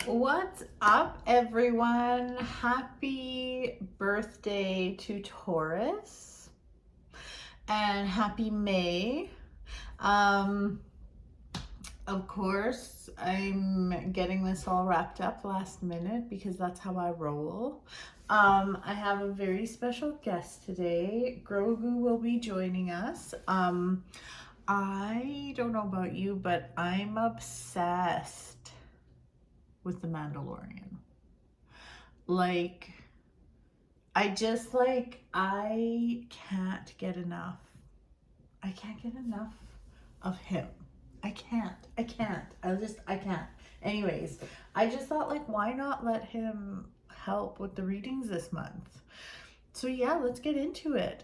What's up, everyone? Happy birthday to Taurus and happy May. Of course, I'm getting this all wrapped up last minute because that's how I roll. I have a very special guest today. Grogu will be joining us. I don't know about you, but I'm obsessed with The Mandalorian. Like, I can't get enough. I can't get enough of him. I can't. I can't. Anyways, I just thought, like, why not let him help with the readings this month? So yeah, let's get into it.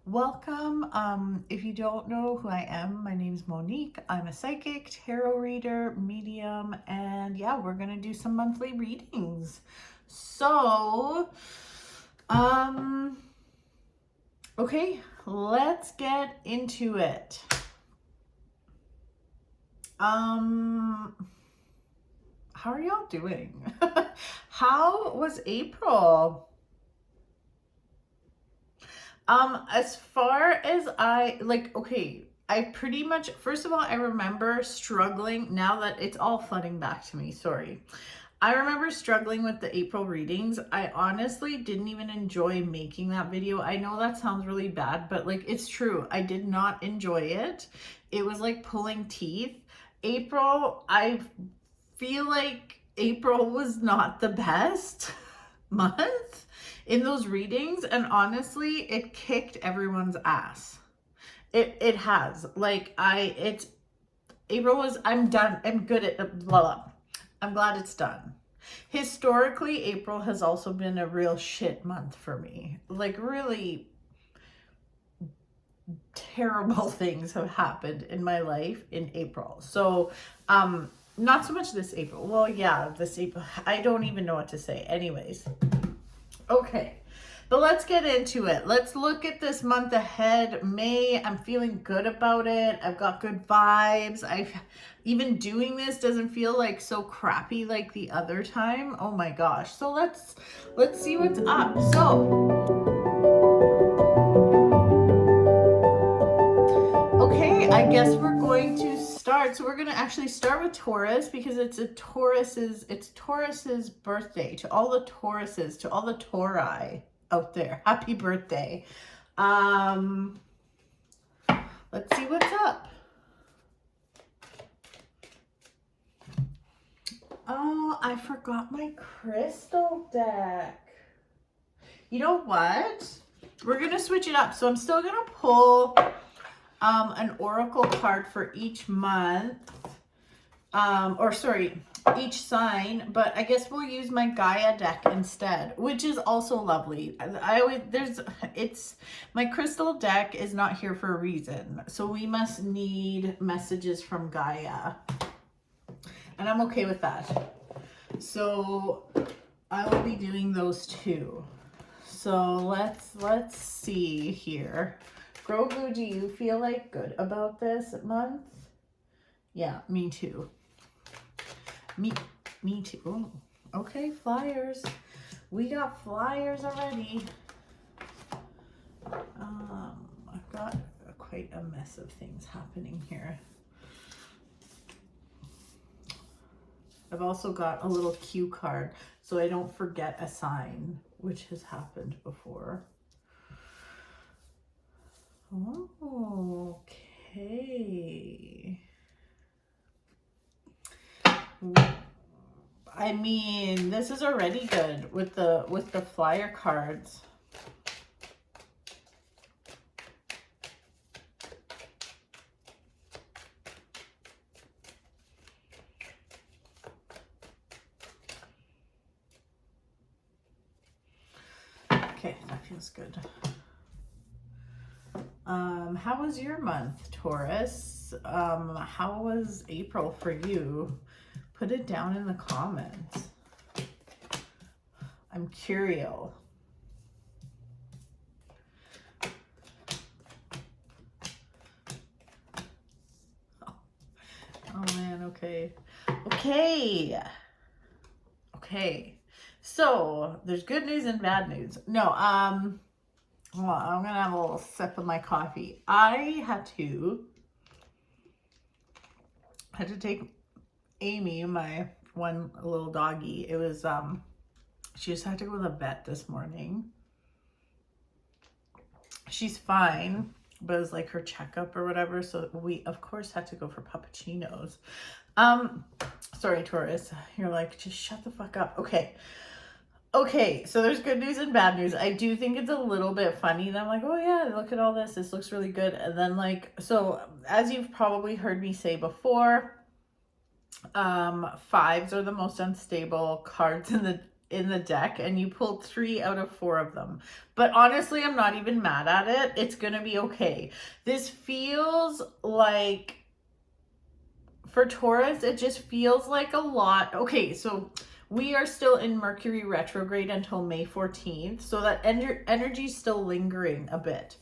Welcome. If you don't know who I am, my name's Monique. I'm a psychic, tarot reader, medium, and yeah, we're gonna do some monthly readings. So, okay, let's get into it. How are y'all doing? How was April? As far as I pretty much, first of all, I remember struggling, now that it's all flooding back to me, sorry. I remember struggling with the April readings. I honestly didn't even enjoy making that video. I know that sounds really bad, but like, it's true. I did not enjoy it. It was like pulling teeth. April, I feel like April was not the best month in those readings, and honestly, it kicked everyone's ass. It has. Like, April was, I'm done. I'm good at blah, blah. I'm glad it's done. Historically, April has also been a real shit month for me. Like, really terrible things have happened in my life in April. So, not so much this April. Well, yeah, this April. I don't even know what to say. Anyways. Okay. But let's get into it. Let's look at this month ahead. May, I'm feeling good about it. I've got good vibes. Even doing this doesn't feel like so crappy like the other time. Oh my gosh. So let's see what's up. So, okay, I guess we're going to start. So we're going to actually start with Taurus because it's Taurus's birthday. To all the Tauruses, to all the Tauri out there, happy birthday. Let's see what's up. Oh, I forgot my crystal deck. You know what? We're gonna switch it up. So I'm still gonna pull an oracle card for each month. Each sign, but I guess we'll use my GAIA deck instead, which is also lovely. My crystal deck is not here for a reason, so we must need messages from GAIA, and I'm okay with that. So I will be doing those too. So let's see here. Grogu, do you feel like good about this month? Yeah, me too. Me too. Oh, okay, flyers. We got flyers already. I've got quite a mess of things happening here. I've also got a little cue card so I don't forget a sign, which has happened before. Oh, okay. I mean, this is already good with the flyer cards. Okay, that feels good. How was your month, Taurus? How was April for you? Put it down in the comments. I'm curious. Oh man, okay. Okay. Okay. So there's good news and bad news. No, well, I'm gonna have a little sip of my coffee. I had to take Amy, my one little doggy. It was she just had to go to the vet this morning. She's fine, but it was like her checkup or whatever, so we of course had to go for puppuccinos. Sorry, Taurus, you're like, just shut the fuck up. Okay, so there's good news and bad news. I do think it's a little bit funny that I'm like, oh yeah, look at all this looks really good. And then like, so as you've probably heard me say before, fives are the most unstable cards in the deck, and you pulled 3 out of 4 of them. But honestly, I'm not even mad at it. It's gonna be okay. This feels like, for Taurus, it just feels like a lot. Okay, so we are still in Mercury retrograde until May 14th, so that energy is still lingering a bit.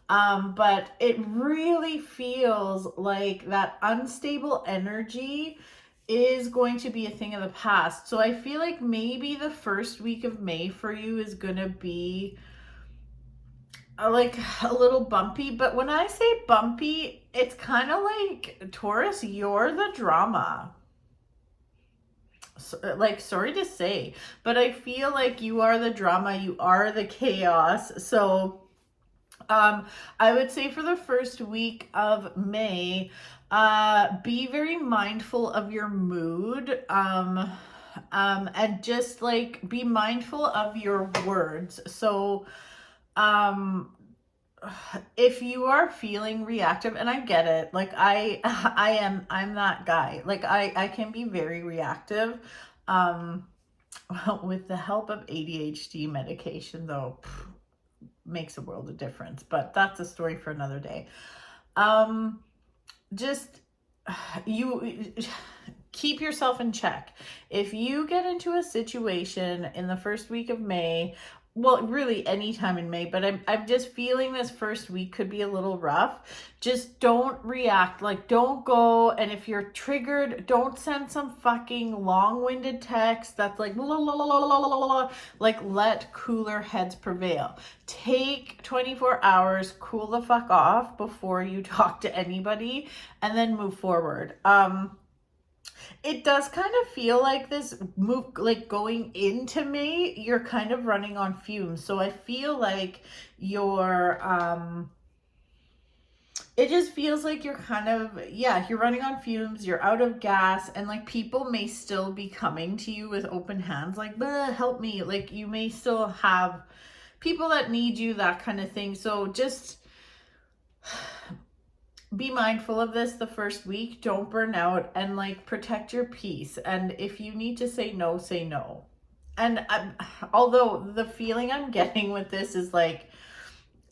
But it really feels like that unstable energy is going to be a thing of the past. So I feel like maybe the first week of May for you is going to be like a little bumpy. But when I say bumpy, it's kind of like, Taurus, you're the drama. So, like, sorry to say, but I feel like you are the drama, you are the chaos. So I would say for the first week of May, be very mindful of your mood, and just like be mindful of your words. So if you are feeling reactive, and I get it, like I'm that guy, like I can be very reactive, with the help of ADHD medication though, makes a world of difference, but that's a story for another day. Just you keep yourself in check. If you get into a situation in the first week of May, well, really anytime in May, but I'm just feeling this first week could be a little rough. Just don't react. Like, don't go, and if you're triggered, don't send some fucking long-winded text that's like, la, la, la, la, la, la, la. Like, let cooler heads prevail. Take 24 hours, cool the fuck off before you talk to anybody, and then move forward. It does kind of feel like this move, like going into May, you're kind of running on fumes. So I feel like you're, it just feels like you're kind of, yeah, you're running on fumes, you're out of gas, and like people may still be coming to you with open hands, like, help me. Like you may still have people that need you, that kind of thing. So just be mindful of this the first week. Don't burn out, and like protect your peace. And if you need to say no, say no. And although the feeling I'm getting with this is like,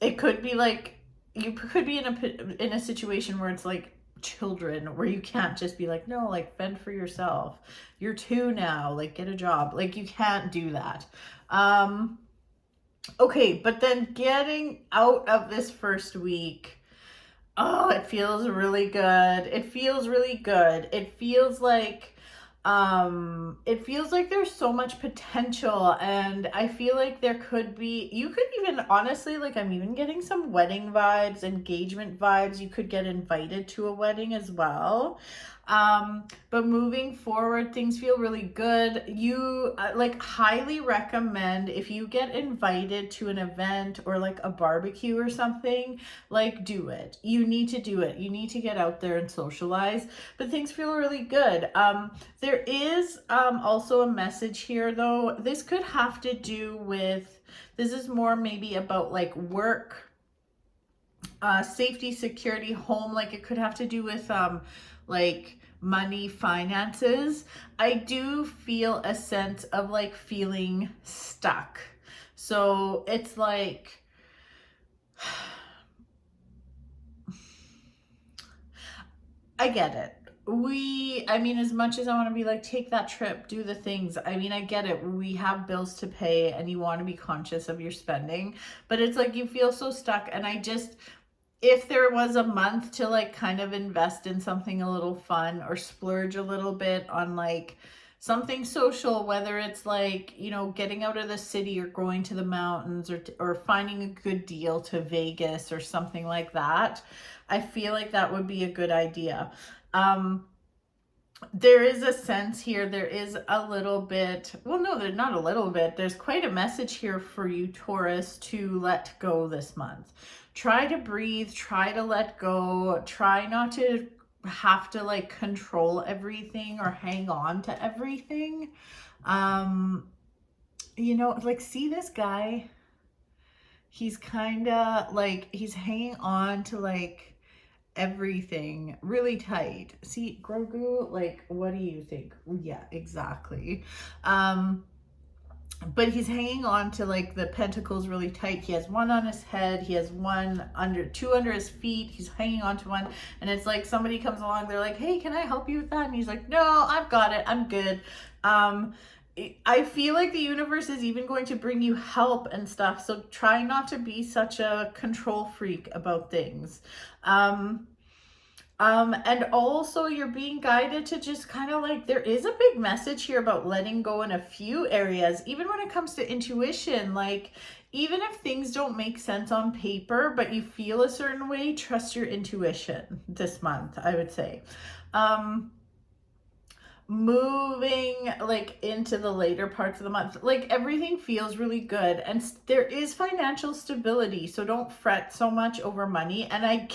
it could be like, you could be in a situation where it's like children, where you can't just be like, no, like fend for yourself. You're 2 now, like get a job. Like you can't do that. Okay, but then getting out of this first week, oh, it feels really good. It feels really good. It feels like there's so much potential, and I feel like there could be, you could even honestly, like I'm even getting some wedding vibes, engagement vibes. You could get invited to a wedding as well. But moving forward, things feel really good. You like highly recommend, if you get invited to an event or like a barbecue or something, like do it. You need to do it. You need to get out there and socialize, but things feel really good. There is also a message here though. This could have to do with, this is more maybe about like work, safety, security, home. Like it could have to do with like money, finances. I do feel a sense of like feeling stuck. So it's like, I get it. I mean, as much as I want to be like, take that trip, do the things. I mean, I get it. We have bills to pay and you want to be conscious of your spending, but it's like you feel so stuck. And if there was a month to like kind of invest in something a little fun or splurge a little bit on like something social, whether it's like, you know, getting out of the city or going to the mountains or finding a good deal to Vegas or something like that, I feel like that would be a good idea. There is a sense here, there is a little bit, well, no, there's not a little bit, there's quite a message here for you, Taurus, to let go this month. Try to breathe, try to let go, try not to have to like control everything or hang on to everything. You know, like, see this guy? He's kind of like, he's hanging on to like everything really tight. See, Grogu, like, what do you think? Yeah, exactly. But he's hanging on to like the pentacles really tight. He has one on his head, he has two under his feet, he's hanging on to one, and it's like somebody comes along, they're like, hey, can I help you with that? And he's like, no, I've got it, I'm good. I feel like the universe is even going to bring you help and stuff, so try not to be such a control freak about things. And also you're being guided to just kind of like, there is a big message here about letting go in a few areas, even when it comes to intuition. Like, even if things don't make sense on paper, but you feel a certain way, trust your intuition this month, I would say. Moving like into the later parts of the month, like everything feels really good and there is financial stability, so don't fret so much over money. And I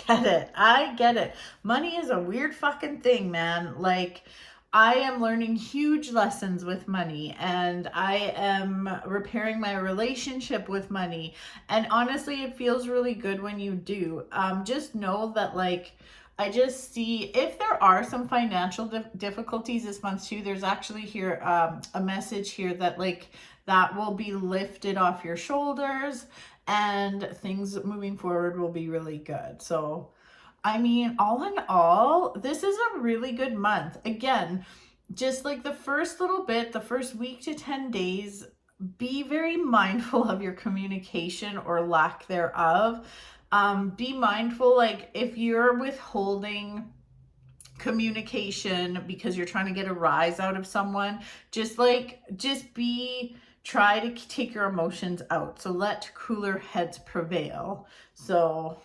get it, money is a weird fucking thing, man. Like, I am learning huge lessons with money, and I am repairing my relationship with money, and honestly it feels really good when you do. Just know that, like, I just see if there are some financial difficulties this month too, there's actually here a message here that like that will be lifted off your shoulders and things moving forward will be really good. So, I mean, all in all, this is a really good month. Again, just like the first little bit, the first week to 10 days, be very mindful of your communication or lack thereof. Be mindful, like if you're withholding communication because you're trying to get a rise out of someone, try to take your emotions out. So let cooler heads prevail. So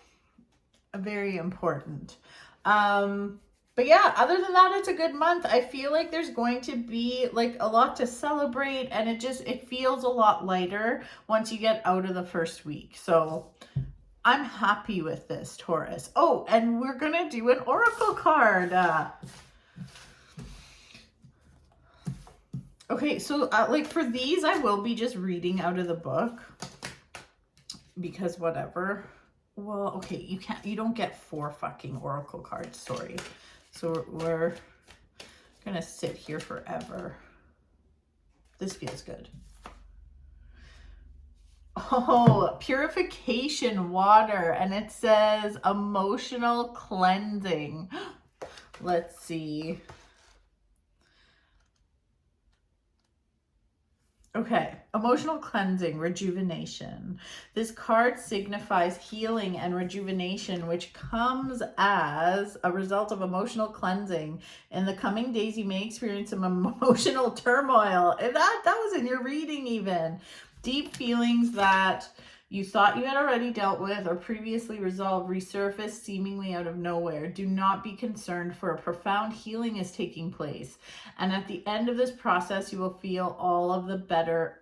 very important. But yeah, other than that, it's a good month. I feel like there's going to be like a lot to celebrate, and it feels a lot lighter once you get out of the first week. So I'm happy with this, Taurus. Oh, and we're going to do an oracle card. Okay, so like for these, I will be just reading out of the book because whatever. Well, okay, you don't get 4 fucking oracle cards, sorry. So we're going to sit here forever. This feels good. Oh, purification water, and it says emotional cleansing. Let's see. Okay, emotional cleansing, rejuvenation. This card signifies healing and rejuvenation, which comes as a result of emotional cleansing. In the coming days, you may experience some emotional turmoil. And that was in your reading even. Deep feelings that you thought you had already dealt with or previously resolved resurface seemingly out of nowhere. Do not be concerned, for a profound healing is taking place. And at the end of this process, you will feel all the better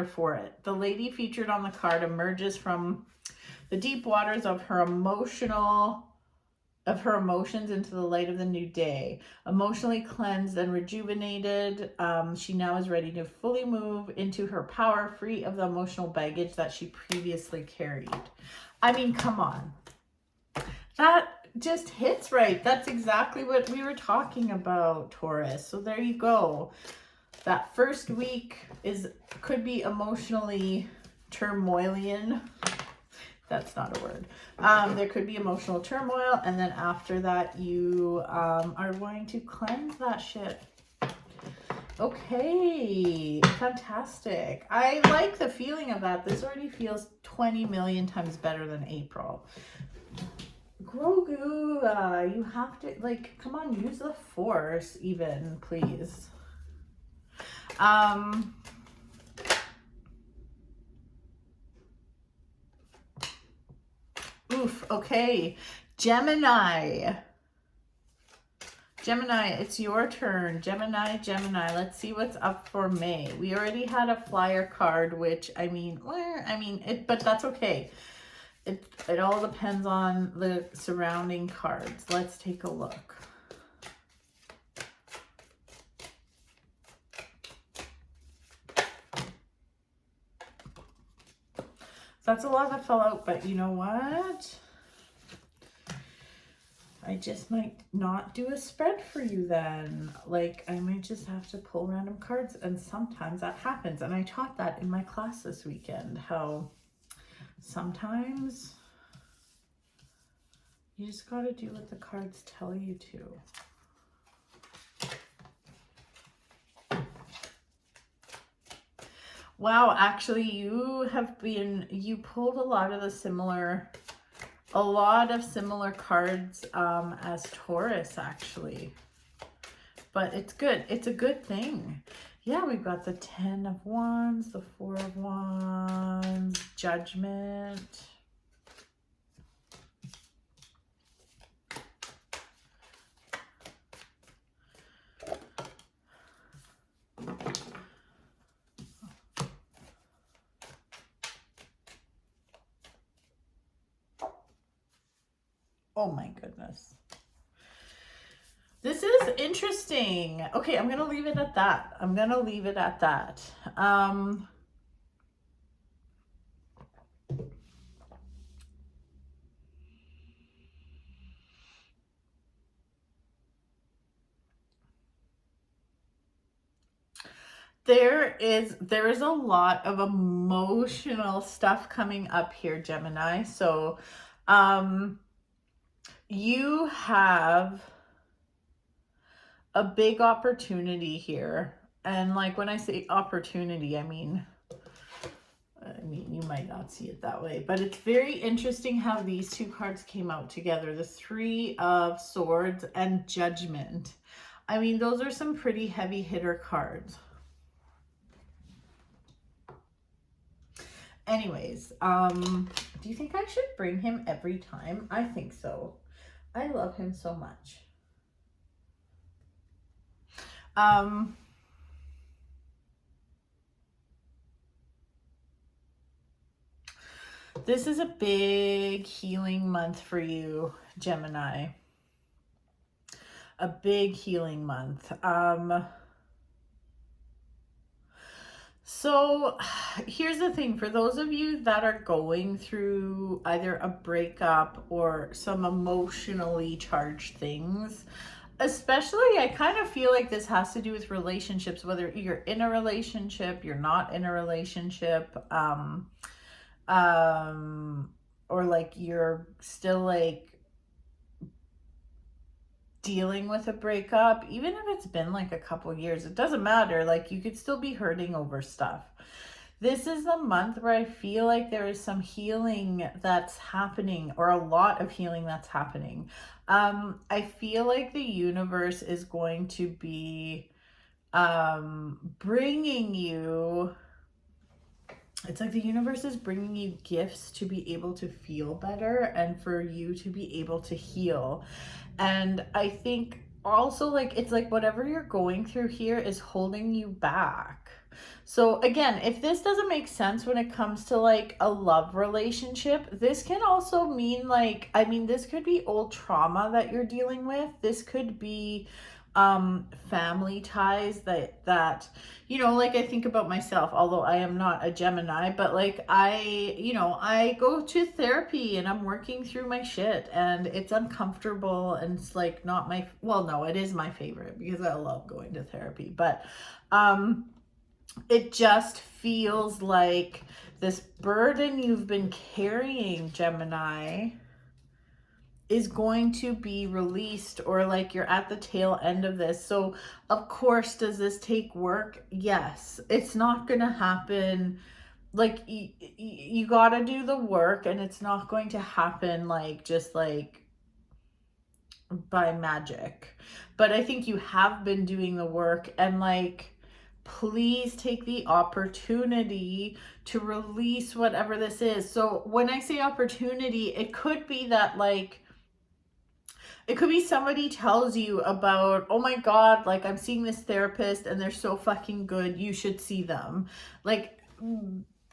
for it. The lady featured on the card emerges from the deep waters of her emotions into the light of the new day. Emotionally cleansed and rejuvenated, she now is ready to fully move into her power, free of the emotional baggage that she previously carried. I mean, come on. That just hits right. That's exactly what we were talking about, Taurus. So there you go. That first week could be emotionally turmoilian. That's not a word. There could be emotional turmoil, and then after that, you are going to cleanse that shit. Okay, fantastic. I like the feeling of that. This already feels 20 million times better than April. Grogu, you have to, like, come on, use the force even, please. Oof, okay. Gemini. Gemini, it's your turn. Gemini, let's see what's up for May. We already had a flyer card, which, but that's okay. It all depends on the surrounding cards. Let's take a look. That's a lot that fell out, but you know what? I just might not do a spread for you then. Like, I might just have to pull random cards, and sometimes that happens. And I taught that in my class this weekend, how sometimes you just got to do what the cards tell you to. Wow, actually you pulled a lot of similar cards as Taurus, actually. But it's good. It's a good thing. Yeah, we've got the 10 of Wands, the 4 of Wands, Judgment. Oh my goodness. This is interesting. Okay, I'm going to leave it at that. There is a lot of emotional stuff coming up here, Gemini. So, you have a big opportunity here. And like when I say opportunity, I mean, you might not see it that way, but it's very interesting how these two cards came out together. The 3 of Swords and Judgment. I mean, those are some pretty heavy hitter cards. Anyways, do you think I should bring him every time? I think so. I love him so much. This is a big healing month for you, Gemini. A big healing month. So here's the thing, for those of you that are going through either a breakup or some emotionally charged things, especially, I kind of feel like this has to do with relationships, whether you're in a relationship, you're not in a relationship, or like you're still like dealing with a breakup, even if it's been like a couple years, it doesn't matter. Like, you could still be hurting over stuff. This is the month where I feel like there is some healing that's happening, or a lot of healing that's happening. I feel like the universe is going to be bringing you, it's like the universe is bringing you gifts to be able to feel better and for you to be able to heal. And I think also, like, it's like whatever you're going through here is holding you back. So again, if this doesn't make sense when it comes to like a love relationship, this can also mean like, I mean, this could be old trauma that you're dealing with. This could be family ties that you know, like I think about myself, although I am not a Gemini, but like I go to therapy and I'm working through my shit, and it's uncomfortable, and it's like not my, well, no, it is my favorite because I love going to therapy, but it just feels like this burden you've been carrying, Gemini, is going to be released, or like you're at the tail end of this. So of course, does this take work? Yes. It's not gonna happen, like you gotta do the work, and it's not going to happen like just like by magic. But I think you have been doing the work, and like, please take the opportunity to release whatever this is. So when I say opportunity, it could be that like, it could be somebody tells you about, oh my God, like I'm seeing this therapist and they're so fucking good, you should see them. Like,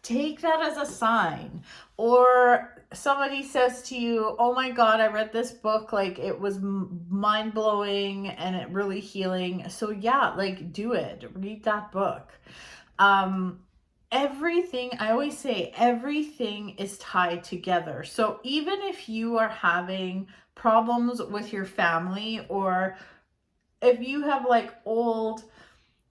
take that as a sign. Or somebody says to you, oh my God, I read this book, like it was mind-blowing and it really healing. So yeah, like do it. Read that book. Everything, I always say, everything is tied together. So even if you are having problems with your family, or if you have like old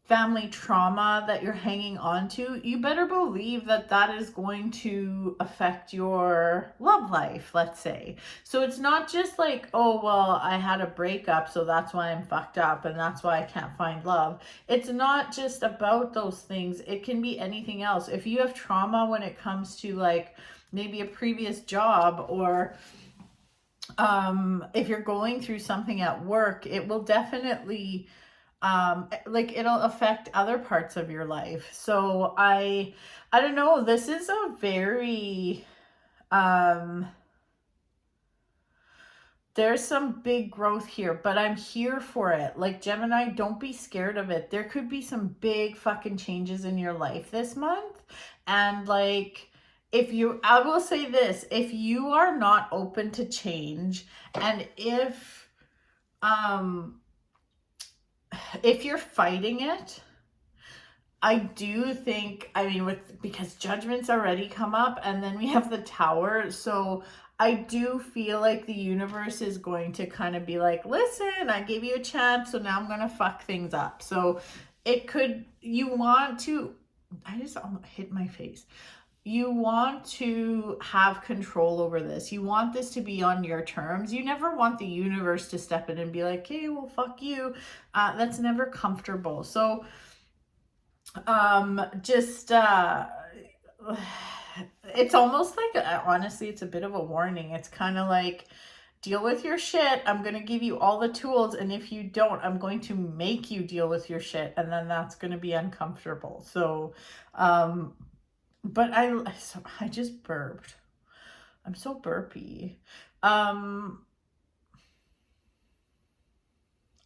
family trauma that you're hanging on to, you better believe that that is going to affect your love life, let's say. So it's not just like, oh, well, I had a breakup, so that's why I'm fucked up and that's why I can't find love. It's not just about those things. It can be anything else. If you have trauma when it comes to like maybe a previous job, or if you're going through something at work, it will definitely like it'll affect other parts of your life. So I don't know, this is a very there's some big growth here, but I'm here for it. Like, Gemini, don't be scared of it. There could be some big fucking changes in your life this month. And like, I will say this, if you are not open to change, and if you're fighting it, I do think, I mean, because judgment's already come up, and then we have the Tower. So I do feel like the universe is going to kind of be like, listen, I gave you a chance, so now I'm going to fuck things up. So it could, you want to, I just almost hit my face. You want to have control over this. You want this to be on your terms. You never want the universe to step in and be like, hey, well, fuck you. That's never comfortable. So it's almost like, honestly, it's a bit of a warning. It's kind of like, deal with your shit. I'm going to give you all the tools, and if you don't, I'm going to make you deal with your shit, and then that's going to be uncomfortable. So but I just burped. I'm so burpy. I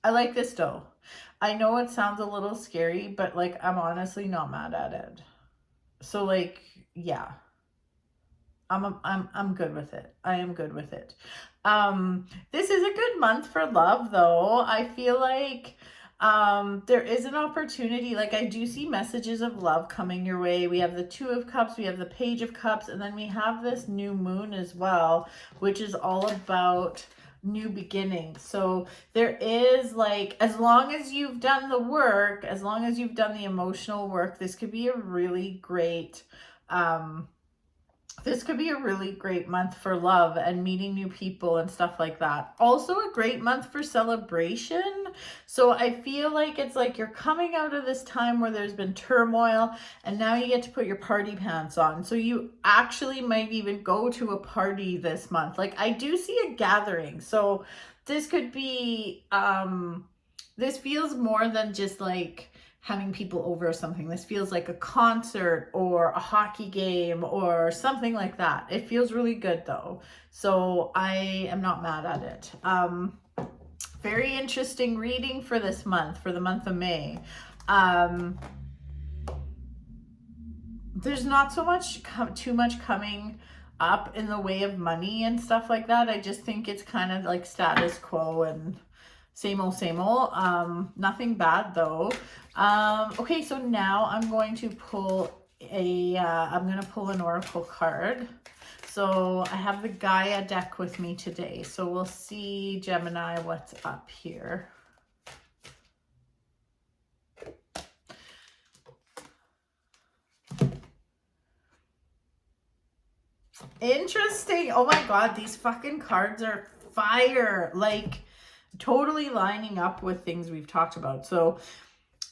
like this though. I know it sounds a little scary, but like, I'm honestly not mad at it. So like, yeah, I'm good with it. I am good with it. This is a good month for love though. I feel like there is an opportunity. Like, I do see messages of love coming your way. We have the Two of Cups, we have the Page of Cups, and then we have this new moon as well, which is all about new beginnings. So there is like, as long as you've done the work, as long as you've done the emotional work, this could be a really great month for love and meeting new people and stuff like that. Also a great month for celebration. So I feel like it's like you're coming out of this time where there's been turmoil, and now you get to put your party pants on. So you actually might even go to a party this month. Like, I do see a gathering. So this could be, this feels more than just like having people over or something. This feels like a concert or a hockey game or something like that. It feels really good though. So I am not mad at it. Very interesting reading for this month, for the month of May. There's not so much, too much coming up in the way of money and stuff like that. I just think it's kind of like status quo and same old, same old. Nothing bad though. Okay, so now I'm going to pull an oracle card. So I have the GAIA deck with me today. So we'll see, Gemini, what's up here. Interesting. Oh my God, these fucking cards are fire. Like, totally lining up with things we've talked about. So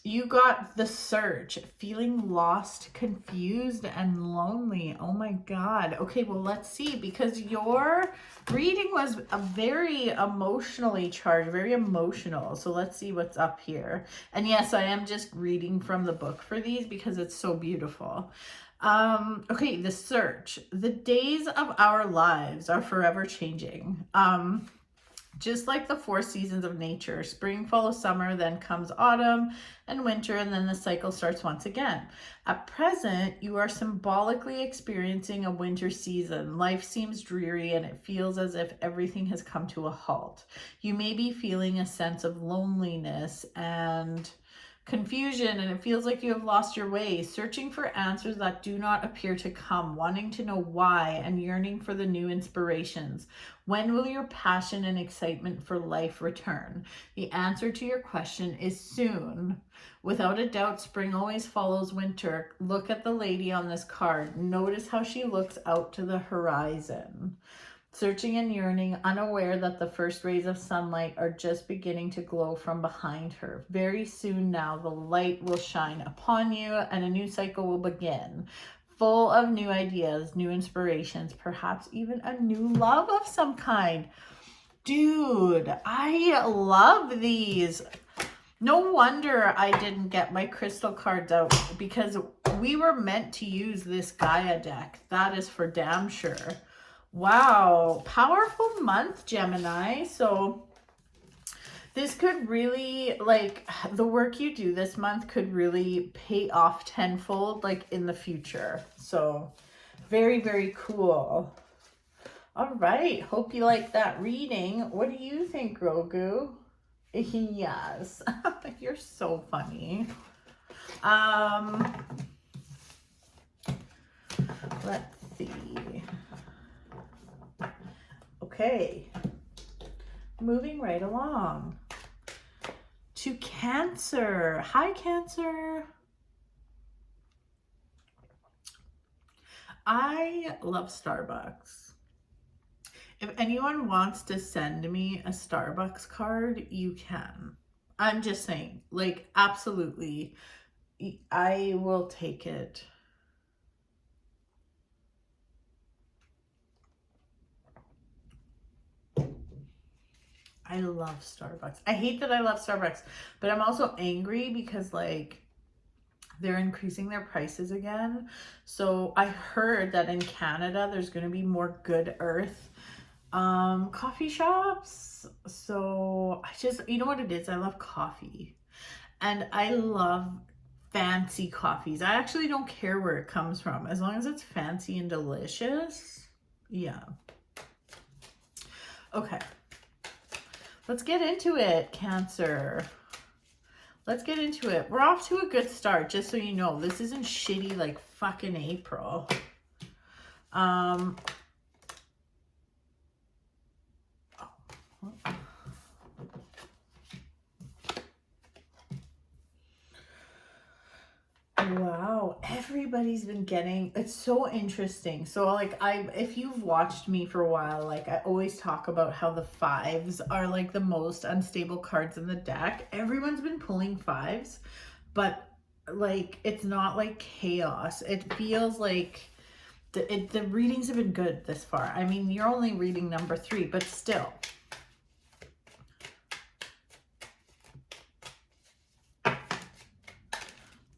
You got the search, feeling lost, confused, and lonely. Oh my God. Okay, well, let's see, because your reading was a very emotionally charged, very emotional. So let's see what's up here. And yes, I am just reading from the book for these because it's so beautiful. Okay, the search. The days of our lives are forever changing. Just like the four seasons of nature, spring follows summer, then comes autumn and winter, and then the cycle starts once again. At present, you are symbolically experiencing a winter season. Life seems dreary and it feels as if everything has come to a halt. You may be feeling a sense of loneliness and confusion, and it feels like you have lost your way, searching for answers that do not appear to come, wanting to know why, and yearning for the new inspirations. When will your passion and excitement for life return? The answer to your question is soon. Without a doubt, spring always follows winter. Look at the lady on this card. Notice how she looks out to the horizon, searching and yearning, unaware that the first rays of sunlight are just beginning to glow from behind her. Very soon now, the light will shine upon you and a new cycle will begin, full of new ideas, new inspirations, perhaps even a new love of some kind. Dude, I love these. No wonder I didn't get my crystal cards out, because we were meant to use this GAIA deck. That is for damn sure. Wow, powerful month, Gemini. So this could really, like, the work you do this month could really pay off tenfold, like, in the future. So very, very cool. All right, hope you like that reading. What do you think, Grogu? Yes, you're so funny. Let's see. Okay, moving right along to Cancer. Hi, Cancer. I love Starbucks. If anyone wants to send me a Starbucks card, you can. I'm just saying, like, absolutely, I will take it. I love Starbucks. I hate that I love Starbucks, but I'm also angry because, like, they're increasing their prices again. So I heard that in Canada, there's going to be more Good Earth coffee shops. So I just, you know what it is? I love coffee and I love fancy coffees. I actually don't care where it comes from, as long as it's fancy and delicious. Yeah. Okay. Let's get into it, Cancer. Let's get into it. We're off to a good start, just so you know. This isn't shitty like fucking April. Wow, everybody's been getting, it's so interesting. So like, if you've watched me for a while, like I always talk about how the fives are like the most unstable cards in the deck. Everyone's been pulling fives, but like, it's not like chaos. It feels like the readings have been good this far. I mean, you're only reading number 3, but still.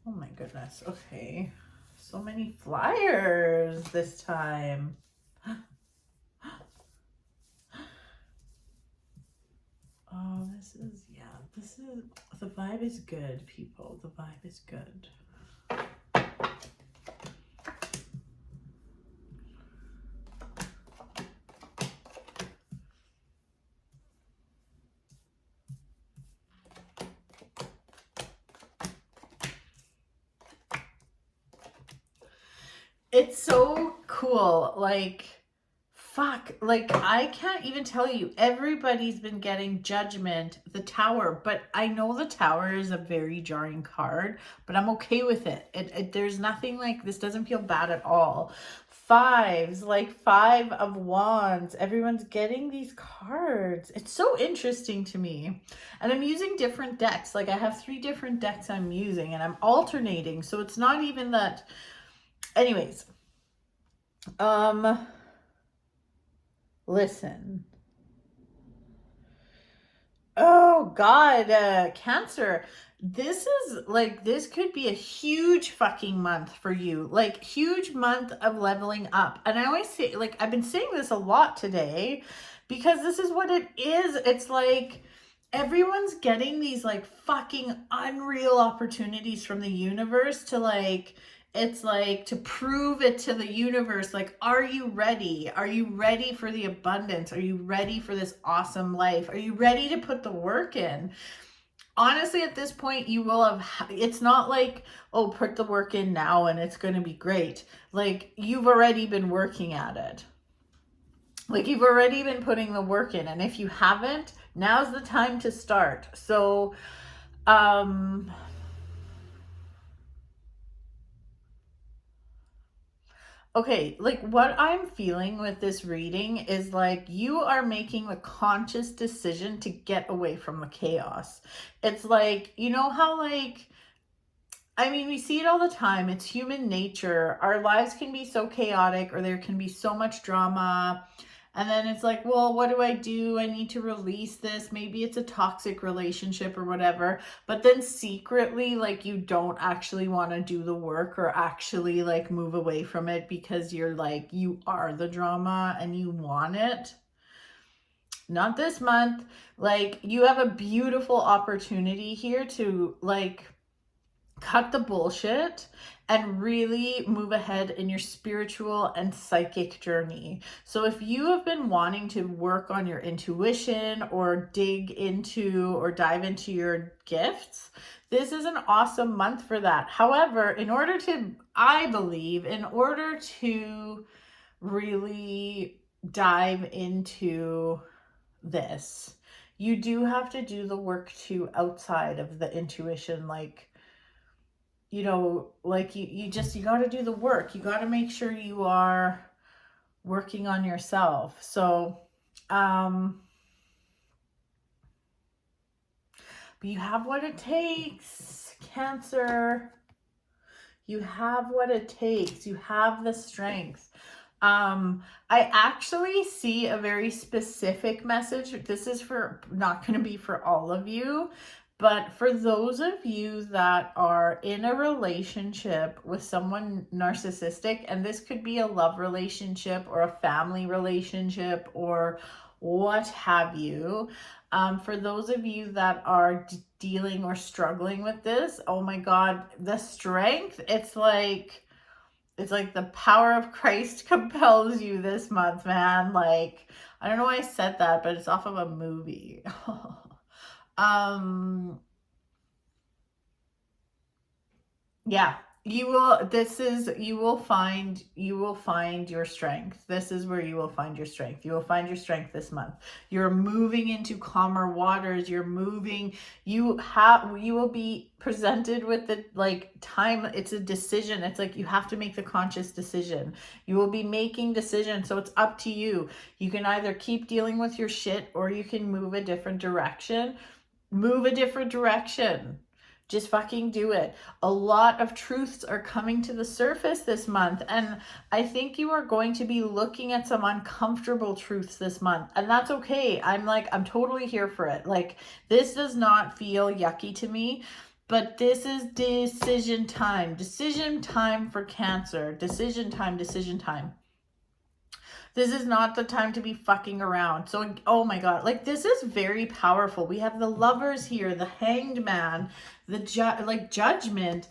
Oh my goodness. Okay. So many flyers this time. Oh, this is, the vibe is good, people. The vibe is good. It's so cool. Like, fuck, like I can't even tell you. Everybody's been getting Judgment, the Tower, but I know the Tower is a very jarring card, but I'm okay with it. There's nothing like, this doesn't feel bad at all. Fives, like 5 of Wands. Everyone's getting these cards. It's so interesting to me. And I'm using different decks. Like I have 3 different decks I'm using and I'm alternating. So it's not even that. Anyways, listen. Oh God, Cancer. This is like, this could be a huge fucking month for you. Like huge month of leveling up. And I always say, like, I've been saying this a lot today because this is what it is. It's like everyone's getting these like fucking unreal opportunities from the universe to like, it's like to prove it to the universe. Like, are you ready? Are you ready for the abundance? Are you ready for this awesome life? Are you ready to put the work in? Honestly, at this point, you will have, it's not like, oh, put the work in now and it's going to be great. Like, you've already been working at it. Like, you've already been putting the work in. And if you haven't, now's the time to start. So, okay, like what I'm feeling with this reading is like you are making the conscious decision to get away from the chaos. It's like, you know how like, I mean, we see it all the time. It's human nature. Our lives can be so chaotic or there can be so much drama. And then it's like, well, what do? I need to release this. Maybe it's a toxic relationship or whatever. But then secretly, like, you don't actually want to do the work or actually like move away from it because you're like, you are the drama and you want it. Not this month. Like, you have a beautiful opportunity here to like cut the bullshit and really move ahead in your spiritual and psychic journey. So if you have been wanting to work on your intuition or dig into or dive into your gifts, this is an awesome month for that. However, I believe, in order to really dive into this, you do have to do the work too outside of the intuition, like, you know, like you got to do the work. You got to make sure you are working on yourself. So, but you have what it takes, Cancer. You have what it takes. You have the strength. I actually see a very specific message. This is not going to be for all of you, but for those of you that are in a relationship with someone narcissistic, and this could be a love relationship or a family relationship or what have you, for those of you that are dealing or struggling with this, oh my God, the strength, it's like the power of Christ compels you this month, man. Like, I don't know why I said that, but it's off of a movie. Yeah, you will find your strength. This is where you will find your strength. You will find your strength this month. You're moving into calmer waters. You will be presented with the like time. It's a decision. It's like you have to make the conscious decision. You will be making decisions. So it's up to you. You can either keep dealing with your shit or you can move a different direction. Just fucking do it. A lot of truths are coming to the surface this month. And I think you are going to be looking at some uncomfortable truths this month. And that's okay. I'm totally here for it. Like, this does not feel yucky to me. But this is decision time. Decision time for Cancer. Decision time. This is not the time to be fucking around. So, oh my God, like this is very powerful. We have the Lovers here, the Hanged Man, the Judgment.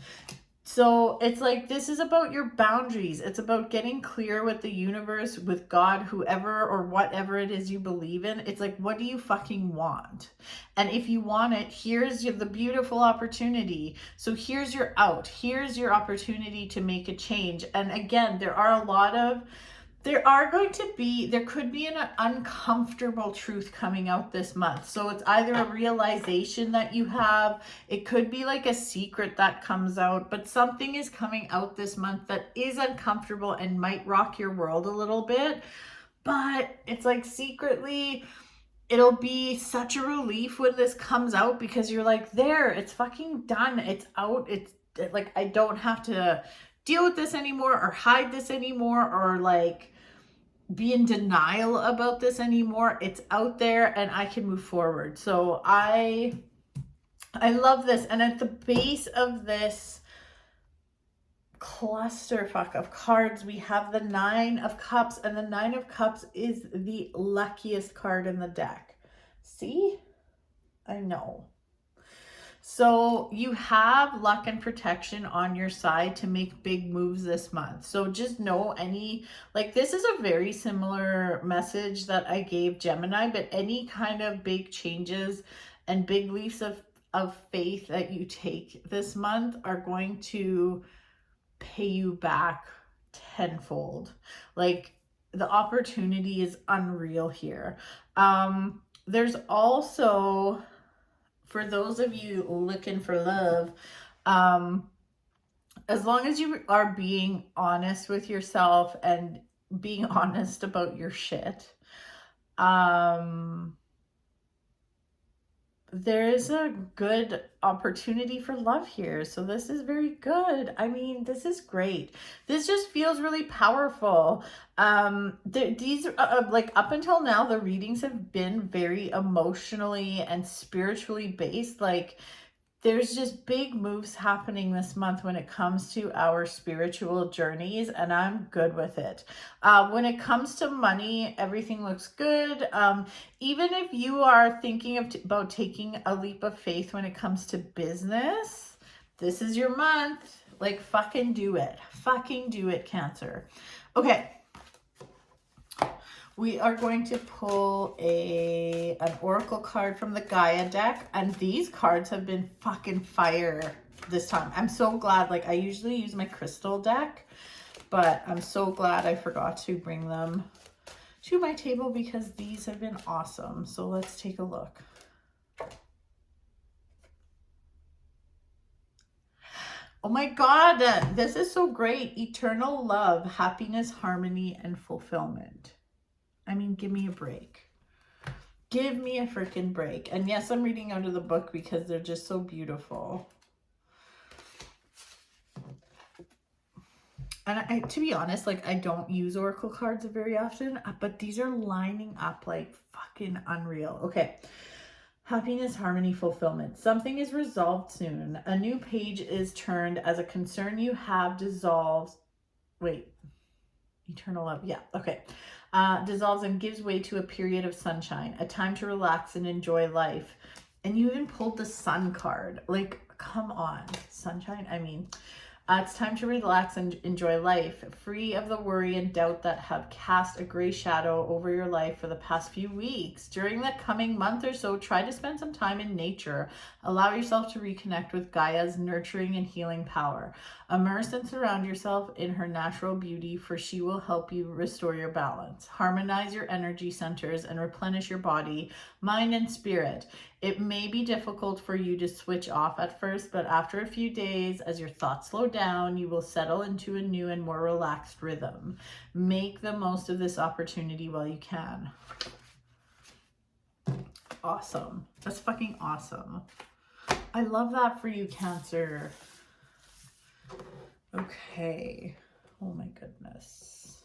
So it's like, this is about your boundaries. It's about getting clear with the universe, with God, whoever or whatever it is you believe in. It's like, what do you fucking want? And if you want it, here's the beautiful opportunity. So here's your out. Here's your opportunity to make a change. And again, there are a lot of there could be an uncomfortable truth coming out this month. So it's either a realization that you have, it could be like a secret that comes out, but something is coming out this month that is uncomfortable and might rock your world a little bit. But it's like secretly, it'll be such a relief when this comes out, because you're like, there, it's fucking done. It's out. It's like, I don't have to deal with this anymore or hide this anymore or like be in denial about this anymore. It's out there and I can move forward. So I love this. And at the base of this clusterfuck of cards, we have the 9 of Cups, and the 9 of Cups is the luckiest card in the deck. See? I know. So you have luck and protection on your side to make big moves this month. So just know this is a very similar message that I gave Gemini, but any kind of big changes and big leaps of faith that you take this month are going to pay you back tenfold. Like, the opportunity is unreal here. There's also, for those of you looking for love, as long as you are being honest with yourself and being honest about your shit, there is a good opportunity for love here. So this is very good. I mean, this is great. This just feels really powerful. These like, up until now, the readings have been very emotionally and spiritually based. Like, there's just big moves happening this month when it comes to our spiritual journeys, and I'm good with it. When it comes to money, everything looks good. Even if you are thinking about taking a leap of faith when it comes to business, this is your month. Like, fucking do it. Fucking do it, Cancer. Okay. We are going to pull an oracle card from the Gaia deck, and these cards have been fucking fire this time. I'm so glad. Like, I usually use my crystal deck, but I'm so glad I forgot to bring them to my table because these have been awesome. So let's take a look. Oh my God, this is so great. Eternal love, happiness, harmony, and fulfillment. I mean, give me a break. Give me a freaking break. And yes, I'm reading out of the book because they're just so beautiful. And to be honest, like, I don't use oracle cards very often, but these are lining up like fucking unreal. Okay. Happiness, harmony, fulfillment. Something is resolved soon. A new page is turned as a concern you have dissolves. Wait. Eternal love. Yeah. Okay. Dissolves and gives way to a period of sunshine, a time to relax and enjoy life. And you even pulled the sun card. Like, come on. Sunshine? I mean, it's time to relax and enjoy life, free of the worry and doubt that have cast a gray shadow over your life for the past few weeks. During the coming month or so, try to spend some time in nature. Allow yourself to reconnect with Gaia's nurturing and healing power. Immerse and surround yourself in her natural beauty, for she will help you restore your balance. Harmonize your energy centers and replenish your body, mind, and spirit. It may be difficult for you to switch off at first, but after a few days, as your thoughts slow down, you will settle into a new and more relaxed rhythm. Make the most of this opportunity while you can. Awesome. That's fucking awesome. I love that for you, Cancer. Okay. Oh my goodness.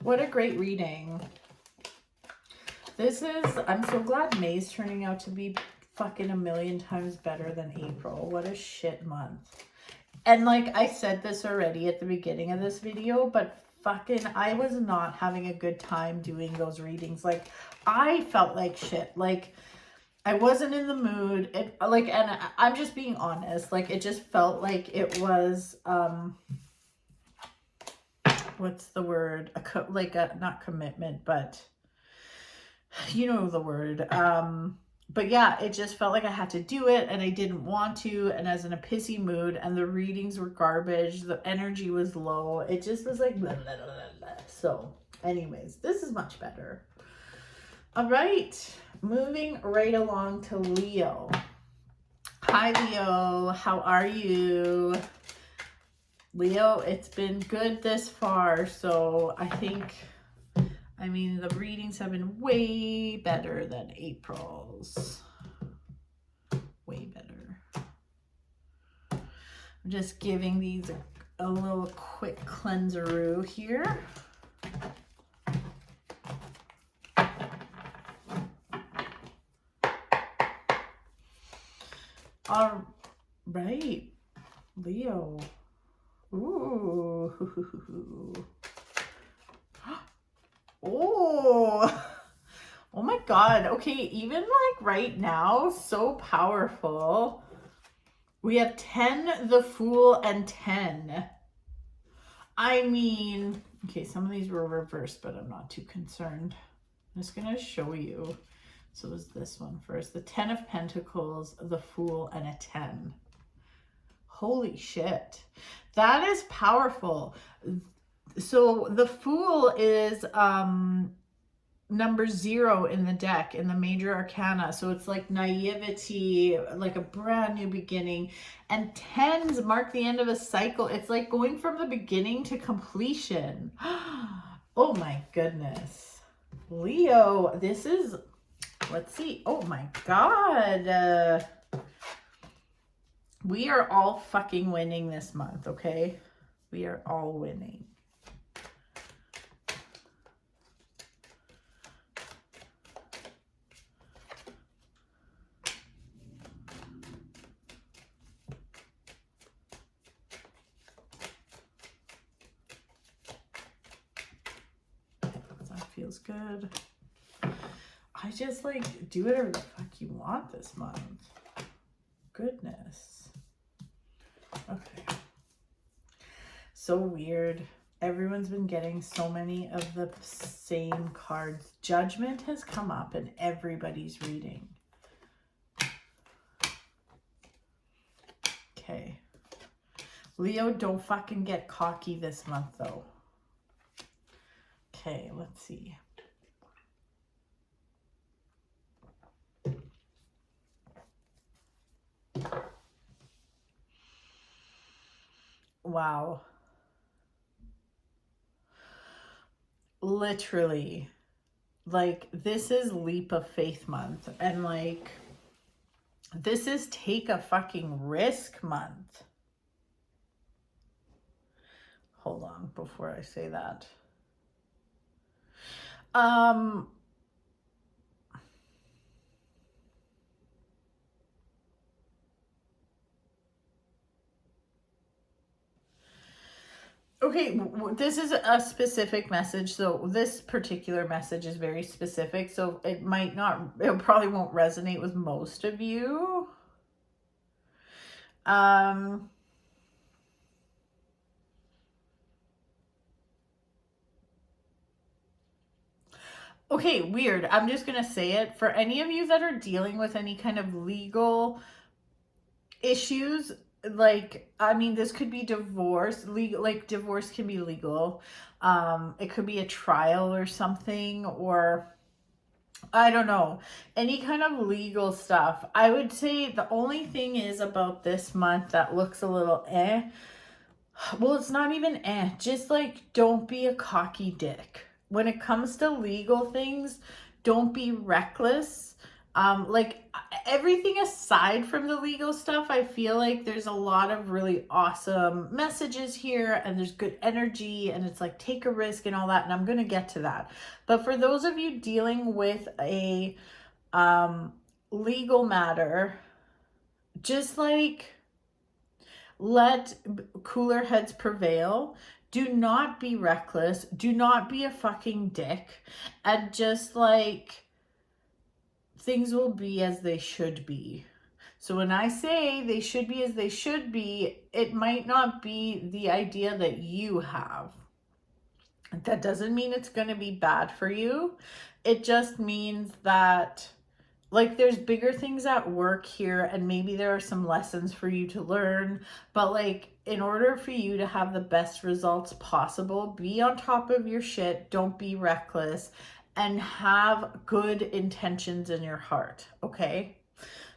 What a great reading. I'm so glad May's turning out to be fucking a million times better than April. What a shit month. And like I said this already at the beginning of this video, but fucking, I was not having a good time doing those readings. Like, I felt like shit. Like, I wasn't in the mood. And I'm just being honest. Like, it just felt like it was, what's the word? Not commitment, but you know the word. but yeah, it just felt like I had to do it and I didn't want to. And I was in a pissy mood and the readings were garbage. The energy was low. It just was like, blah, blah, blah, blah. So anyways, this is much better. All right, moving right along to Leo. Hi, Leo. How are you? Leo, it's been good this far. So I mean, the readings have been way better than April's. Way better. I'm just giving these a little quick cleanseroo here. All right, Leo. Ooh. Oh. Oh my God. Okay, even like right now, so powerful. We have 10, the Fool, and 10. I mean, okay, some of these were reversed, but I'm not too concerned. I'm just going to show you. So it was this one first. The 10 of Pentacles, the Fool, and a 10. Holy shit. That is powerful. So the Fool is number 0 in the deck, in the major arcana. So it's like naivety, like a brand new beginning. And 10s mark the end of a cycle. It's like going from the beginning to completion. Oh my goodness. Leo, this is, let's see. Oh my God. We are all fucking winning this month, okay? We are all winning. That feels good. I just like do whatever the fuck you want this month. Goodness. Okay. So weird. Everyone's been getting so many of the same cards. Judgment has come up in everybody's reading. Okay. Leo, don't fucking get cocky this month though. Okay, let's see. Wow. Literally, like, this is Leap of Faith month, and like, this is Take a Fucking Risk month. Hold on before I say that. Okay, this is a specific message. So this particular message is very specific. So it probably won't resonate with most of you. Okay, weird. I'm just going to say it. For any of you that are dealing with any kind of legal issues, like, I mean, this could be divorce. Like, divorce can be legal. It could be a trial or something, or I don't know, any kind of legal stuff. I would say the only thing is about this month that looks a little well, it's not even just like, don't be a cocky dick. When it comes to legal things, don't be reckless. Like, everything aside from the legal stuff, I feel like there's a lot of really awesome messages here, and there's good energy, and it's like, take a risk and all that, and I'm going to get to that. But for those of you dealing with a legal matter, just like, let cooler heads prevail. Do not be reckless. Do not be a fucking dick. And just like, things will be as they should be. So when I say they should be as they should be, it might not be the idea that you have. That doesn't mean it's going to be bad for you. It just means that, like there's bigger things at work here, and maybe there are some lessons for you to learn, but like in order for you to have the best results possible, be on top of your shit, don't be reckless, and have good intentions in your heart, okay?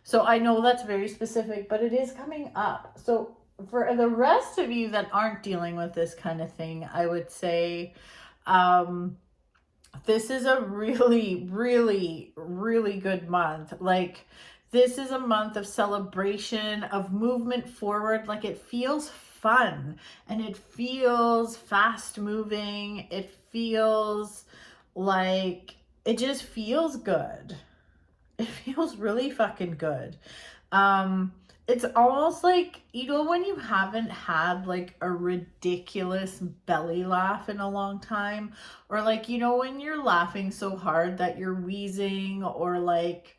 So I know that's very specific, but it is coming up. So for the rest of you that aren't dealing with this kind of thing, I would say this is a really, really, really good month. Like, this is a month of celebration, of movement forward. Like, it feels fun and it feels fast moving. It feels like, it just feels good. It feels really fucking good. It's almost like, you know, when you haven't had like a ridiculous belly laugh in a long time, or like, you know, when you're laughing so hard that you're wheezing, or like,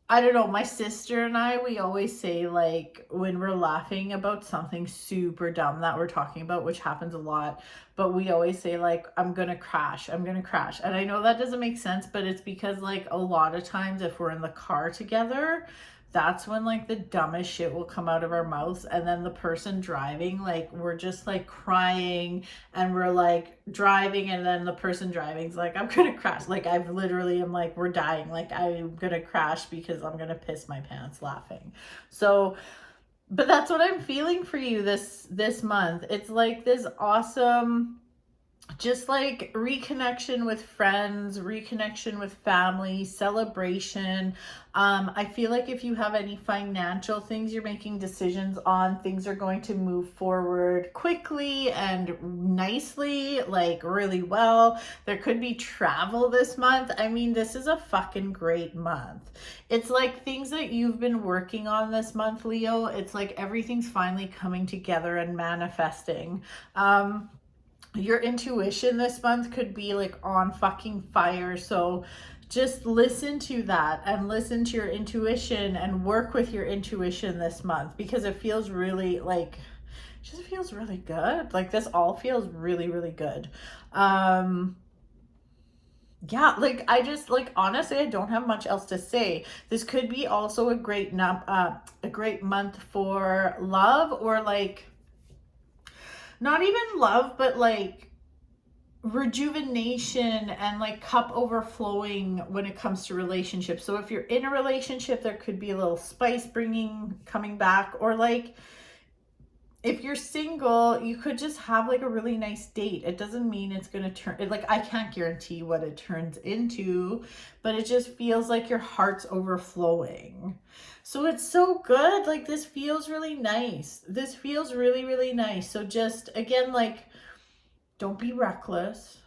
I don't know, my sister and I, we always say like when we're laughing about something super dumb that we're talking about, which happens a lot, but we always say like, I'm gonna crash, I'm gonna crash. And I know that doesn't make sense, but it's because like a lot of times if we're in the car together, that's when like the dumbest shit will come out of our mouths, and then the person driving, like we're just like crying and we're like driving, and then the person driving's like, I'm gonna crash. Like I've literally am like, we're dying, like I'm gonna crash because I'm gonna piss my pants laughing. So but that's what I'm feeling for you this month. It's like this awesome, just like reconnection with friends, reconnection with family, celebration. I feel like if you have any financial things you're making decisions on, things are going to move forward quickly and nicely, like really well. There could be travel this month. I mean, this is a fucking great month. It's like things that you've been working on this month, Leo. It's like everything's finally coming together and manifesting. Your intuition this month could be like on fucking fire. So just listen to that and listen to your intuition and work with your intuition this month, because it feels really like, just feels really good. Like this all feels really, really good. Yeah, like I just like, honestly, I don't have much else to say. This could be also a great month for love, or like not even love, but like rejuvenation and like cup overflowing when it comes to relationships. So if you're in a relationship, there could be a little spice coming back, or like if you're single, you could just have like a really nice date. It doesn't mean it's going to turn it, like I can't guarantee what it turns into, but it just feels like your heart's overflowing. So it's so good. Like this feels really nice. This feels really, really nice. So just again, like, don't be reckless.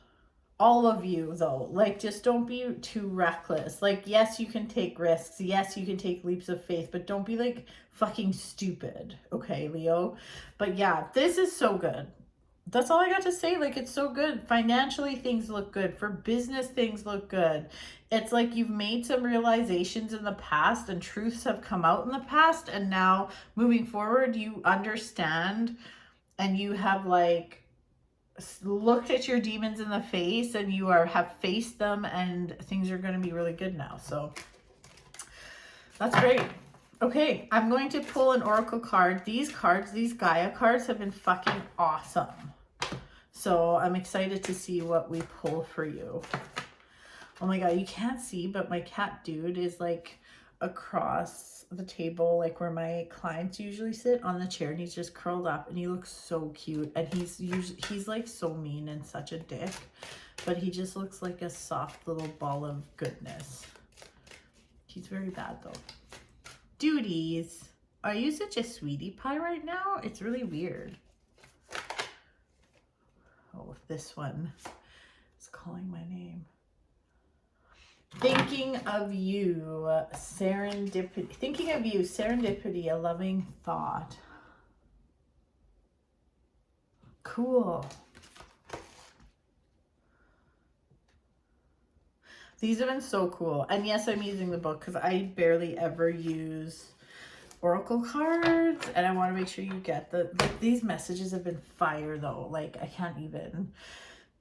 All of you though, like just don't be too reckless. Like yes, you can take risks, yes you can take leaps of faith, but don't be like fucking stupid, okay, Leo? But yeah, this is so good. That's all I got to say. Like it's so good. Financially, things look good. For business, things look good. It's like you've made some realizations in the past and truths have come out in the past, and now moving forward you understand, and you have like looked at your demons in the face, and you have faced them, and things are going to be really good now. So that's great. Okay, I'm going to pull an oracle card. These cards, these Gaia cards, have been fucking awesome. So I'm excited to see what we pull for you. Oh my god, you can't see, but my cat dude is like across the table, like where my clients usually sit, on the chair, and he's just curled up, and he looks so cute. And he's like so mean and such a dick, but he just looks like a soft little ball of goodness. He's very bad though. Duties, are you such a sweetie pie right now? It's really weird. Oh, this one is calling my name. Thinking of you, serendipity. Thinking of you, serendipity, a loving thought. Cool. These have been so cool. And yes, I'm using the book because I barely ever use oracle cards, and I want to make sure you get these messages have been fire though. Like I can't even.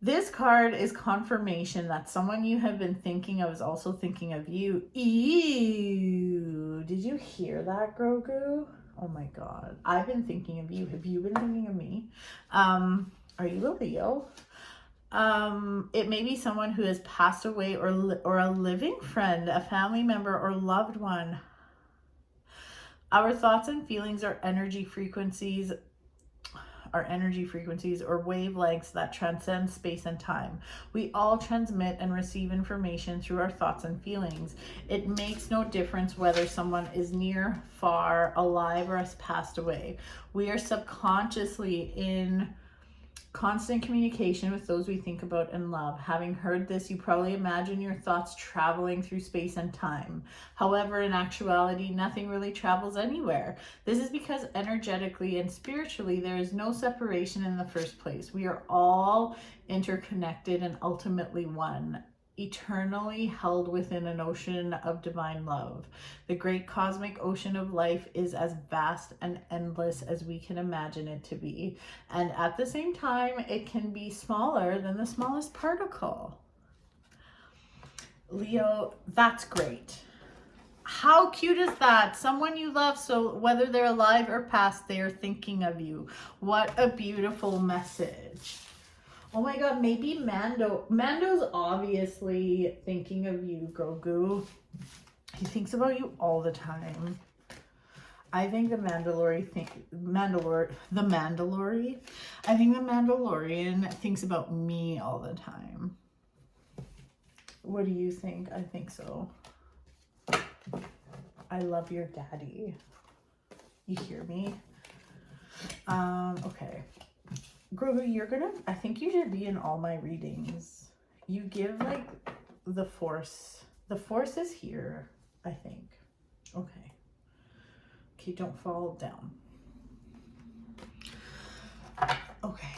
This card is confirmation that someone you have been thinking of is also thinking of you. Ew. Did you hear that, Grogu? Oh my God. I've been thinking of you. Have you been thinking of me? Are you a Leo? It may be someone who has passed away or a living friend, a family member or loved one. Our thoughts and feelings are energy frequencies or wavelengths that transcend space and time. We all transmit and receive information through our thoughts and feelings. It makes no difference whether someone is near, far, alive, or has passed away. We are subconsciously in constant communication with those we think about and love. Having heard this, you probably imagine your thoughts traveling through space and time. However, in actuality, nothing really travels anywhere. This is because energetically and spiritually, there is no separation in the first place. We are all interconnected and ultimately one, eternally held within an ocean of divine love. The great cosmic ocean of life is as vast and endless as we can imagine it to be. And at the same time, it can be smaller than the smallest particle. Leo, that's great. How cute is that? Someone you love, so whether they're alive or past, they are thinking of you. What a beautiful message. Oh my God, maybe Mando. Mando's obviously thinking of you, Grogu. He thinks about you all the time. I think the Mandalorian thinks about me all the time. What do you think? I think so. I love your daddy. You hear me? Okay. Grogu, I think you should be in all my readings. You give like the force. The force is here, I think. Okay. Okay, don't fall down. Okay.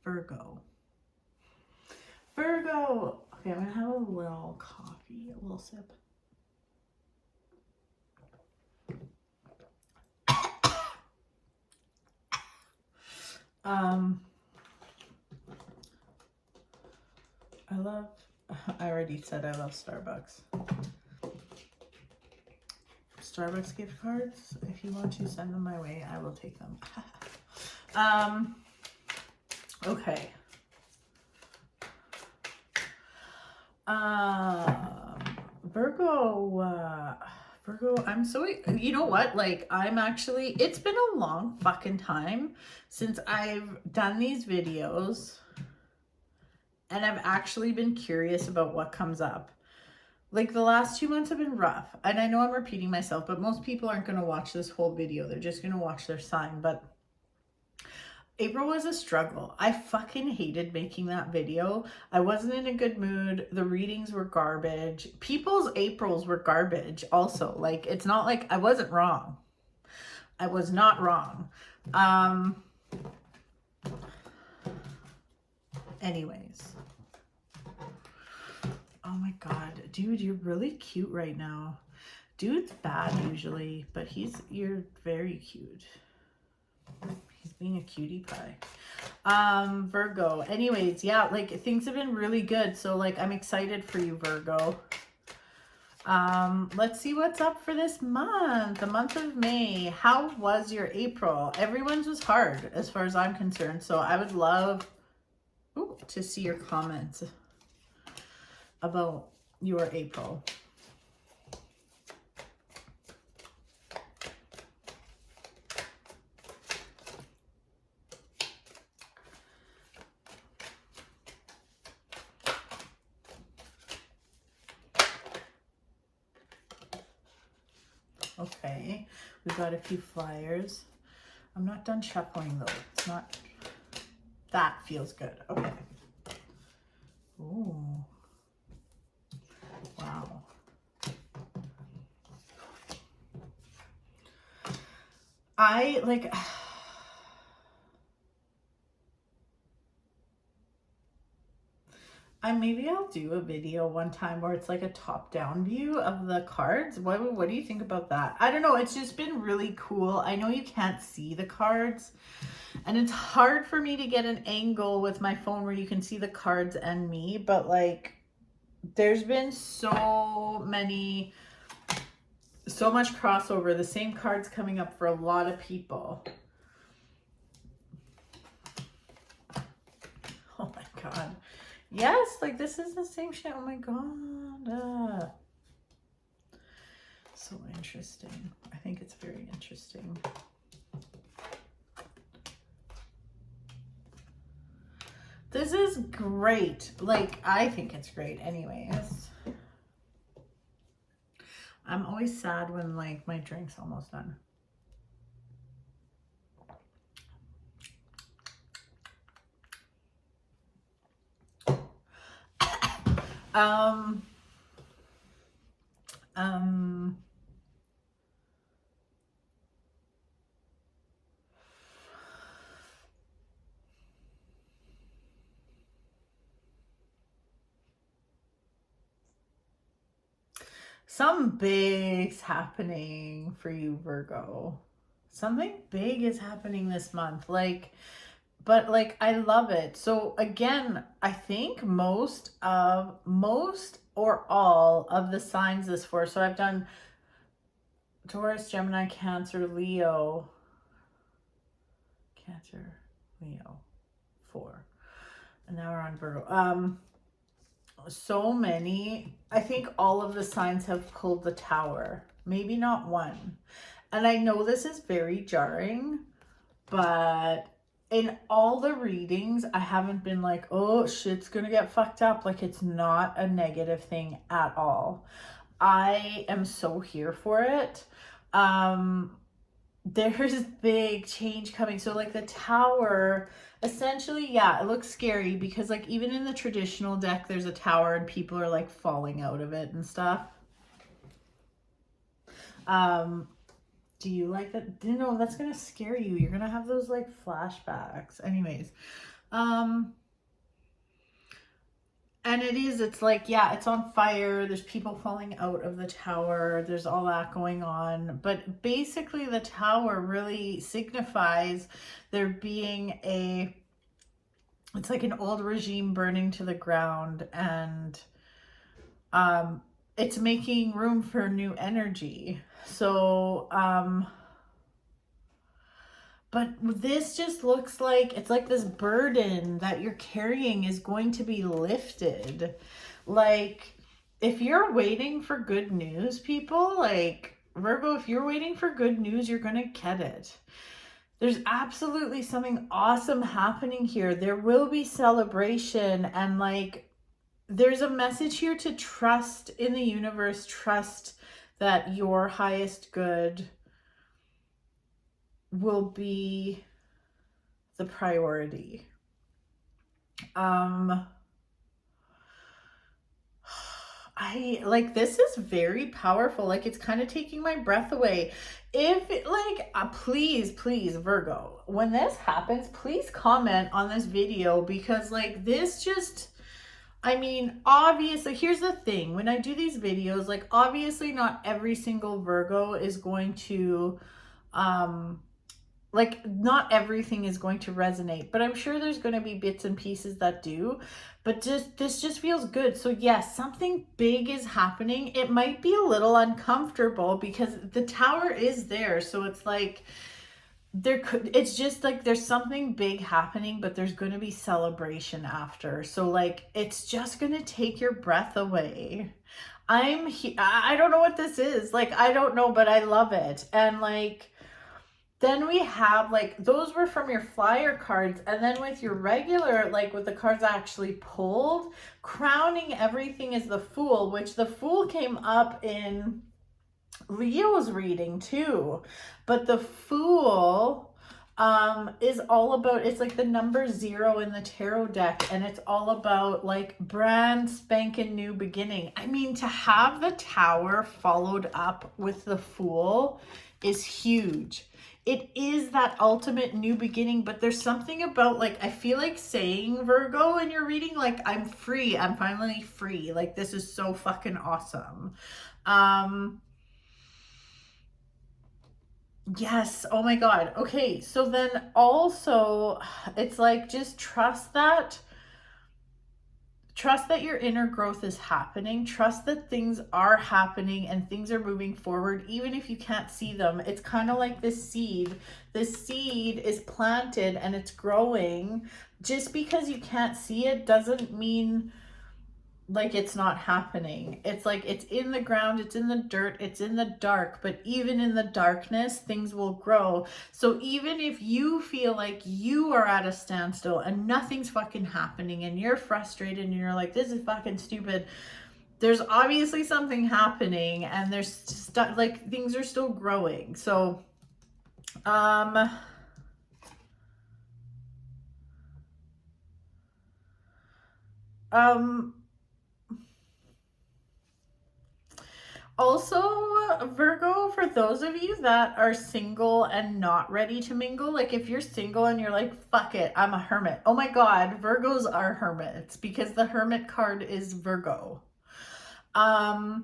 Virgo. Okay, I'm gonna have a little coffee, a little sip. I already said I love Starbucks. Starbucks gift cards, if you want to send them my way, I will take them. Okay. Virgo, I'm so, you know what? Like, it's been a long fucking time since I've done these videos and I've actually been curious about what comes up. Like, the last 2 months have been rough, and I know I'm repeating myself, but most people aren't going to watch this whole video. They're just going to watch their sign. But April was a struggle. I fucking hated making that video. I wasn't in a good mood. The readings were garbage. People's Aprils were garbage also. Like, it's not like I wasn't wrong. I was not wrong. Anyways. Oh my God, dude, you're really cute right now. Dude's bad usually, but you're very cute. He's being a cutie pie. Virgo. Anyways, yeah, like things have been really good. So like, I'm excited for you, Virgo. Let's see what's up for this month, the month of May. How was your April? Everyone's was hard as far as I'm concerned. So I would love to see your comments about your April. Okay, we've got a few flyers. I'm not done shuffling though. It's not, that feels good. Okay. Ooh. Wow. Maybe I'll do a video one time where it's like a top-down view of the cards. What do you think about that? I don't know. It's just been really cool. I know you can't see the cards, And it's hard for me to get an angle with my phone where you can see the cards and me, but like there's been so much crossover, the same cards coming up for a lot of people. Oh my God. Yes, like this is the same shit. Oh my God. So interesting. I think it's very interesting. This is great. Like, I think it's great anyways. I'm always sad when like my drink's almost done. Something big's happening for you, Virgo. Something big is happening this month. Like, but like, I love it. So again, I think most or all of the signs this for. So I've done Taurus, Gemini, Cancer, Leo. Cancer, Leo, 4. And now we're on Virgo. So many, I think all of the signs have pulled the Tower, maybe not one. And I know this is very jarring, but in all the readings, I haven't been like, oh, shit's gonna get fucked up. Like, it's not a negative thing at all. I am so here for it. There's big change coming. So like the Tower, essentially, yeah, it looks scary because like even in the traditional deck, there's a tower and people are like falling out of it and stuff. Do you like that? No, that's gonna scare you. You're gonna have those like flashbacks. Anyways, and it's like, yeah, it's on fire. There's people falling out of the tower. There's all that going on. But basically the Tower really signifies there being it's like an old regime burning to the ground, and it's making room for new energy. So, but this just looks like it's like this burden that you're carrying is going to be lifted. Like, if you're waiting for good news, people, like Virgo, if you're waiting for good news, you're going to get it. There's absolutely something awesome happening here. There will be celebration, and like there's a message here to trust in the universe, trust that your highest good will be the priority. I like, this is very powerful. Like, it's kind of taking my breath away. If like, please Virgo, when this happens, please comment on this video, because like this just, I mean, obviously, here's the thing. When I do these videos, like obviously not every single Virgo is going to, like not everything is going to resonate, but I'm sure there's going to be bits and pieces that do. But this just feels good. So yes, something big is happening. It might be a little uncomfortable because the Tower is there. So it's like it's just like there's something big happening, but there's going to be celebration after. So like it's just going to take your breath away. I don't know what this is. Like, I don't know, but I love it. And like, then we have like, those were from your flyer cards. And then with your regular, like with the cards I actually pulled, crowning everything is the Fool, which the Fool came up in Leo's reading too. But the Fool is all about, it's like the number 0 in the tarot deck, and it's all about like brand spanking new beginning. I mean, to have the Tower followed up with the Fool is huge. It is that ultimate new beginning, but there's something about like, I feel like saying, Virgo, in your reading, like, I'm free. I'm finally free. Like, this is so fucking awesome. Yes. Oh my God. Okay. So then also it's like, just trust that your inner growth is happening. Trust that things are happening and things are moving forward, even if you can't see them. It's kind of like this seed. This seed is planted and it's growing. Just because you can't see it doesn't mean like it's not happening. It's like it's in the ground, it's in the dirt, it's in the dark, but even in the darkness, things will grow. So even if you feel like you are at a standstill and nothing's fucking happening and you're frustrated and you're like, this is fucking stupid, there's obviously something happening and there's like things are still growing. So, also, Virgo, for those of you that are single and not ready to mingle, like if you're single and you're like, fuck it, I'm a hermit. Oh my God, Virgos are hermits because the hermit card is Virgo. But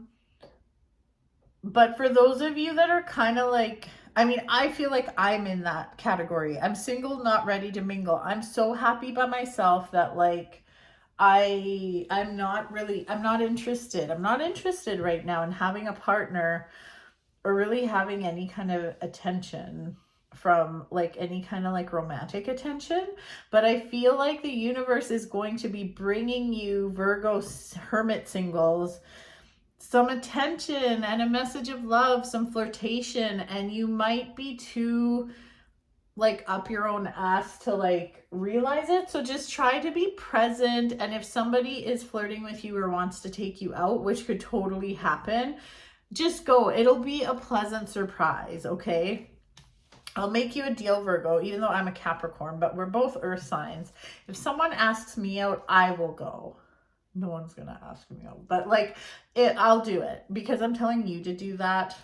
for those of you that are kind of like, I mean, I feel like I'm in that category. I'm single, not ready to mingle. I'm so happy by myself that like, I'm not interested. I'm not interested right now in having a partner or really having any kind of attention from like any kind of like romantic attention. But I feel like the universe is going to be bringing you, Virgo hermit singles, some attention and a message of love, some flirtation, and you might be too like up your own ass to like realize it. So just try to be present. And if somebody is flirting with you or wants to take you out, which could totally happen, just go. It'll be a pleasant surprise. Okay. I'll make you a deal, Virgo, even though I'm a Capricorn, but we're both earth signs. If someone asks me out, I will go. No one's going to ask me out, but like I'll do it because I'm telling you to do that.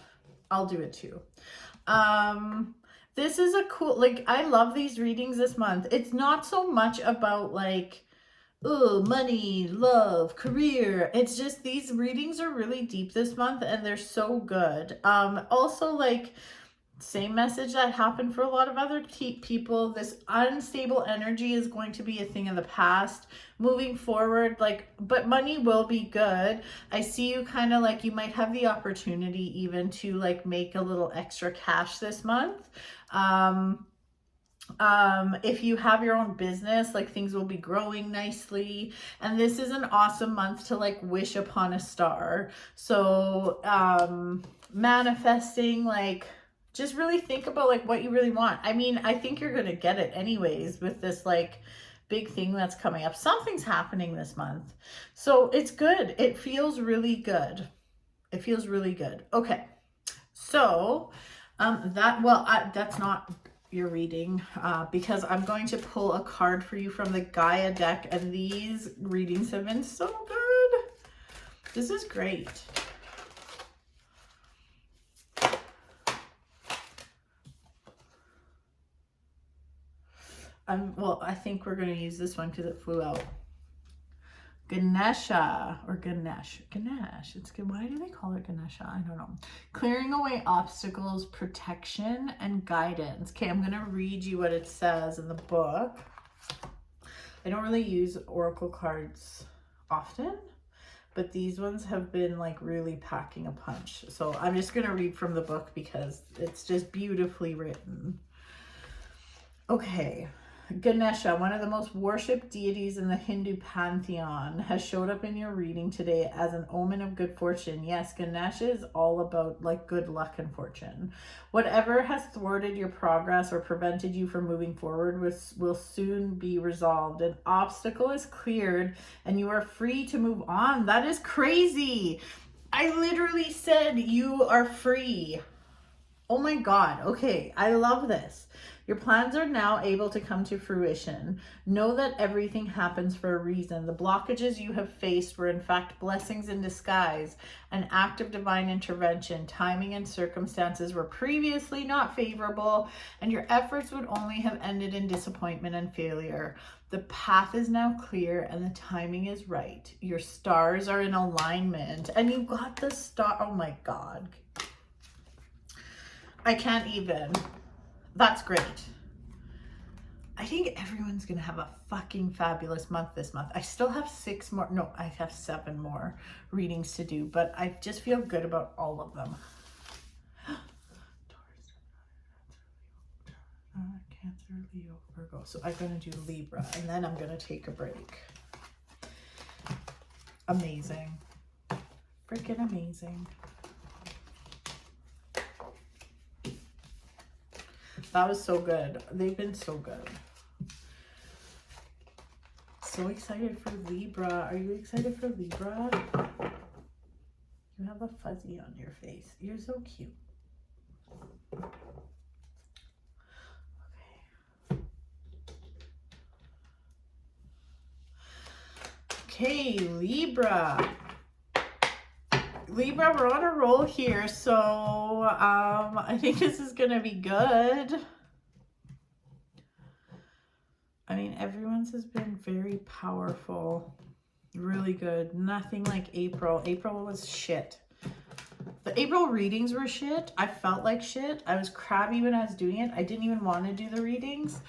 I'll do it too. This is a cool, like, I love these readings this month. It's not so much about like, oh, money, love, career. It's just these readings are really deep this month and they're so good. Also like, same message that happened for a lot of other people. This unstable energy is going to be a thing of the past. Moving forward, like, but money will be good. I see you kind of like, you might have the opportunity even to like make a little extra cash this month. If you have your own business, like things will be growing nicely. And this is an awesome month to like wish upon a star. So, manifesting, like, just really think about like what you really want. I mean, I think you're going to get it anyways with this like big thing that's coming up. Something's happening this month. So it's good. It feels really good. It feels really good. Okay. So, that's not your reading because I'm going to pull a card for you from the GAIA deck, and these readings have been so good. This is great. Well, I think we're going to use this one because it flew out. Ganesha or Ganesh. It's good. Why do they call it Ganesha? I don't know. Clearing away obstacles, protection, and guidance. Okay, I'm going to read you what it says in the book. I don't really use oracle cards often, but these ones have been like really packing a punch. So I'm just going to read from the book because it's just beautifully written. Okay. Ganesha, one of the most worshipped deities in the Hindu pantheon, has showed up in your reading today as an omen of good fortune. Yes, Ganesha is all about like good luck and fortune. Whatever has thwarted your progress or prevented you from moving forward will soon be resolved. An obstacle is cleared and you are free to move on. That is crazy. I literally said you are free. Oh my God. Okay, I love this. Your plans are now able to come to fruition. Know that everything happens for a reason. The blockages you have faced were in fact blessings in disguise, an act of divine intervention. Timing and circumstances were previously not favorable, and your efforts would only have ended in disappointment and failure. The path is now clear and the timing is right. Your stars are in alignment, and you got the star. Oh my God. I can't even. That's great. I think everyone's gonna have a fucking fabulous month this month. I still have 6 more, no, I have 7 more readings to do, but I just feel good about all of them. Cancer, Leo, Virgo. So I'm gonna do Libra, and then I'm gonna take a break. Amazing. Freaking amazing. That was so good. They've been so good. So excited for Libra. Are you excited for Libra? You have a fuzzy on your face. You're so cute. Okay, Libra. Libra, we're on a roll here, so I think this is gonna be good. I mean, everyone's has been very powerful, really good. Nothing like April. April was shit. The April readings were shit. I felt like shit. I was crabby when I was doing it. I didn't even want to do the readings.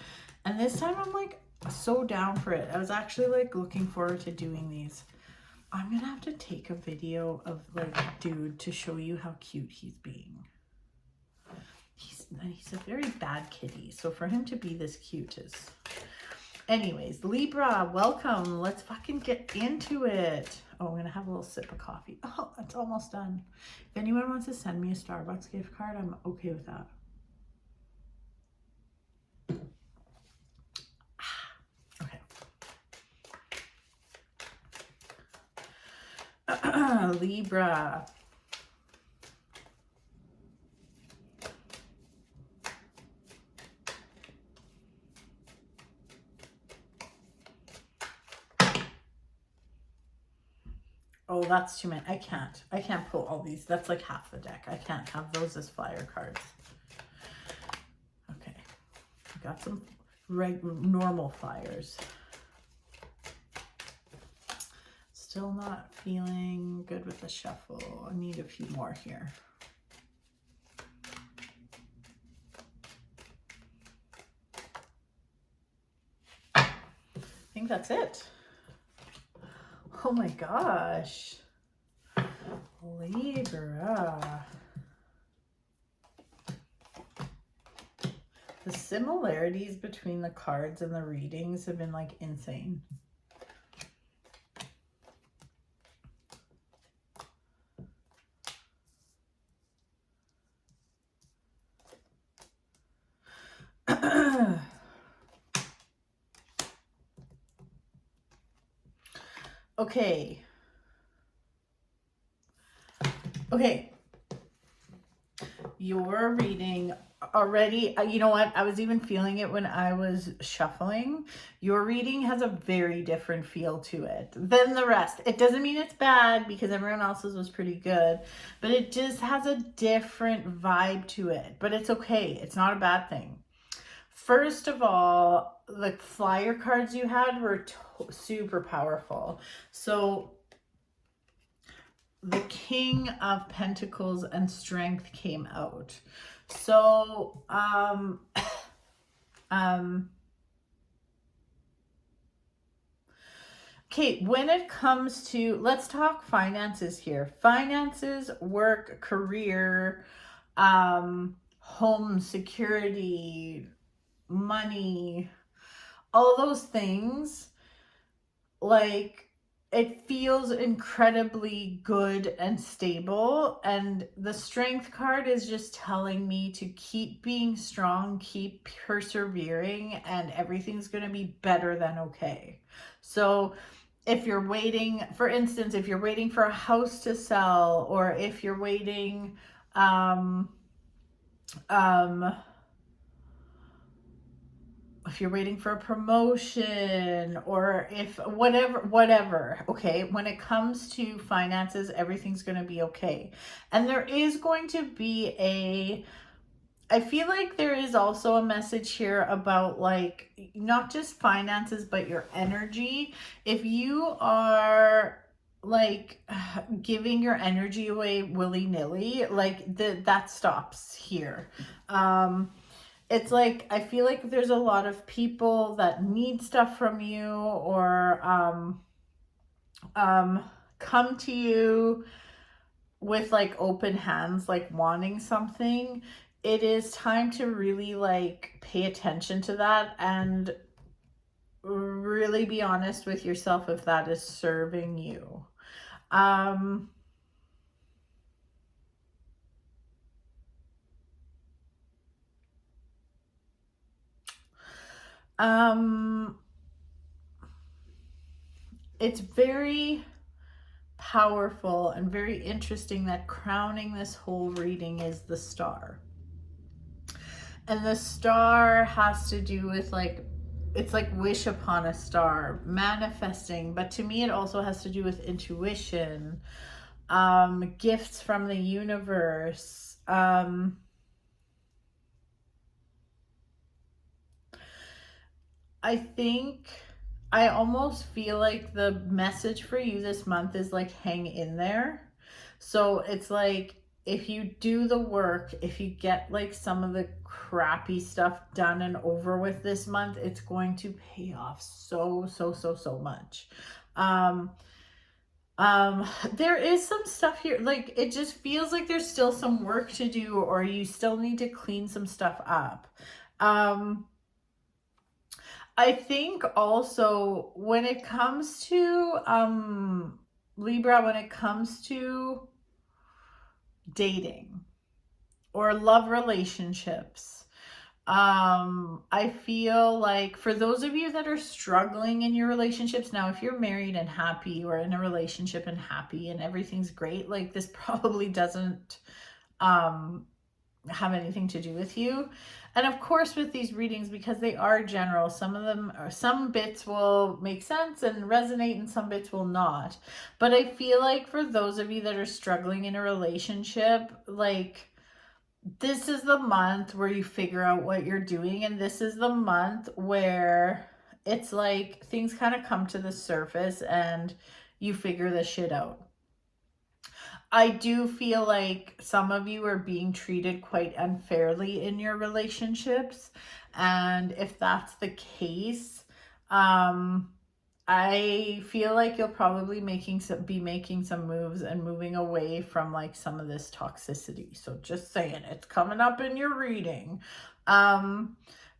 And this time I'm like so down for it. I was actually like looking forward to doing these. I'm gonna have to take a video of like dude to show you how cute he's being. He's a very bad kitty. So for him to be this cute is... Anyways, Libra, welcome. Let's fucking get into it. Oh, I'm gonna have a little sip of coffee. Oh, it's almost done. If anyone wants to send me a Starbucks gift card, I'm okay with that. Okay. Libra. Oh, that's too many. I can't pull all these. That's like half the deck. I can't have those as flyer cards. Okay. I got some normal flyers. Still not feeling good with the shuffle. I need a few more here. I think that's it. Oh my gosh. Libra. The similarities between the cards and the readings have been like insane. Okay. Okay. Your reading already, you know what? I was even feeling it when I was shuffling. Your reading has a very different feel to it than the rest. It doesn't mean it's bad because everyone else's was pretty good, but it just has a different vibe to it. But it's okay. It's not a bad thing. First of all, the flyer cards you had were super powerful. So the King of Pentacles and Strength came out. So, okay, when it comes to, let's talk finances here. Finances, work, career, home security, money, all those things, like, it feels incredibly good and stable. And the Strength card is just telling me to keep being strong, keep persevering, and everything's going to be better than okay. So if you're waiting, for instance, if you're waiting for a house to sell, or if you're waiting, if you're waiting for a promotion, or if whatever, okay, when it comes to finances, everything's going to be okay. And there is going to be I feel like there is also a message here about like not just finances, but your energy. If you are like giving your energy away willy-nilly, like that stops here. It's like I feel like there's a lot of people that need stuff from you, or come to you with like open hands, like wanting something. It is time to really like pay attention to that and really be honest with yourself if that is serving you. Um, um, it's very powerful and very interesting that crowning this whole reading is the star. And the star has to do with like, it's like wish upon a star, manifesting. But to me, it also has to do with intuition, gifts from the universe. I think I almost feel like the message for you this month is like hang in there. So it's like if you do the work, if you get like some of the crappy stuff done and over with this month, it's going to pay off so much. Um there is some stuff here, like it just feels like there's still some work to do, or you still need to clean some stuff up. I think also when it comes to Libra, when it comes to dating or love relationships, I feel like for those of you that are struggling in your relationships now, if you're married and happy, or in a relationship and happy and everything's great, like this probably doesn't have anything to do with you. And of course, with these readings, because they are general, some of them are, some bits will make sense and resonate and some bits will not. But I feel like for those of you that are struggling in a relationship, like this is the month where you figure out what you're doing, and this is the month where it's like things kind of come to the surface and you figure this shit out. I do feel like some of you are being treated quite unfairly in your relationships. And if that's the case, I feel like you'll probably be making some moves and moving away from like some of this toxicity. So just saying, it's coming up in your reading.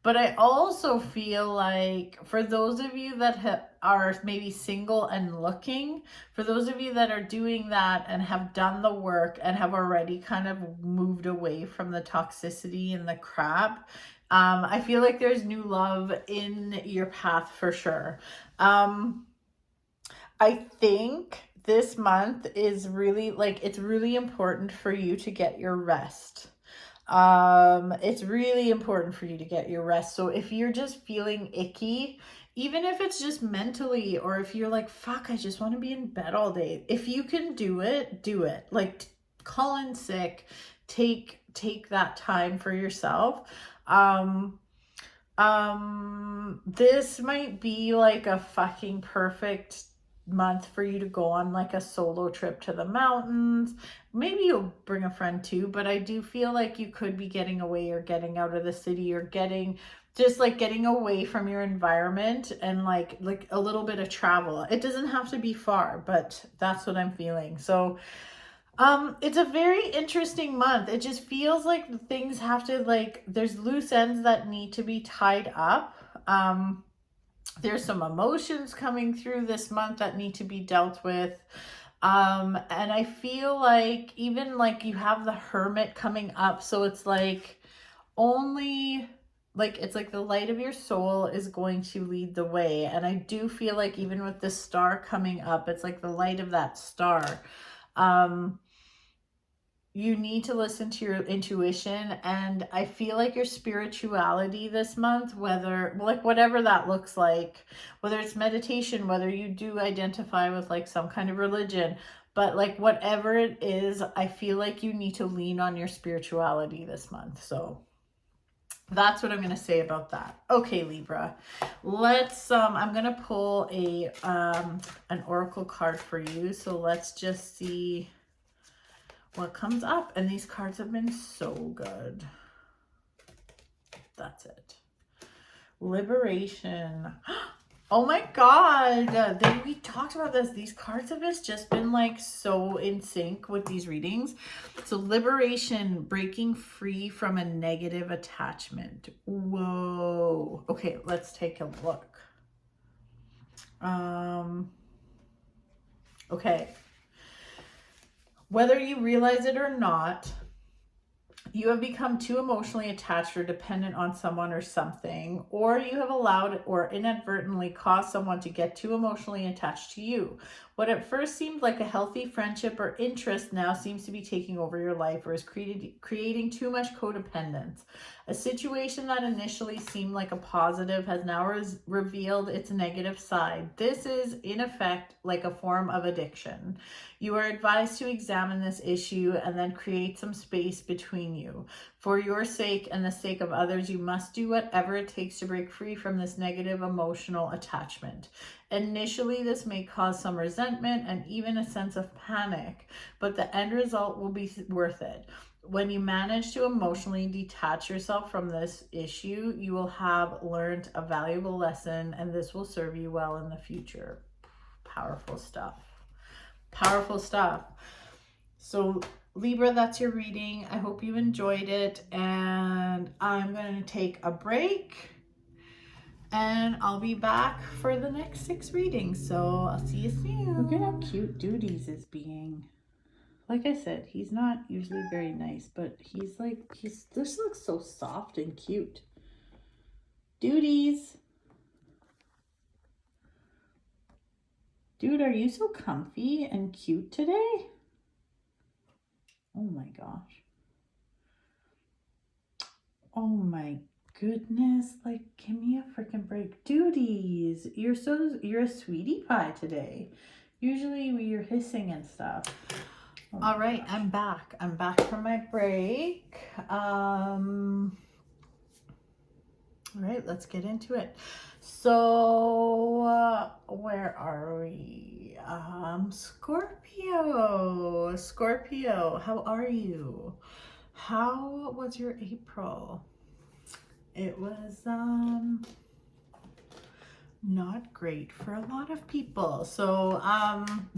But I also feel like for those of you that are maybe single and looking, for those of you that are doing that and have done the work and have already kind of moved away from the toxicity and the crap, I feel like there's new love in your path for sure. I think this month is really like, it's really important for you to get your rest. It's really important for you to get your rest. So if you're just feeling icky, even if it's just mentally, or if you're like, fuck, I just want to be in bed all day, if you can do it, do it. Like call in sick, take that time for yourself. This might be like a fucking perfect month for you to go on like a solo trip to the mountains. Maybe you'll bring a friend too, but I do feel like you could be getting away or getting out of the city, or getting away from your environment, and like a little bit of travel. It doesn't have to be far, but that's what I'm feeling. So it's a very interesting month. It just feels like things have to, like, there's loose ends that need to be tied up. There's some emotions coming through this month that need to be dealt with. And I feel like even like you have the Hermit coming up, so it's like only like, it's like the light of your soul is going to lead the way. And I do feel like even with the star coming up, it's like the light of that star. You need to listen to your intuition, and I feel like your spirituality this month, whether like whatever that looks like, whether it's meditation, whether you do identify with like some kind of religion, but like whatever it is, I feel like you need to lean on your spirituality this month. So That's what I'm going to say about that. Okay, Libra, let's, I'm going to pull an oracle card for you. So let's just see what comes up. And these cards have been so good. That's it. Liberation. Oh my God. We talked about this. These cards have just been like so in sync with these readings. So liberation, breaking free from a negative attachment. Whoa. Okay, let's take a look. Okay. Whether you realize it or not, you have become too emotionally attached or dependent on someone or something, or you have allowed or inadvertently caused someone to get too emotionally attached to you. What at first seemed like a healthy friendship or interest now seems to be taking over your life or is creating too much codependence. A situation that initially seemed like a positive has now revealed its negative side. This is, in effect, like a form of addiction. You are advised to examine this issue and then create some space between you. For your sake and the sake of others, you must do whatever it takes to break free from this negative emotional attachment. Initially, this may cause some resentment and even a sense of panic, but the end result will be worth it. When you manage to emotionally detach yourself from this issue, you will have learned a valuable lesson, and this will serve you well in the future. Powerful stuff. Powerful stuff. So Libra, that's your reading. I hope you enjoyed it, and I'm going to take a break and I'll be back for the next 6 readings. So I'll see you soon. Look at how cute Duties is being. Like I said, he's not usually very nice, but this looks so soft and cute. Duties. Dude, are you so comfy and cute today? Oh my gosh. Oh my goodness. Like, give me a freaking break. Duties. You're a sweetie pie today. Usually you're hissing and stuff. Oh all right, gosh. I'm back. I'm back from my break. All right, let's get into it. So, where are we? Scorpio. Scorpio, how are you? How was your April? It was not great for a lot of people. So,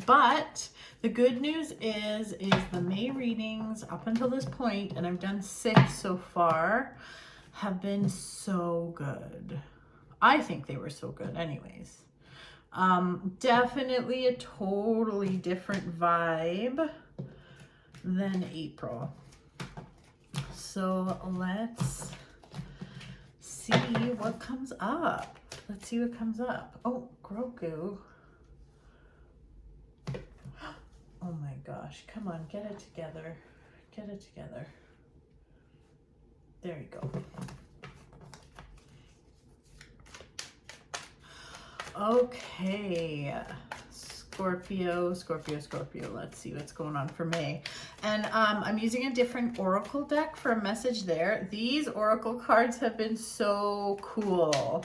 but the good news is the May readings up until this point, and I've done 6 so far, have been so good. I think they were so good anyways. Definitely a totally different vibe than April. So let's see what comes up. Let's see what comes up. Oh, Grogu. Oh my gosh. Come on, get it together. Get it together. There you go. Okay. Scorpio. Let's see what's going on for May. And I'm using a different oracle deck for a message there. These oracle cards have been so cool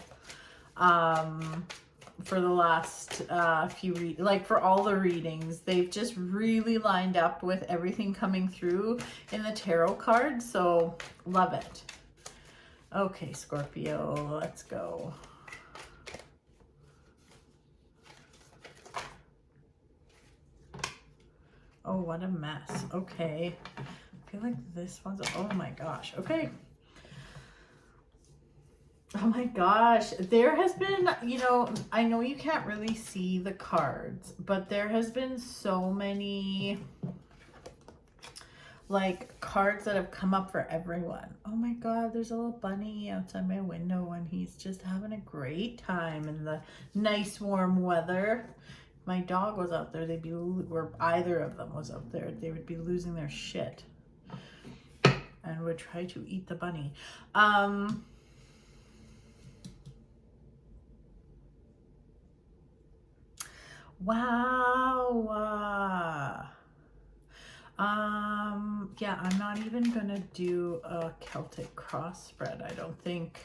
for the last few like for all the readings. They've just really lined up with everything coming through in the tarot cards. So love it. Okay, Scorpio, let's go. Oh, what a mess. Okay. I feel like this one's, oh my gosh. Okay. Oh my gosh. There has been, I know you can't really see the cards, but there has been so many like cards that have come up for everyone. Oh my God, there's a little bunny outside my window and he's just having a great time in the nice warm weather. My dog was out there, or either of them was out there, they would be losing their shit and would try to eat the bunny. Wow. Yeah, I'm not even gonna do a Celtic cross spread. I don't think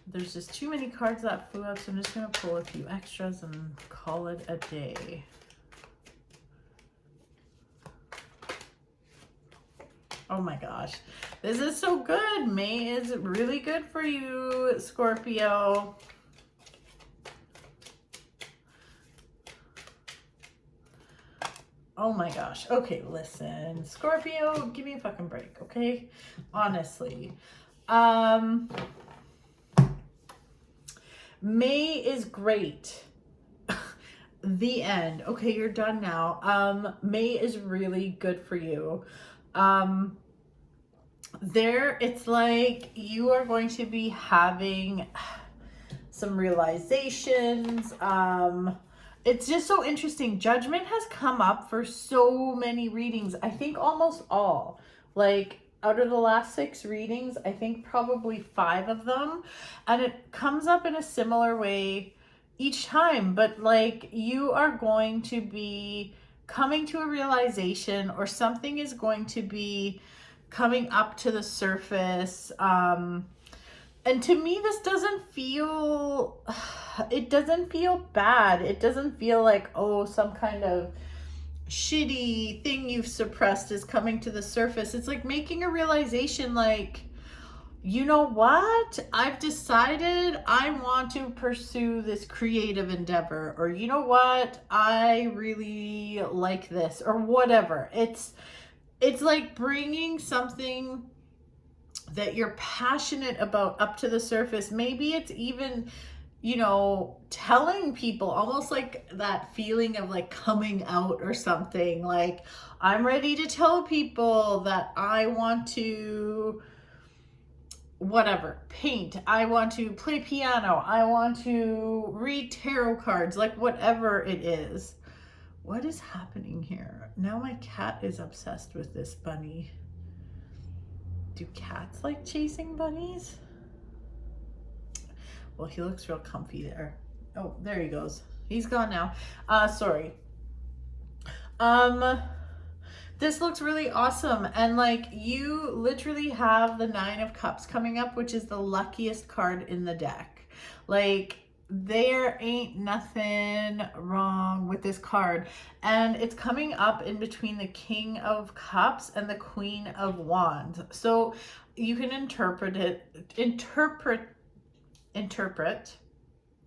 there's just too many cards that flew up, so I'm just gonna pull a few extras and call it a day. Oh my gosh, this is so good. May is really good for you, Scorpio. Oh my gosh. Okay, listen, Scorpio, give me a fucking break, okay? Honestly. May is great. The end. Okay, you're done now. May is really good for you. It's like you are going to be having some realizations. It's just so interesting. Judgment has come up for so many readings. I think almost all. Like, out of the last 6 readings, I think probably 5 of them. And it comes up in a similar way each time. But, like, you are going to be coming to a realization, or something is going to be coming up to the surface. And to me, this doesn't feel, it doesn't feel bad. It doesn't feel like, oh, some kind of shitty thing you've suppressed is coming to the surface. It's like making a realization, like, you know what? I've decided I want to pursue this creative endeavor, or you know what? I really like this, or whatever. It's like bringing something that you're passionate about up to the surface. Maybe it's even, you know, telling people, almost like that feeling of like coming out or something. Like, I'm ready to tell people that I want to, whatever, paint, I want to play piano, I want to read tarot cards, like whatever it is. What is happening here? Now my cat is obsessed with this bunny. Do cats like chasing bunnies? Well, he looks real comfy there. Oh, there he goes. He's gone now. Sorry. This looks really awesome. And like, you literally have the 9 of Cups coming up, which is the luckiest card in the deck. Like, there ain't nothing wrong with this card. And it's coming up in between the King of Cups and the Queen of Wands. So you can interpret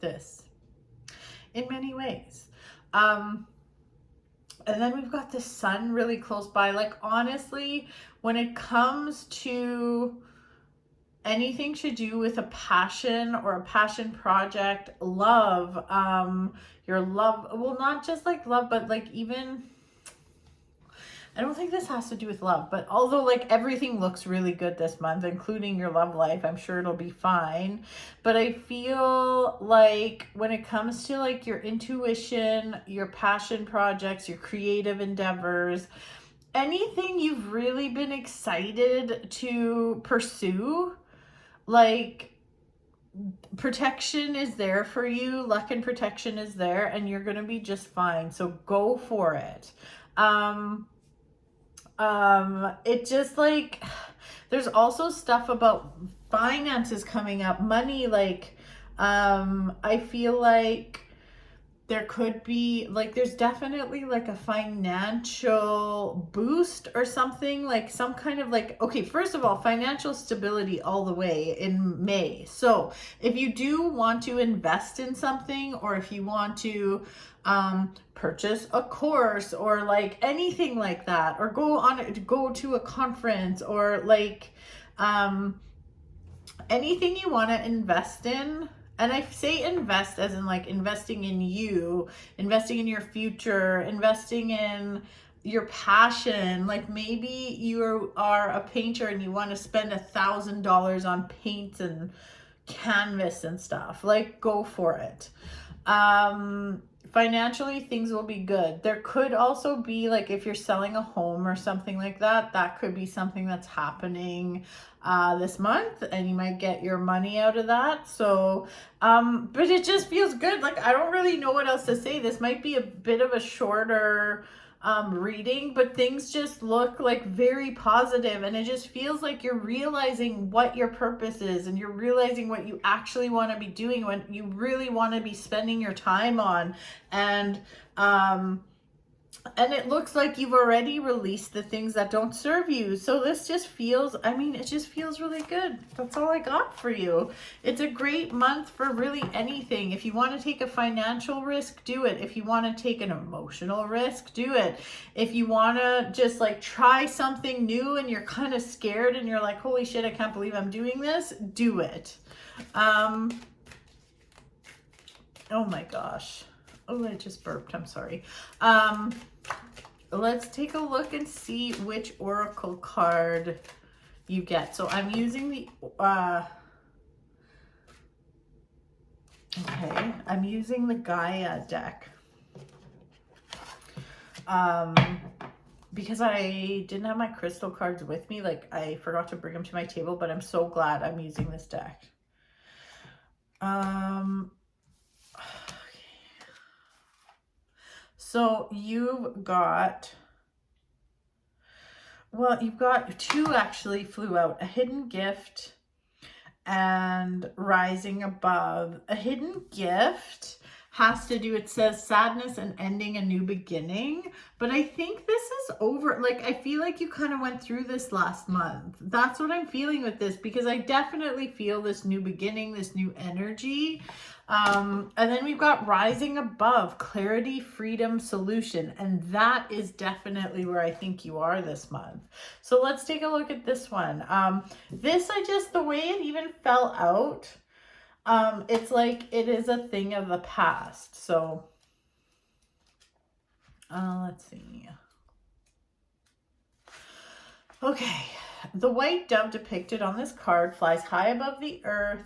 this in many ways. And then we've got the Sun really close by. Like, honestly, when it comes to anything to do with a passion or a passion project, love, your love, well, not just like love, but like even, I don't think this has to do with love, but although like everything looks really good this month, including your love life, I'm sure it'll be fine. But I feel like when it comes to like your intuition, your passion projects, your creative endeavors, anything you've really been excited to pursue, like, protection is there for you. Luck and protection is there, and you're going to be just fine. So go for it. It just like, there's also stuff about finances coming up, money. Like, I feel like there could be like, there's definitely like a financial boost or something, like some kind of like, okay, first of all, financial stability all the way in May. So if you do want to invest in something, or if you want to purchase a course, or like anything like that, or go to a conference, or like anything you want to invest in. And I say invest as in like investing in you, investing in your future, investing in your passion. Like, maybe you are a painter and you want to spend $1,000 on paints and canvas and stuff. Like, go for it. Financially, things will be good. There could also be like, if you're selling a home or something like that, that could be something that's happening this month, and you might get your money out of that. So but it just feels good. Like, I don't really know what else to say. This might be a bit of a shorter reading, but things just look like very positive, and it just feels like you're realizing what your purpose is, and you're realizing what you actually want to be doing, what you really want to be spending your time on. And it looks like you've already released the things that don't serve you. So this just feels, I mean, it just feels really good. That's all I got for you. It's a great month for really anything. If you want to take a financial risk, do it. If you want to take an emotional risk, do it. If you want to just like try something new and you're kind of scared and you're like, holy shit, I can't believe I'm doing this, do it. Oh my gosh. Oh, I just burped. I'm sorry. Let's take a look and see which oracle card you get. So I'm using the, I'm using the GAIA deck. Because I didn't have my crystal cards with me. Like, I forgot to bring them to my table, but I'm so glad I'm using this deck. So you've got, well, you've got two actually flew out, a hidden gift and rising above. A hidden gift has to do, it says sadness and ending a new beginning, but I think this is over. Like, I feel like you kind of went through this last month. That's what I'm feeling with this, because I definitely feel this new beginning, this new energy. And then we've got rising above, clarity, freedom, solution. And that is definitely where I think you are this month. So let's take a look at this one. This, the way it even fell out, it's like it is a thing of the past. So let's see. Okay. The white dove depicted on this card flies high above the earth,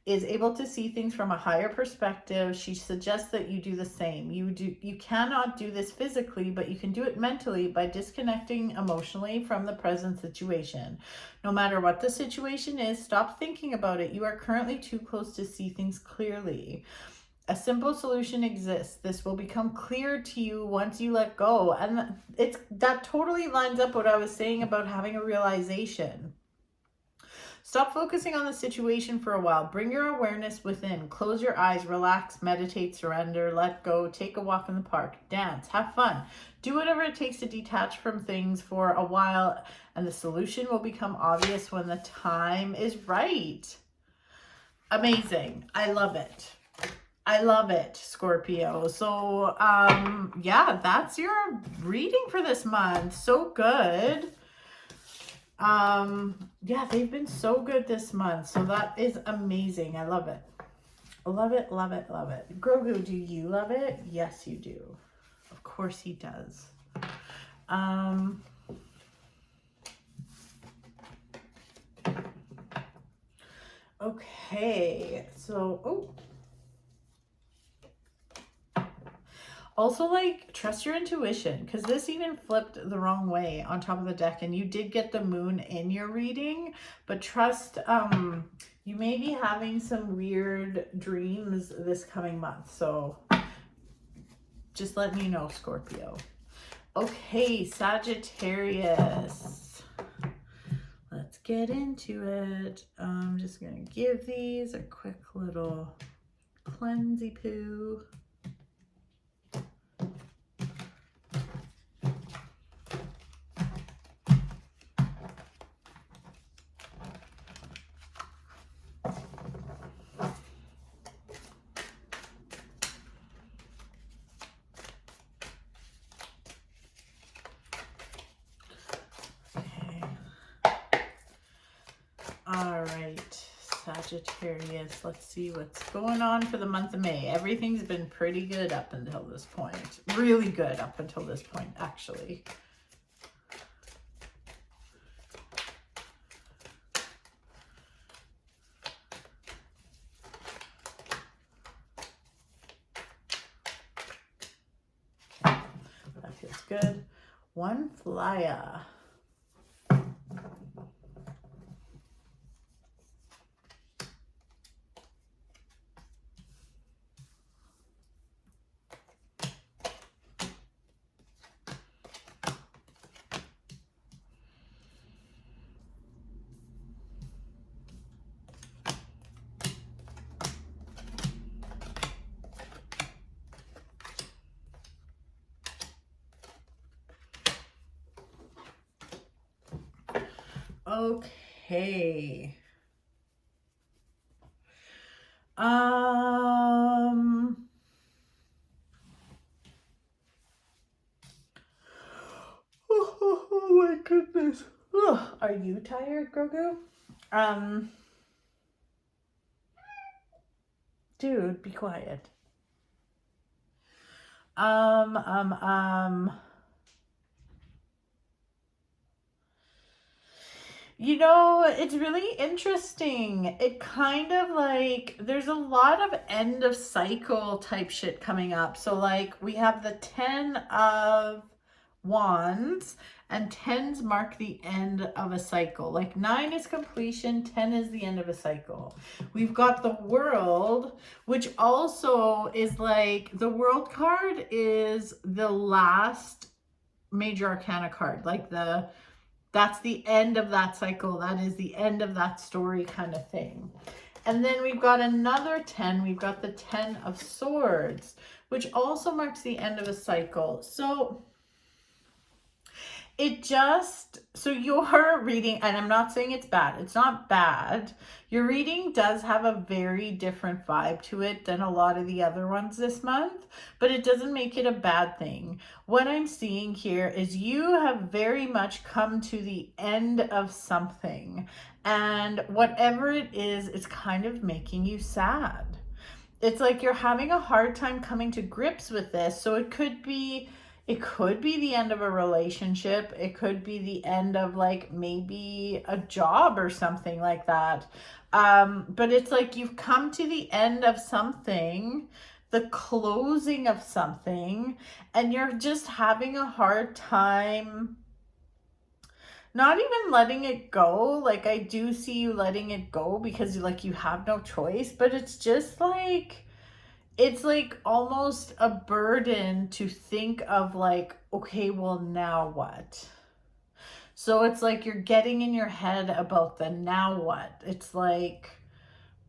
is able to see things from a higher perspective. She suggests that you do the same. You cannot do this physically, but you can do it mentally by disconnecting emotionally from the present situation. No matter what the situation is, stop thinking about it. You are currently too close to see things clearly. A simple solution exists. This will become clear to you once you let go. And that totally lines up what I was saying about having a realization. Stop focusing on the situation for a while. Bring your awareness within. Close your eyes, relax, meditate, surrender, let go, take a walk in the park, dance, have fun. Do whatever it takes to detach from things for a while, and the solution will become obvious when the time is right. Amazing. I love it. I love it, Scorpio. So, yeah, that's your reading for this month. So good. Yeah, they've been so good this month. So that is amazing. I love it. Love it, love it, love it. Grogu, do you love it? Yes, you do. Of course he does. Okay, so, also, like, trust your intuition, because this even flipped the wrong way on top of the deck, and you did get the moon in your reading, but trust, you may be having some weird dreams this coming month, so just let me know, Scorpio. Okay, Sagittarius. Let's get into it. I'm just going to give these a quick little cleansy poo. All right, Sagittarius, let's see what's going on for the month of May. Everything's been pretty good up until this point. Really good up until this point, actually. Okay, that feels good. One flyer. Okay. Oh my goodness. Ugh. Are you tired, Grogu? Dude, be quiet. You know, it's really interesting. It kind of like, there's a lot of end of cycle type shit coming up. So like we have the 10 of Wands, and 10s mark the end of a cycle. Like 9 is completion, 10 is the end of a cycle. We've got the World, which also is like, the World card is the last major arcana card. Like that's the end of that cycle. That is the end of that story kind of thing. And then we've got another 10. We've got the 10 of Swords, which also marks the end of a cycle. So it just, so your reading, and I'm not saying it's bad, it's not bad. Your reading does have a very different vibe to it than a lot of the other ones this month, but it doesn't make it a bad thing. What I'm seeing here is you have very much come to the end of something, and whatever it is, it's kind of making you sad. It's like you're having a hard time coming to grips with this. So it could be the end of a relationship. It could be the end of like maybe a job or something like that. But it's like you've come to the end of something, the closing of something, and you're just having a hard time not even letting it go. Like I do see you letting it go because like you have no choice, but it's just like, it's like almost a burden to think of like, okay, well now what? So it's like you're getting in your head about the now what. It's like,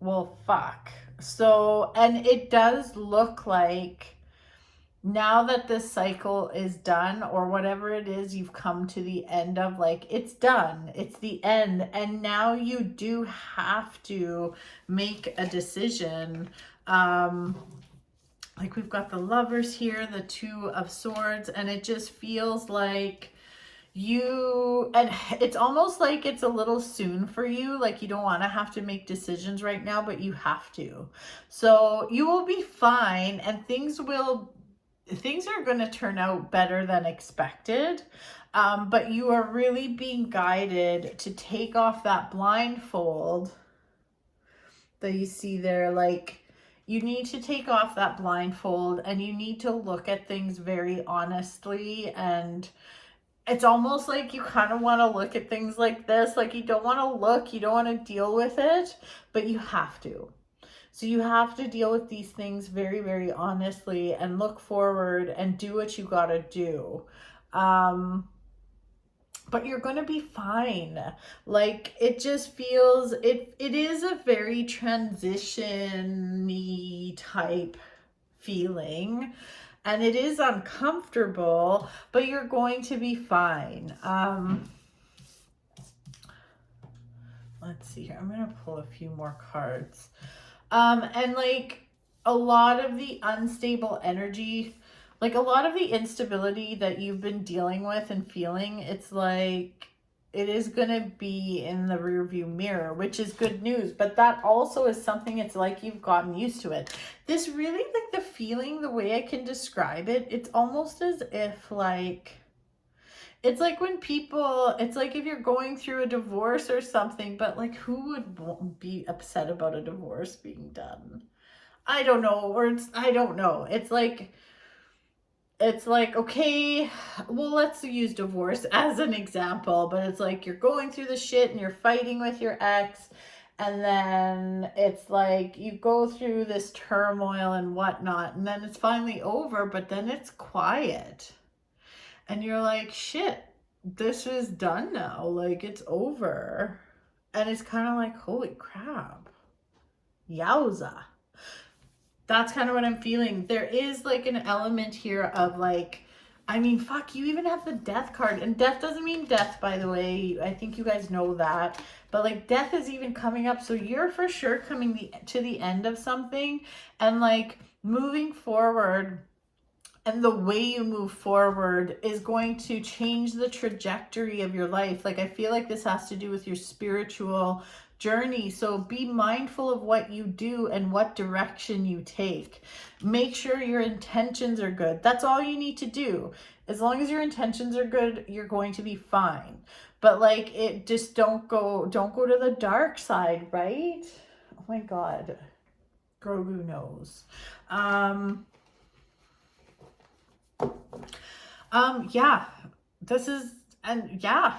well, fuck. So, and it does look like now that this cycle is done or whatever it is you've come to the end of, like it's done, it's the end, and now you do have to make a decision. Like we've got the Lovers here, the 2 of Swords, and it just feels like you, and it's almost like it's a little soon for you. Like you don't want to have to make decisions right now, but you have to. So you will be fine, and things are going to turn out better than expected. But you are really being guided to take off that blindfold that you see there. Like you need to take off that blindfold and you need to look at things very honestly. And it's almost like you kind of want to look at things like this. Like you don't want to look, you don't want to deal with it, but you have to. So you have to deal with these things very, very honestly and look forward and do what you got to do. But you're going to be fine. Like it just feels, it is a very transition-y type feeling, and it is uncomfortable, but you're going to be fine. Let's see here. I'm going to pull a few more cards. And like a lot of the unstable energy, like a lot of the instability that you've been dealing with and feeling, it's like it is going to be in the rearview mirror, which is good news. But that also is something, it's like you've gotten used to it. This really, like the feeling, the way I can describe it, it's almost as if like, it's like when people, it's like if you're going through a divorce or something, but like who would be upset about a divorce being done? I don't know. Or I don't know. It's like, okay, well, let's use divorce as an example, but it's like you're going through the shit and you're fighting with your ex, and then it's like you go through this turmoil and whatnot, and then it's finally over, but then it's quiet. And you're like, shit, this is done now. Like, it's over. And it's kind of like, holy crap. Yowza. That's kind of what I'm feeling. There is like an element here of like, I mean, fuck, you even have the death card. And death doesn't mean death, by the way. I think you guys know that. But like death is even coming up. So you're for sure coming to the end of something and like moving forward. And the way you move forward is going to change the trajectory of your life. Like, I feel like this has to do with your spiritual journey. So be mindful of what you do and what direction you take. Make sure your intentions are good. That's all you need to do. As long as your intentions are good, you're going to be fine. But like, it just don't go to the dark side, right? Oh my God. Grogu knows. Yeah, this is, and yeah,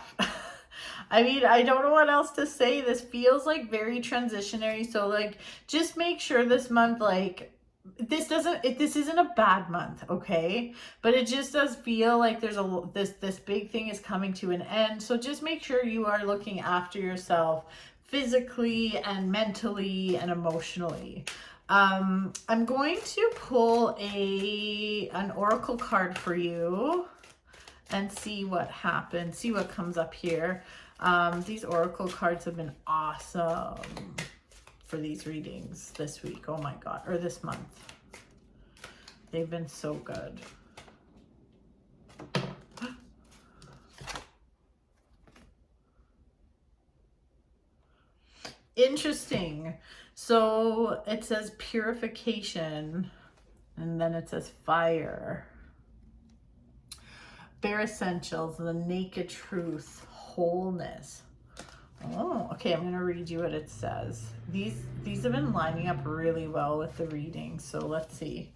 I mean, I don't know what else to say. This feels like very transitionary. So like, just make sure this month, like, this isn't a bad month, okay? But it just does feel like there's this big thing is coming to an end. So just make sure you are looking after yourself physically and mentally and emotionally. I'm going to pull an oracle card for you and see what happens, see what comes up here. These oracle cards have been awesome for these readings this week. Oh my God, or this month. They've been so good. Interesting. So it says purification, and then it says fire. Bare essentials, the naked truth, wholeness. Oh, okay, I'm going to read you what it says. These have been lining up really well with the reading, so let's see.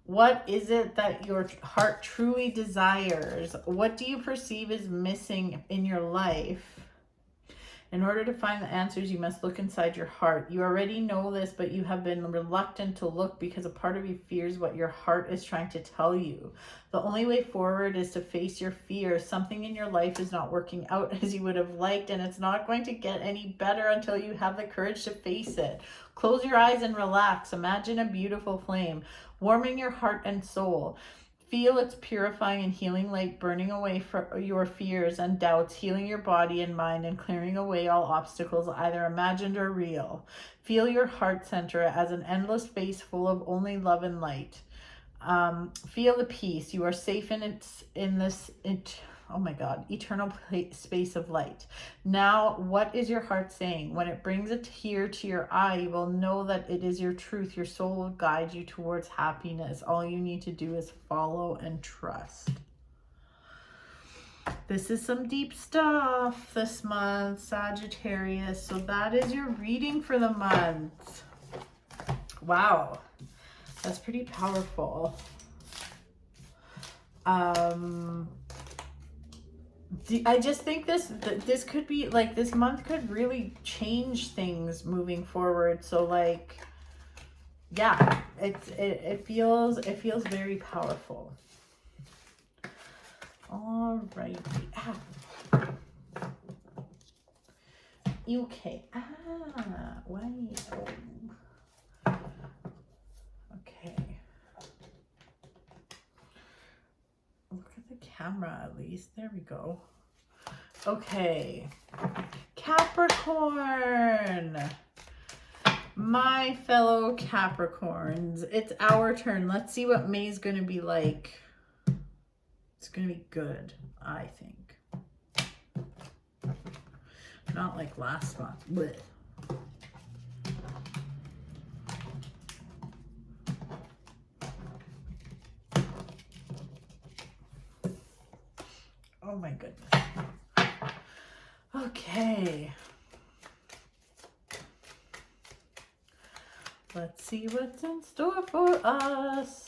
What is it that your heart truly desires? What do you perceive is missing in your life? In order to find the answers, you must look inside your heart. You already know this, but you have been reluctant to look because a part of you fears what your heart is trying to tell you. The only way forward is to face your fears. Something in your life is not working out as you would have liked, and it's not going to get any better until you have the courage to face it. Close your eyes and relax. Imagine a beautiful flame, warming your heart and soul. Feel its purifying and healing light burning away for your fears and doubts, healing your body and mind and clearing away all obstacles, either imagined or real. Feel your heart center as an endless space full of only love and light. Feel the peace. You are safe in this oh my God, eternal space of light. Now, what is your heart saying? When it brings a tear to your eye, you will know that it is your truth. Your soul will guide you towards happiness. All you need to do is follow and trust. This is some deep stuff this month, Sagittarius. So that is your reading for the month. Wow, that's pretty powerful. I just think this could be like, this month could really change things moving forward. So like, yeah, it feels very powerful. All right. Okay. Wait. Okay. Look at the camera at least. There we go. Okay. Capricorn. My fellow Capricorns. It's our turn. Let's see what May's going to be like. It's going to be good, I think. Not like last month. Blech. Oh my goodness. Okay. Let's see what's in store for us.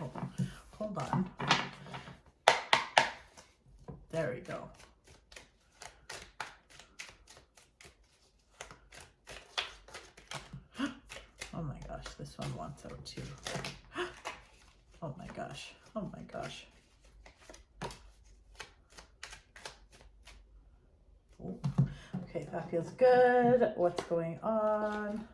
Oh, hold on. There we go. Oh my gosh, this one wants out too. Oh my gosh, oh my gosh. Oh, Okay, that feels good. What's going on?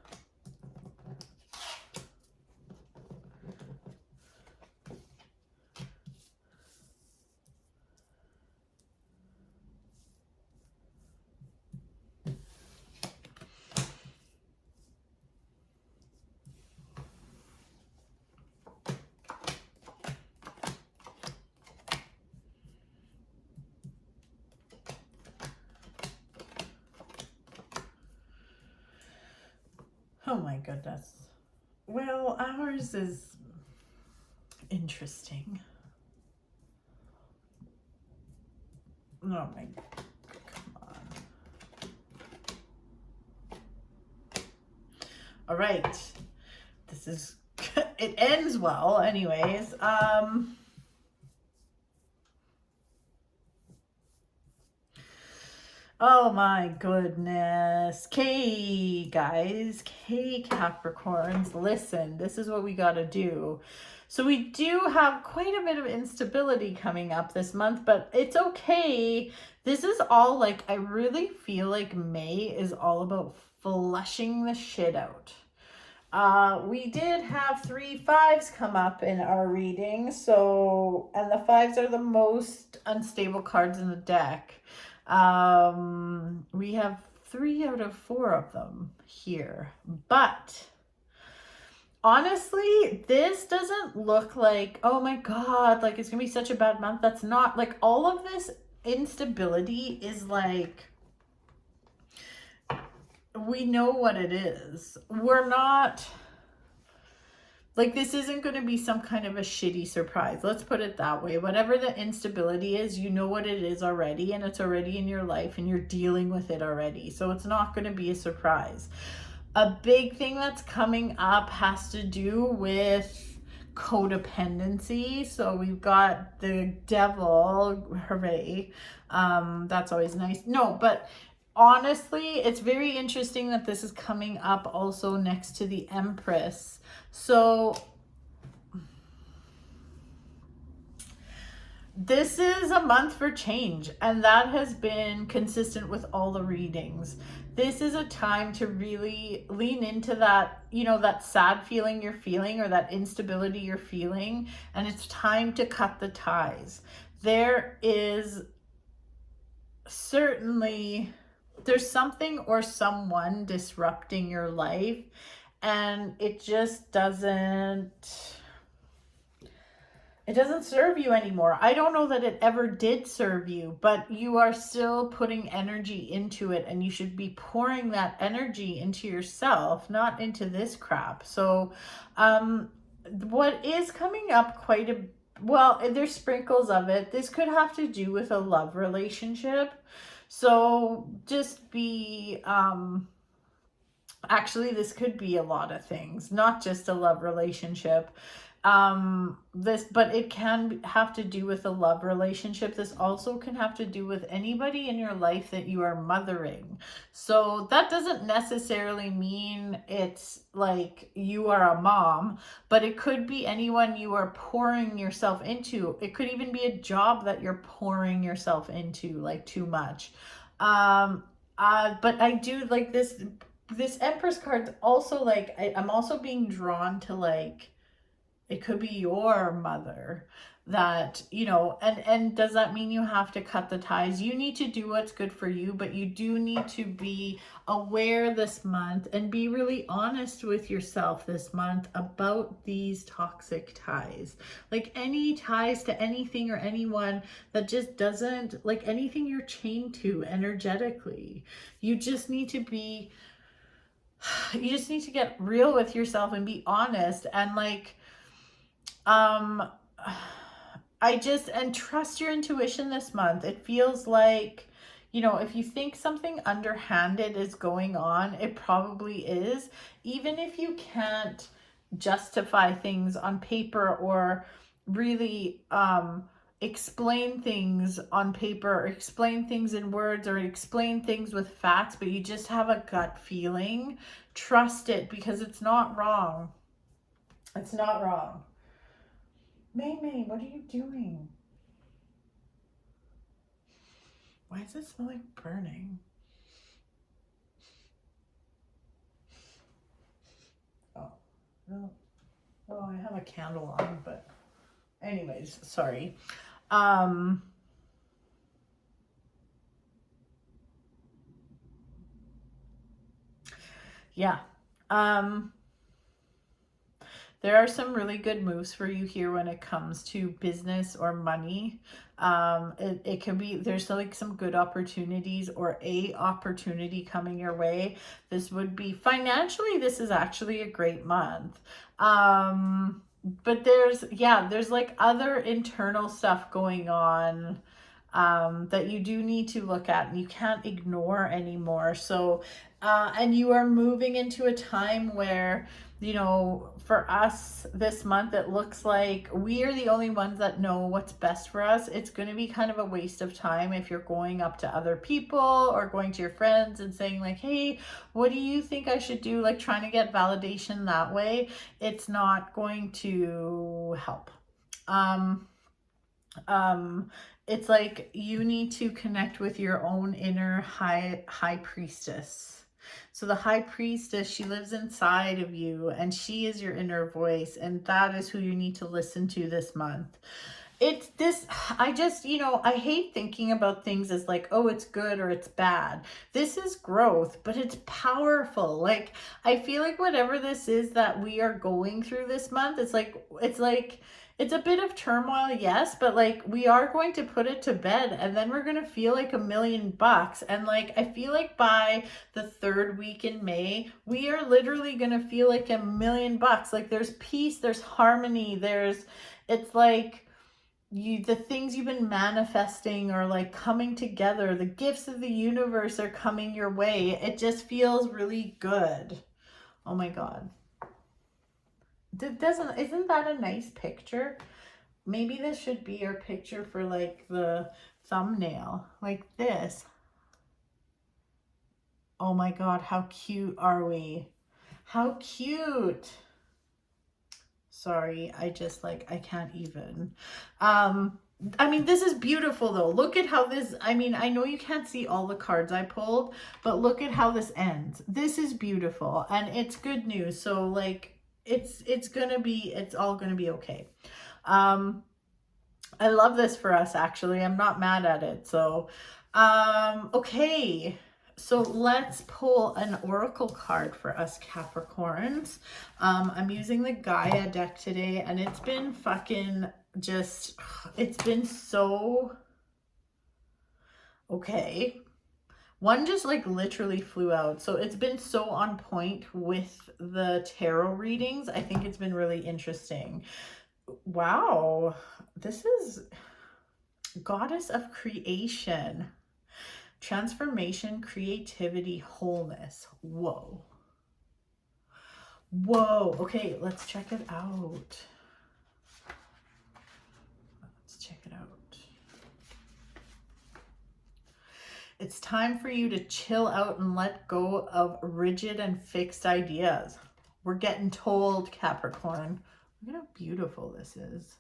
Oh my goodness. Well, ours is interesting. Oh my, come on. All right. This is, it ends well anyways. Oh my goodness. Okay, guys, okay, Capricorns, listen, this is what we got to do. So we do have quite a bit of instability coming up this month, but it's okay. This is all like, I really feel like May is all about flushing the shit out. We did have 3 5s come up in our reading. So, and the 5s are the most unstable cards in the deck. We have 3 out of 4 of them here, but honestly, this doesn't look like, oh my God, like it's gonna be such a bad month. That's not like, all of this instability is like, we know what it is. We're not like, this isn't going to be some kind of a shitty surprise. Let's put it that way. Whatever the instability is, you know what it is already, and it's already in your life and you're dealing with it already. So it's not going to be a surprise. A big thing that's coming up has to do with codependency. So we've got the devil, hooray. That's always nice. No, but honestly, it's very interesting that this is coming up also next to the Empress. So this is a month for change, and that has been consistent with all the readings. This is a time to really lean into that, you know, that sad feeling you're feeling or that instability you're feeling, and it's time to cut the ties. There is certainly, there's something or someone disrupting your life, and it just doesn't serve you anymore. I don't know that it ever did serve you, but you are still putting energy into it, and you should be pouring that energy into yourself, not into this crap. So what is coming up quite a well, there's sprinkles of it. This could have to do with a love relationship. So just be actually, this could be a lot of things, not just a love relationship. But it can have to do with a love relationship. This also can have to do with anybody in your life that you are mothering. So that doesn't necessarily mean it's like you are a mom, but it could be anyone you are pouring yourself into. It could even be a job that you're pouring yourself into, like, too much. But I do like this Empress card's also like, I'm also being drawn to, like, it could be your mother that, you know, and does that mean you have to cut the ties? You need to do what's good for you, but you do need to be aware this month and be really honest with yourself this month about these toxic ties. Like, any ties to anything or anyone that just doesn't, like, anything you're chained to energetically. You just need to get real with yourself and be honest, and like, and trust your intuition this month. It feels like, you know, if you think something underhanded is going on, it probably is. Even if you can't justify things on paper or really explain things on paper, or explain things in words, or explain things with facts, but you just have a gut feeling, trust it, because it's not wrong. It's not wrong. May, what are you doing? Why does it smell like burning? Oh, I have a candle on, but anyways, sorry. Yeah. There are some really good moves for you here when it comes to business or money. It can be, there's like some good opportunities or a opportunity coming your way. This would be financially, this is actually a great month. But there's like other internal stuff going on that you do need to look at and you can't ignore anymore. So, and you are moving into a time where, you know, for us this month, it looks like we are the only ones that know what's best for us. It's going to be kind of a waste of time if you're going up to other people or going to your friends and saying like, hey, what do you think I should do? Like trying to get validation that way. It's not going to help. It's like you need to connect with your own inner high priestess. So the high priestess, she lives inside of you and she is your inner voice, and that is who you need to listen to this month. It's this, I just, you know, I hate thinking about things as like, oh, it's good or it's bad. This is growth, but it's powerful. Like, I feel like whatever this is that we are going through this month, it's a bit of turmoil, yes, but like we are going to put it to bed and then we're going to feel like $1,000,000. And like, I feel like by the third week in May, we are literally going to feel like $1,000,000. Like there's peace, there's harmony, it's like, the things you've been manifesting are like coming together. The gifts of the universe are coming your way. It just feels really good. Oh my God. Isn't that a nice picture? Maybe this should be our picture for like the thumbnail, like this. Oh my God, how cute are we? How cute. Sorry, I can't even. I mean, this is beautiful though. Look at how this, I mean, I know you can't see all the cards I pulled, but look at how this ends. This is beautiful and it's good news. So like, it's all gonna be okay. I love this for us, actually. I'm not mad at it. So, okay. So let's pull an oracle card for us Capricorns. I'm using the Gaia deck today and it's been it's been so, okay. One just like literally flew out. So it's been so on point with the tarot readings. I think it's been really interesting. Wow. This is Goddess of Creation. Transformation, creativity, wholeness. Whoa. Whoa. Okay, let's check it out. Let's check it out. It's time for you to chill out and let go of rigid and fixed ideas. We're getting told, Capricorn. Look at how beautiful this is.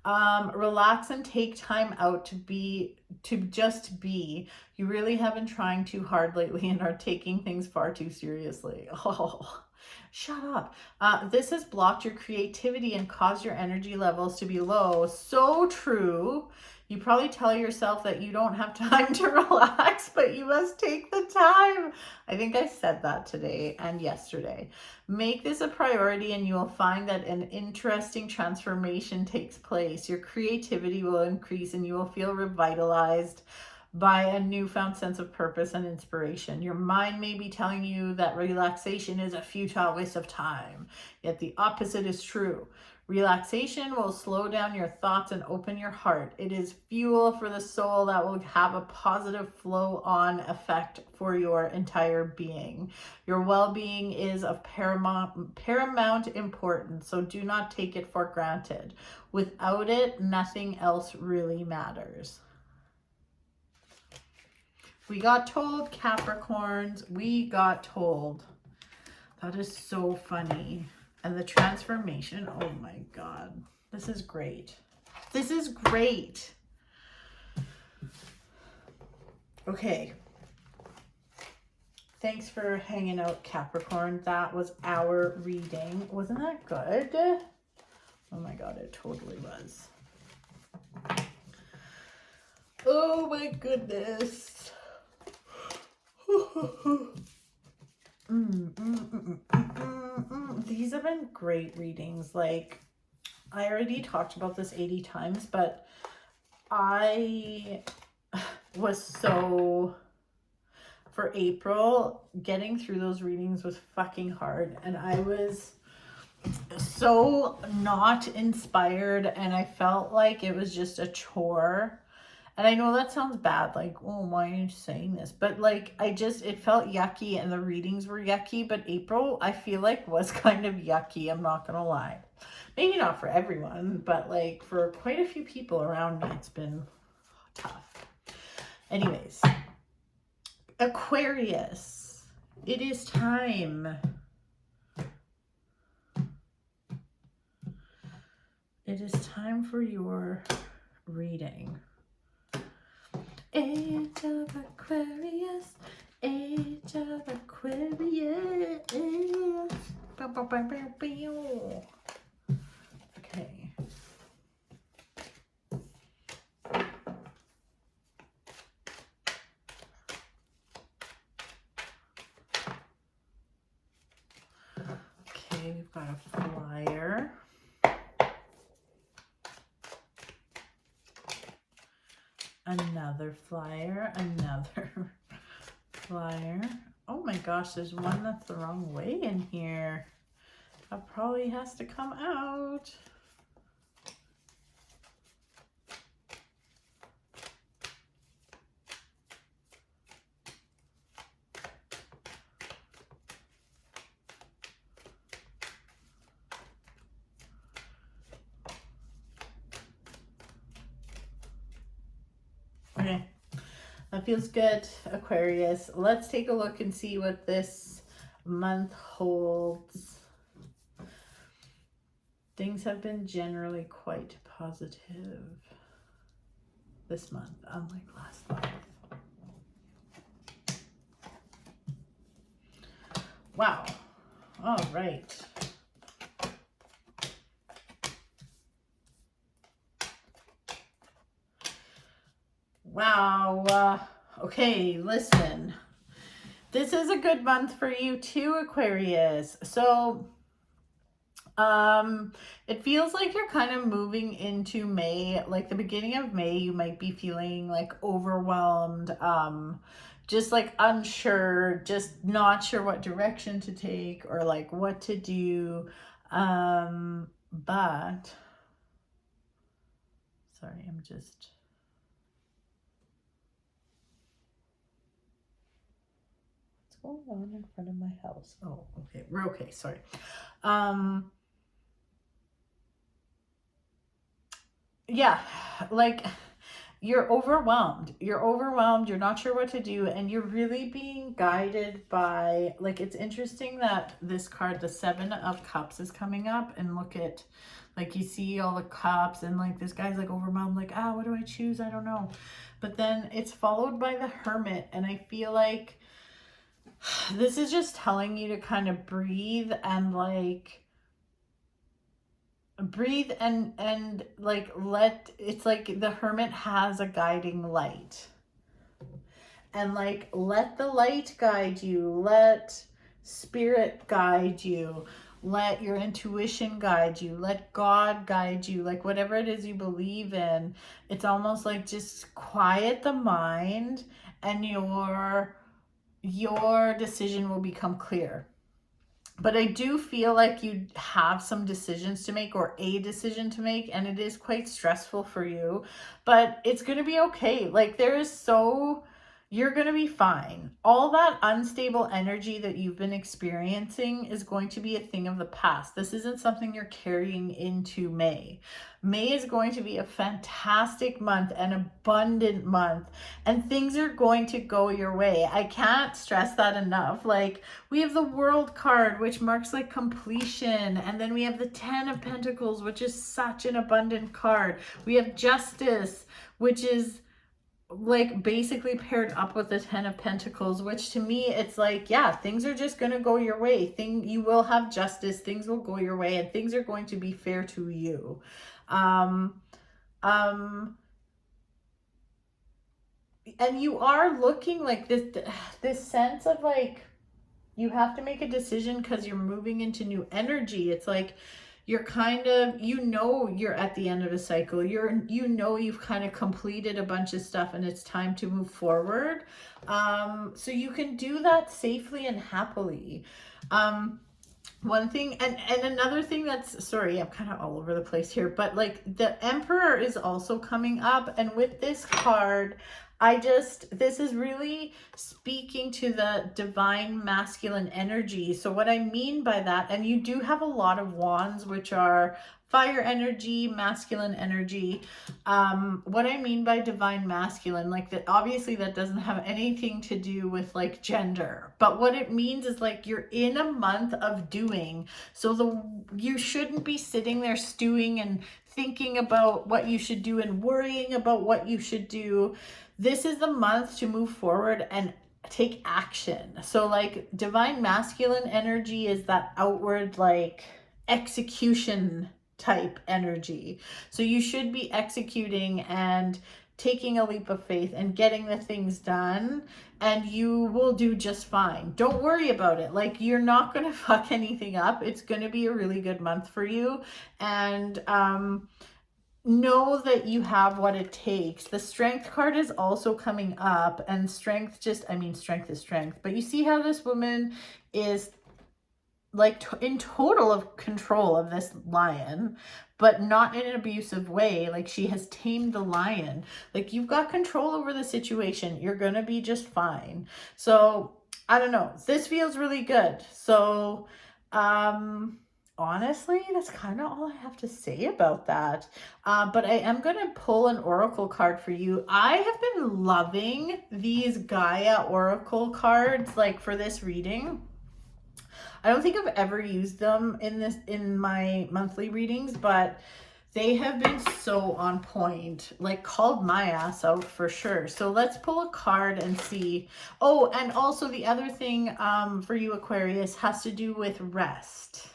Relax and take time out to just be. You really have been trying too hard lately and are taking things far too seriously. Oh, shut up. This has blocked your creativity and caused your energy levels to be low. So true. You probably tell yourself that you don't have time to relax, but you must take the time. I think I said that today and yesterday. Make this a priority and you will find that an interesting transformation takes place. Your creativity will increase and you will feel revitalized by a newfound sense of purpose and inspiration. Your mind may be telling you that relaxation is a futile waste of time, yet the opposite is true. Relaxation will slow down your thoughts and open your heart. It is fuel for the soul that will have a positive flow-on effect for your entire being. Your well-being is of paramount importance, so do not take it for granted. Without it, nothing else really matters. We got told, Capricorns. We got told. That is so funny. And the transformation, oh my God, this is great. This is great. Okay. Thanks for hanging out, Capricorn. That was our reading. Wasn't that good? Oh my God, it totally was. Oh my goodness. These have been great readings. Like, I already talked about this 80 times, but I was so... For April, getting through those readings was fucking hard, and I was so not inspired, and I felt like it was just a chore. And I know that sounds bad, like, oh, why are you saying this? But like, it felt yucky, and the readings were yucky. But April, I feel like, was kind of yucky, I'm not gonna lie. Maybe not for everyone, but like for quite a few people around me, it's been tough. Anyways, Aquarius, it is time. It is time for your reading. Age of Aquarius, Age of Aquarius. Okay. Okay, we've got a flyer. Another flyer, another flyer. Oh my gosh, there's one that's the wrong way in here. That probably has to come out. Okay, that feels good, Aquarius. Let's take a look and see what this month holds. Things have been generally quite positive this month, unlike last month. Wow. All right. Wow. Okay, listen. This is a good month for you too, Aquarius. So, it feels like you're kind of moving into May. Like the beginning of May, you might be feeling like overwhelmed, just like unsure, just not sure what direction to take or like what to do. But, sorry, I'm just... going on in front of my house? Oh, okay. We're okay. Sorry. Yeah, like you're overwhelmed. You're overwhelmed. You're not sure what to do. And you're really being guided by, like, it's interesting that this card, the 7 of Cups, is coming up. And look at, like, you see all the cups and like this guy's like overwhelmed, like, ah, what do I choose? I don't know. But then it's followed by the Hermit. And I feel like this is just telling you to kind of breathe and like like it's like the Hermit has a guiding light, and like let the light guide you, let spirit guide you, let your intuition guide you, let God guide you, like whatever it is you believe in. It's almost like just quiet the mind and your decision will become clear. But I do feel like you have some decisions to make, or a decision to make, and it is quite stressful for you, but it's going to be okay. Like you're going to be fine. All that unstable energy that you've been experiencing is going to be a thing of the past. This isn't something you're carrying into May. May is going to be a fantastic month, an abundant month, and things are going to go your way. I can't stress that enough. Like, we have the World card, which marks like completion, and then we have the 10 of Pentacles, which is such an abundant card. We have Justice, which is like basically paired up with the 10 of Pentacles, which to me, it's like, yeah, things are just going to go your way. You will have justice. Things will go your way, and things are going to be fair to you. And you are looking like this sense of like, you have to make a decision because you're moving into new energy. It's like you're kind of, you're at the end of a cycle. You've kind of completed a bunch of stuff and it's time to move forward. So you can do that safely and happily. One thing, and another thing that's, sorry, I'm kind of all over the place here, but like the Emperor is also coming up, and with this card, this is really speaking to the divine masculine energy. So what I mean by that, and you do have a lot of wands, which are fire energy, masculine energy. What I mean by divine masculine, like that, obviously that doesn't have anything to do with like gender, but what it means is like you're in a month of doing. So you shouldn't be sitting there stewing and thinking about what you should do and worrying about what you should do. This is the month to move forward and take action. So like divine masculine energy is that outward like execution type energy. So you should be executing and taking a leap of faith and getting the things done, and you will do just fine. Don't worry about it. Like, you're not going to fuck anything up. It's going to be a really good month for you. And know that you have what it takes. The Strength card is also coming up, and strength is strength. But you see how this woman is like in total of control of this lion, but not in an abusive way. Like, she has tamed the lion. Like, you've got control over the situation. You're gonna be just fine. So I don't know, this feels really good. So honestly, that's kind of all I have to say about that. But I am going to pull an oracle card for you. I have been loving these Gaia oracle cards, like, for this reading. I don't think I've ever used them in my monthly readings, but they have been so on point, like called my ass out for sure. So let's pull a card and see. Oh, and also the other thing for you Aquarius has to do with rest.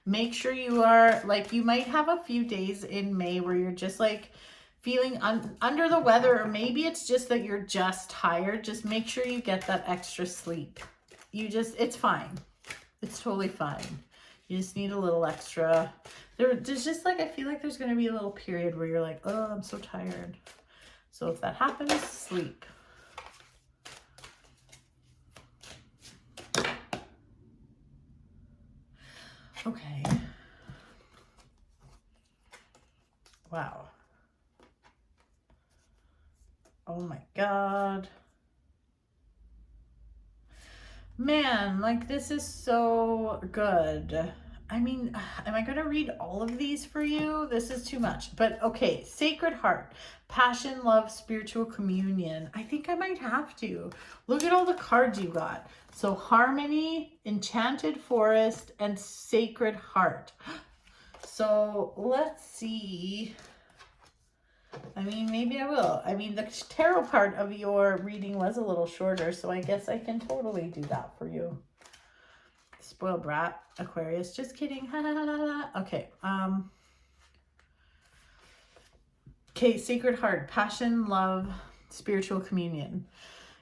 Make sure you are, like, you might have a few days in May where you're just like feeling under the weather, or maybe it's just that you're just tired. Just make sure you get that extra sleep. It's fine. It's totally fine. You just need a little extra. There's just like, I feel like there's going to be a little period where you're like, oh, I'm so tired. So if that happens, sleep. Okay. Wow. Oh my God. Man, like, this is so good. I mean, am I going to read all of these for you? This is too much. But okay, Sacred Heart, Passion, Love, Spiritual Communion. I think I might have to. Look at all the cards you got. So Harmony, Enchanted Forest, and Sacred Heart. So let's see. I mean, maybe I will. I mean, the tarot part of your reading was a little shorter, so I guess I can totally do that for you. Spoiled brat, Aquarius. Just kidding. Okay. Okay, Sacred Heart, Passion, Love, Spiritual Communion.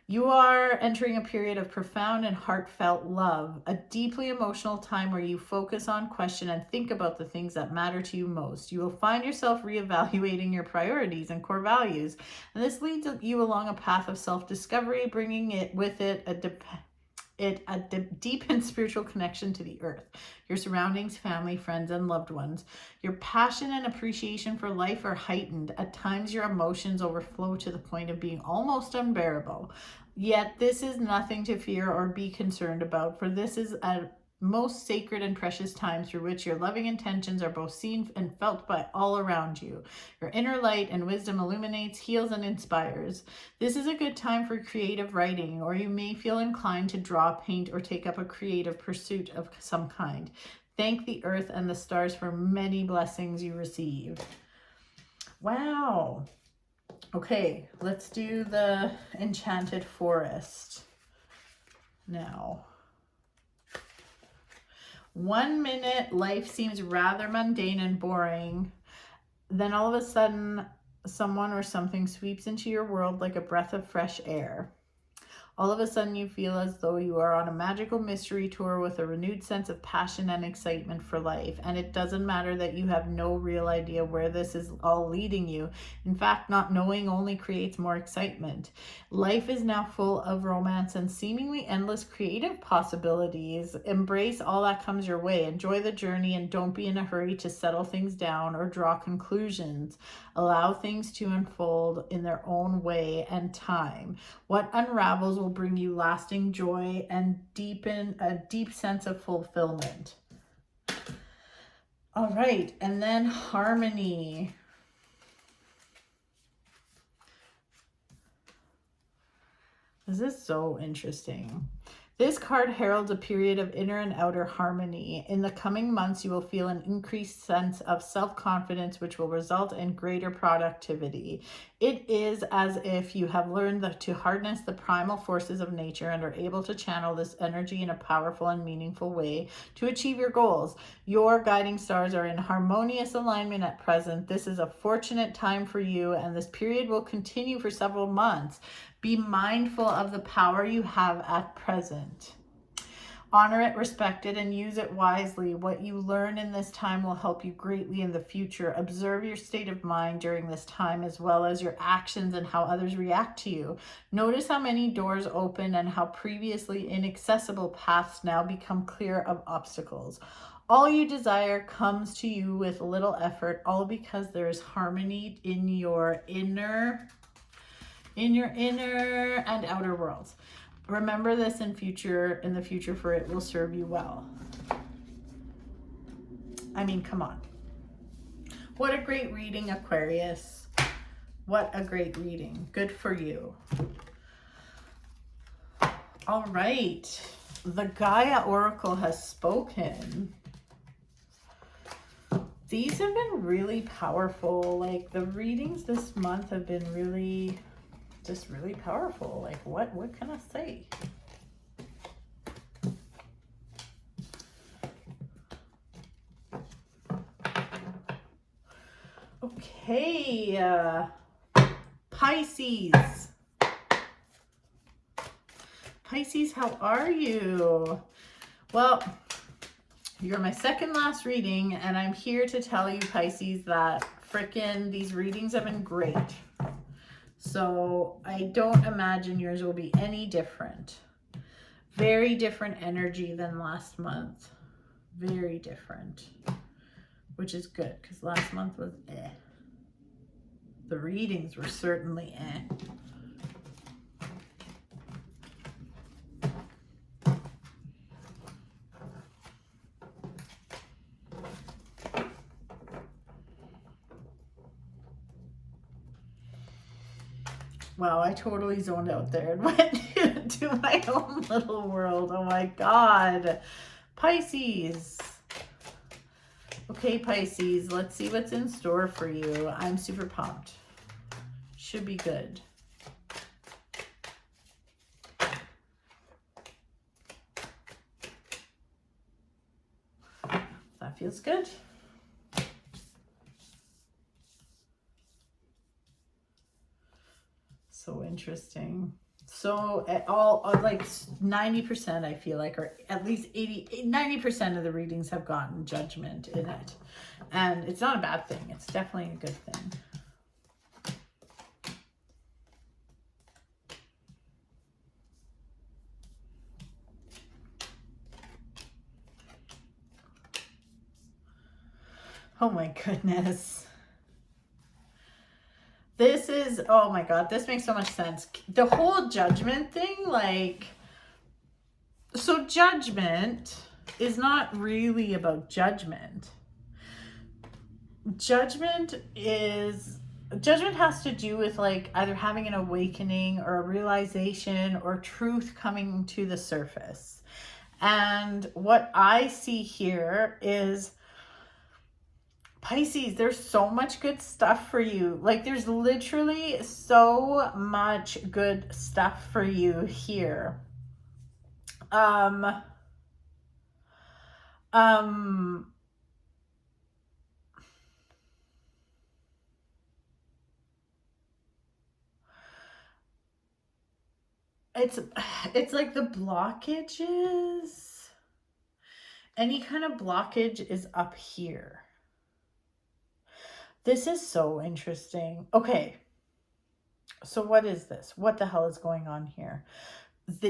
You are entering a period of profound and heartfelt love, a deeply emotional time where you focus on, question, and think about the things that matter to you most. You will find yourself reevaluating your priorities and core values, and this leads you along a path of self-discovery, bringing it with it a deep and spiritual connection to the earth, your surroundings, family, friends, and loved ones. Your passion and appreciation for life are heightened. At times, your emotions overflow to the point of being almost unbearable. Yet this is nothing to fear or be concerned about, for this is a most sacred and precious time through which your loving intentions are both seen and felt by all around you. Your inner light and wisdom illuminates, heals, and inspires. This is a good time for creative writing, or you may feel inclined to draw, paint, or take up a creative pursuit of some kind. Thank the earth and the stars for many blessings you receive. Wow. Okay, let's do the Enchanted Forest now. 1 minute, life seems rather mundane and boring. Then all of a sudden, someone or something sweeps into your world like a breath of fresh air. All of a sudden, you feel as though you are on a magical mystery tour with a renewed sense of passion and excitement for life. And it doesn't matter that you have no real idea where this is all leading you. In fact, not knowing only creates more excitement. Life is now full of romance and seemingly endless creative possibilities. Embrace all that comes your way. Enjoy the journey and don't be in a hurry to settle things down or draw conclusions. Allow things to unfold in their own way and time. What unravels will bring you lasting joy and deepen a deep sense of fulfillment. All right, and then Harmony. This is so interesting. This card heralds a period of inner and outer harmony. In the coming months, you will feel an increased sense of self-confidence, which will result in greater productivity. It is as if you have learned to harness the primal forces of nature and are able to channel this energy in a powerful and meaningful way to achieve your goals. Your guiding stars are in harmonious alignment at present. This is a fortunate time for you, and this period will continue for several months. Be mindful of the power you have at present. Honor it, respect it, and use it wisely. What you learn in this time will help you greatly in the future. Observe your state of mind during this time, as well as your actions and how others react to you. Notice how many doors open and how previously inaccessible paths now become clear of obstacles. All you desire comes to you with little effort, all because there is harmony in your inner and outer worlds. Remember this in the future, for it will serve you well. I mean, come on. What a great reading, Aquarius. What a great reading. Good for you. All right. The Gaia Oracle has spoken. These have been really powerful. Like, the readings this month have been really powerful. Like, what can I say? Okay, Pisces. Pisces, how are you? Well, you're my second last reading, and I'm here to tell you, Pisces, that frickin' these readings have been great. So I don't imagine yours will be any different. Very different energy than last month. Very different. Which is good, because last month was eh. The readings were certainly eh. Wow, I totally zoned out there and went to my own little world. Oh my God. Pisces. Okay, Pisces, let's see what's in store for you. I'm super pumped. Should be good. That feels good. So interesting. So at all, like 90%, I feel like, or at least 90% of the readings have gotten judgment in it. And it's not a bad thing. It's definitely a good thing. Oh my goodness. This is, oh my God, this makes so much sense. The whole judgment thing, like, so judgment is not really about judgment. Judgment has to do with like either having an awakening or a realization or truth coming to the surface. And what I see here is Pisces, there's so much good stuff for you. Like, there's literally so much good stuff for you here. Um, it's like the blockages, any kind of blockage is up here. This is so interesting. Okay. So what is this? What the hell is going on here?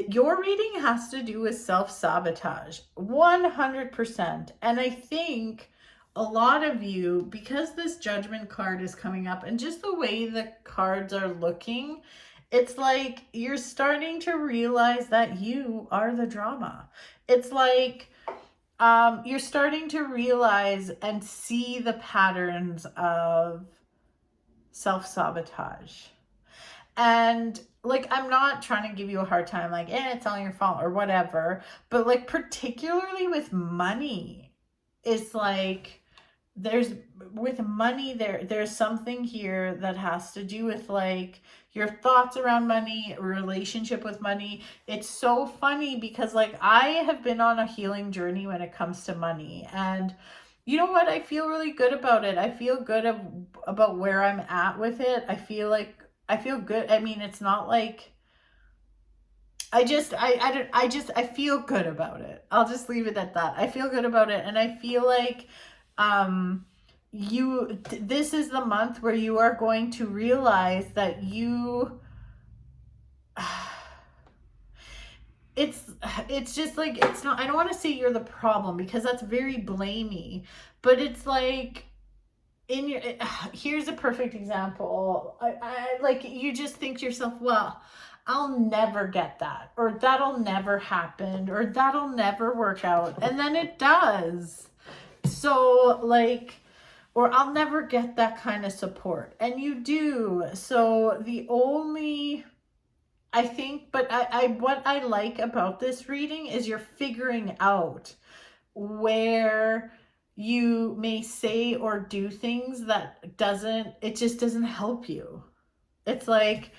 Your reading has to do with self-sabotage, 100%. And I think a lot of you, because this Judgment card is coming up and just the way the cards are looking, it's like you're starting to realize that you are the drama. It's like you're starting to realize and see the patterns of self-sabotage. And like, I'm not trying to give you a hard time, like, it's all your fault or whatever. But like, particularly with money, it's like with money, there's something here that has to do with like your thoughts around money, relationship with money. It's so funny because like I have been on a healing journey when it comes to money, and you know what? I feel really good about it. I feel good about where I'm at with it. I feel good. I mean, it's not like I feel good about it. I'll just leave it at that. I feel good about it. And I feel like this is the month where you are going to realize that it's just like, it's not, I don't want to say you're the problem because that's very blamey, but it's like here's a perfect example. I like, you just think to yourself, well, I'll never get that, or that'll never happen, or that'll never work out. And then it does. So like, or I'll never get that kind of support. And you do. So I think, but what I like about this reading is you're figuring out where you may say or do things that it just doesn't help you. It's like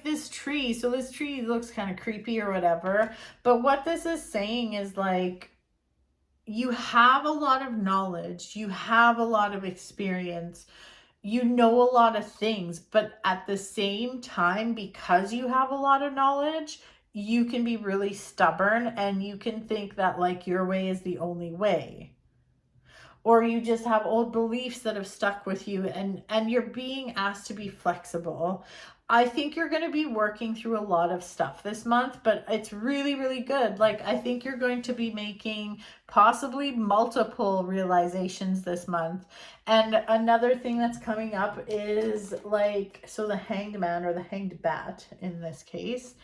this tree. So this tree looks kind of creepy or whatever, but what this is saying is like, you have a lot of knowledge, you have a lot of experience, you know a lot of things, but at the same time, because you have a lot of knowledge, you can be really stubborn and you can think that like your way is the only way. Or you just have old beliefs that have stuck with you, and you're being asked to be flexible. I think you're going to be working through a lot of stuff this month, but it's really, really good. Like, I think you're going to be making possibly multiple realizations this month. And another thing that's coming up is like, so the Hanged Man, or the Hanged Bat in this case,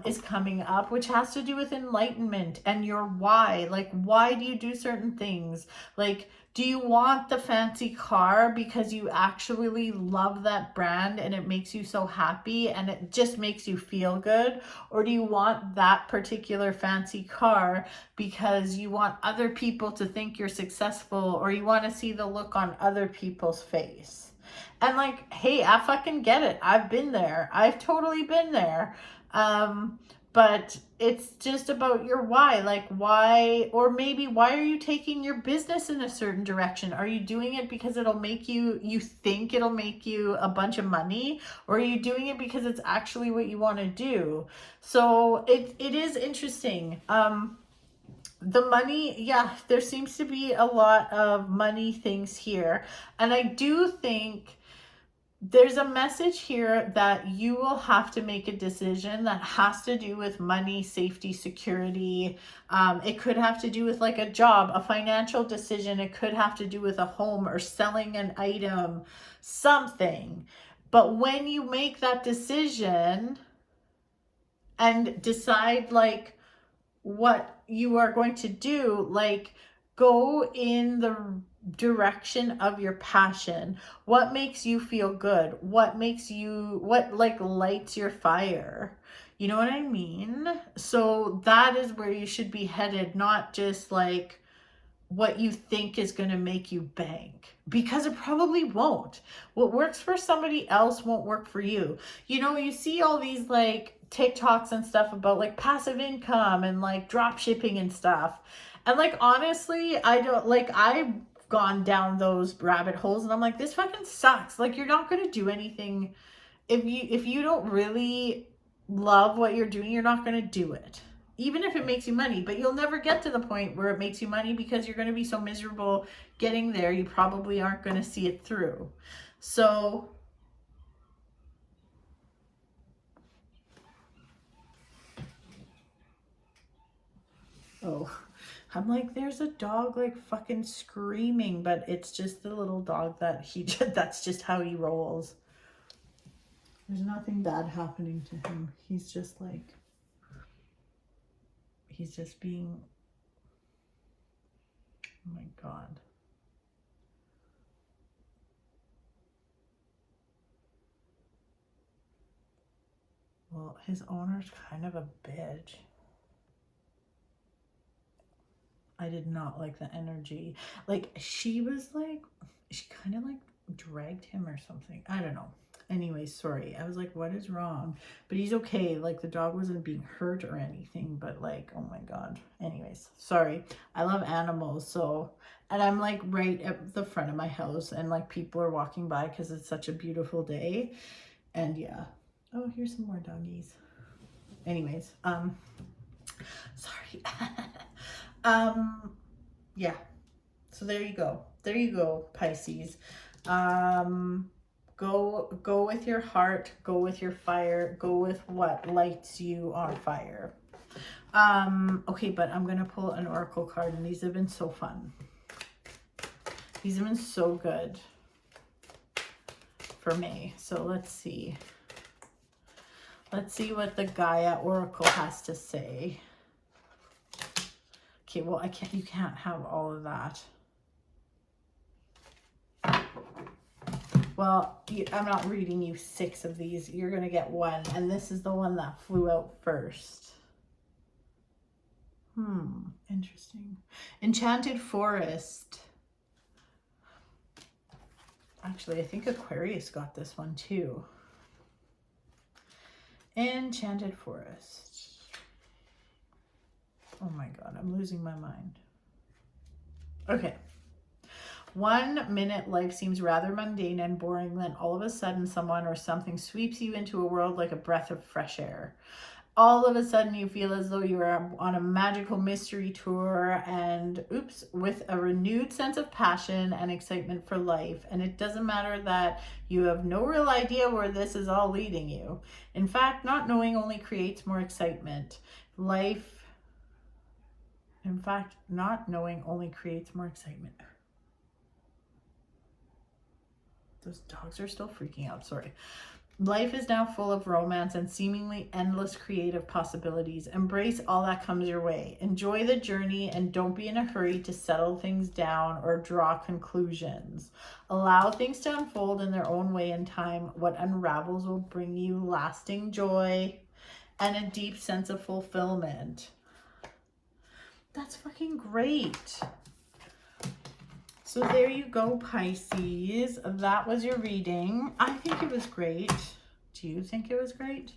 is coming up, which has to do with enlightenment and your why. Like, why do you do certain things? Like, do you want the fancy car because you actually love that brand and it makes you so happy and it just makes you feel good? Or do you want that particular fancy car because you want other people to think you're successful, or you want to see the look on other people's face? And like, hey, I fucking get it. I've been there. I've totally been there. But it's just about your why. Like, why, or maybe why are you taking your business in a certain direction? Are you doing it because it'll make you think it'll make you a bunch of money? Or are you doing it because it's actually what you want to do? So it is interesting. The money, yeah, there seems to be a lot of money things here. And I do think there's a message here that you will have to make a decision that has to do with money, safety, security. It could have to do with like a job, a financial decision. It could have to do with a home or selling an item, something. But when you make that decision and decide like what you are going to do, like, go in the direction of your passion. What makes you feel good? What like lights your fire? You know what I mean? So that is where you should be headed, not just like what you think is going to make you bank, because it probably won't. What works for somebody else won't work for you. You know, you see all these like TikToks and stuff about like passive income and like drop shipping and stuff. And like, honestly, I don't like, I've gone down those rabbit holes and I'm like, this fucking sucks. Like, you're not going to do anything. If you don't really love what you're doing, you're not going to do it. Even if it makes you money, but you'll never get to the point where it makes you money because you're going to be so miserable getting there. You probably aren't going to see it through. So oh, I'm like, there's a dog like fucking screaming, but it's just the little dog that that's just how he rolls. There's nothing bad happening to him. He's just like, he's just being, oh my God. Well, his owner's kind of a bitch. I did not like the energy. Like, she was like, she kind of like dragged him or something. I don't know. Anyways, sorry. I was like, what is wrong? But he's okay. Like, the dog wasn't being hurt or anything, but like, oh my God. Anyways, sorry. I love animals. So, and I'm like right at the front of my house and like people are walking by because it's such a beautiful day. And yeah. Oh, here's some more doggies. Anyways, sorry. Yeah. So there you go. There you go, Pisces. Go with your heart, go with your fire, go with what lights you on fire. Okay, but I'm gonna pull an oracle card, and these have been so fun. These have been so good for me. So let's see. Let's see what the Gaia oracle has to say. Okay, well, you can't have all of that. Well, I'm not reading you 6 of these. You're going to get 1. And this is the one that flew out first. Interesting. Enchanted Forest. Actually, I think Aquarius got this one too. Enchanted Forest. Oh my God, I'm losing my mind. Okay. 1 minute life seems rather mundane and boring, then all of a sudden someone or something sweeps you into a world like a breath of fresh air. All of a sudden you feel as though you are on a magical mystery tour and with a renewed sense of passion and excitement for life. And it doesn't matter that you have no real idea where this is all leading you. In fact, not knowing only creates more excitement. Not knowing only creates more excitement. Those dogs are still freaking out, sorry. Life is now full of romance and seemingly endless creative possibilities. Embrace all that comes your way. Enjoy the journey and don't be in a hurry to settle things down or draw conclusions. Allow things to unfold in their own way and time. What unravels will bring you lasting joy and a deep sense of fulfillment. That's fucking great. So there you go, Pisces. That was your reading. I think it was great. Do you think it was great?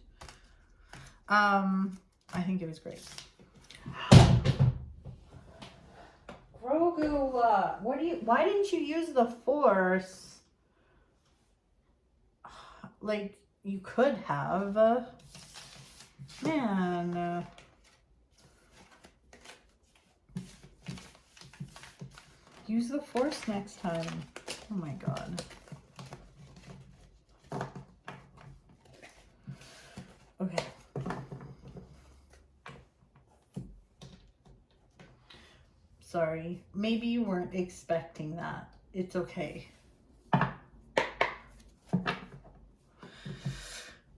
I think it was great. Grogu, why didn't you use the Force? Like, you could have. Man. Use the Force next time. Oh my God. Okay. Sorry. Maybe you weren't expecting that. It's okay.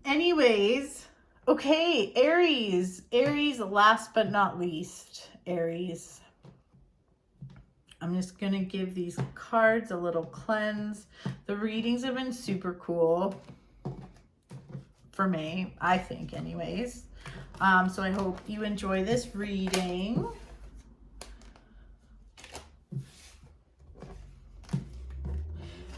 Anyways, okay, Aries. Aries, last but not least. Aries. I'm just going to give these cards a little cleanse. The readings have been super cool for me, I think anyways. So I hope you enjoy this reading.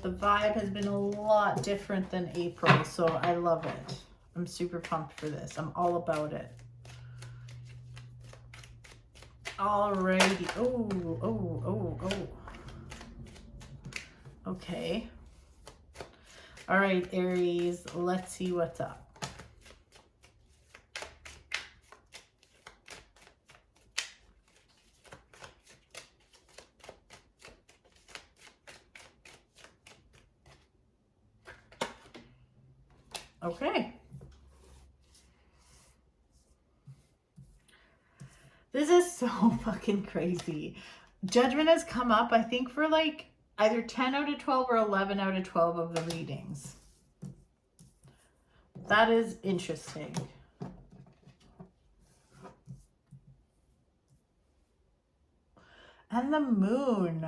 The vibe has been a lot different than April, so I love it. I'm super pumped for this. I'm all about it. Alrighty. Oh. Okay. All right, Aries, let's see what's up. Okay. This is so fucking crazy. Judgment has come up, I think, for like either 10 out of 12 or 11 out of 12 of the readings. That is interesting. And the moon.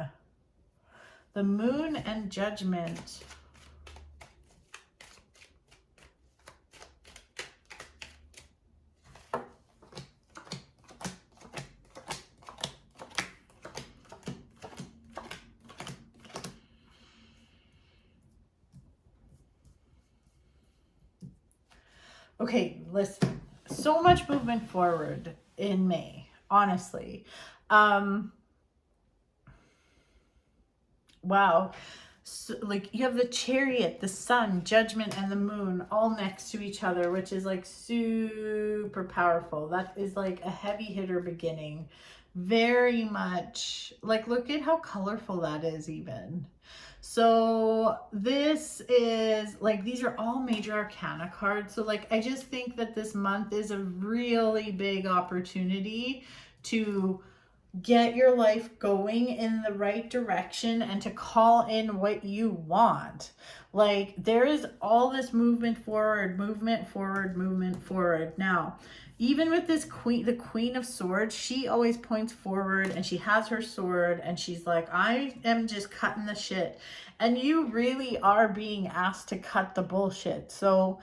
The moon and judgment. Okay, listen, so much movement forward in May, honestly. Wow. So, like, you have the Chariot, the Sun, Judgment, and the Moon all next to each other, which is like super powerful. That is like a heavy hitter beginning. Very much, like, look at how colorful that is even. So this is like, these are all major arcana cards. So like, I just think that this month is a really big opportunity to get your life going in the right direction and to call in what you want. Like, there is all this movement forward, movement forward, movement forward. Now, even with this queen, the Queen of Swords, she always points forward and she has her sword and she's like, I am just cutting the shit. And you really are being asked to cut the bullshit. So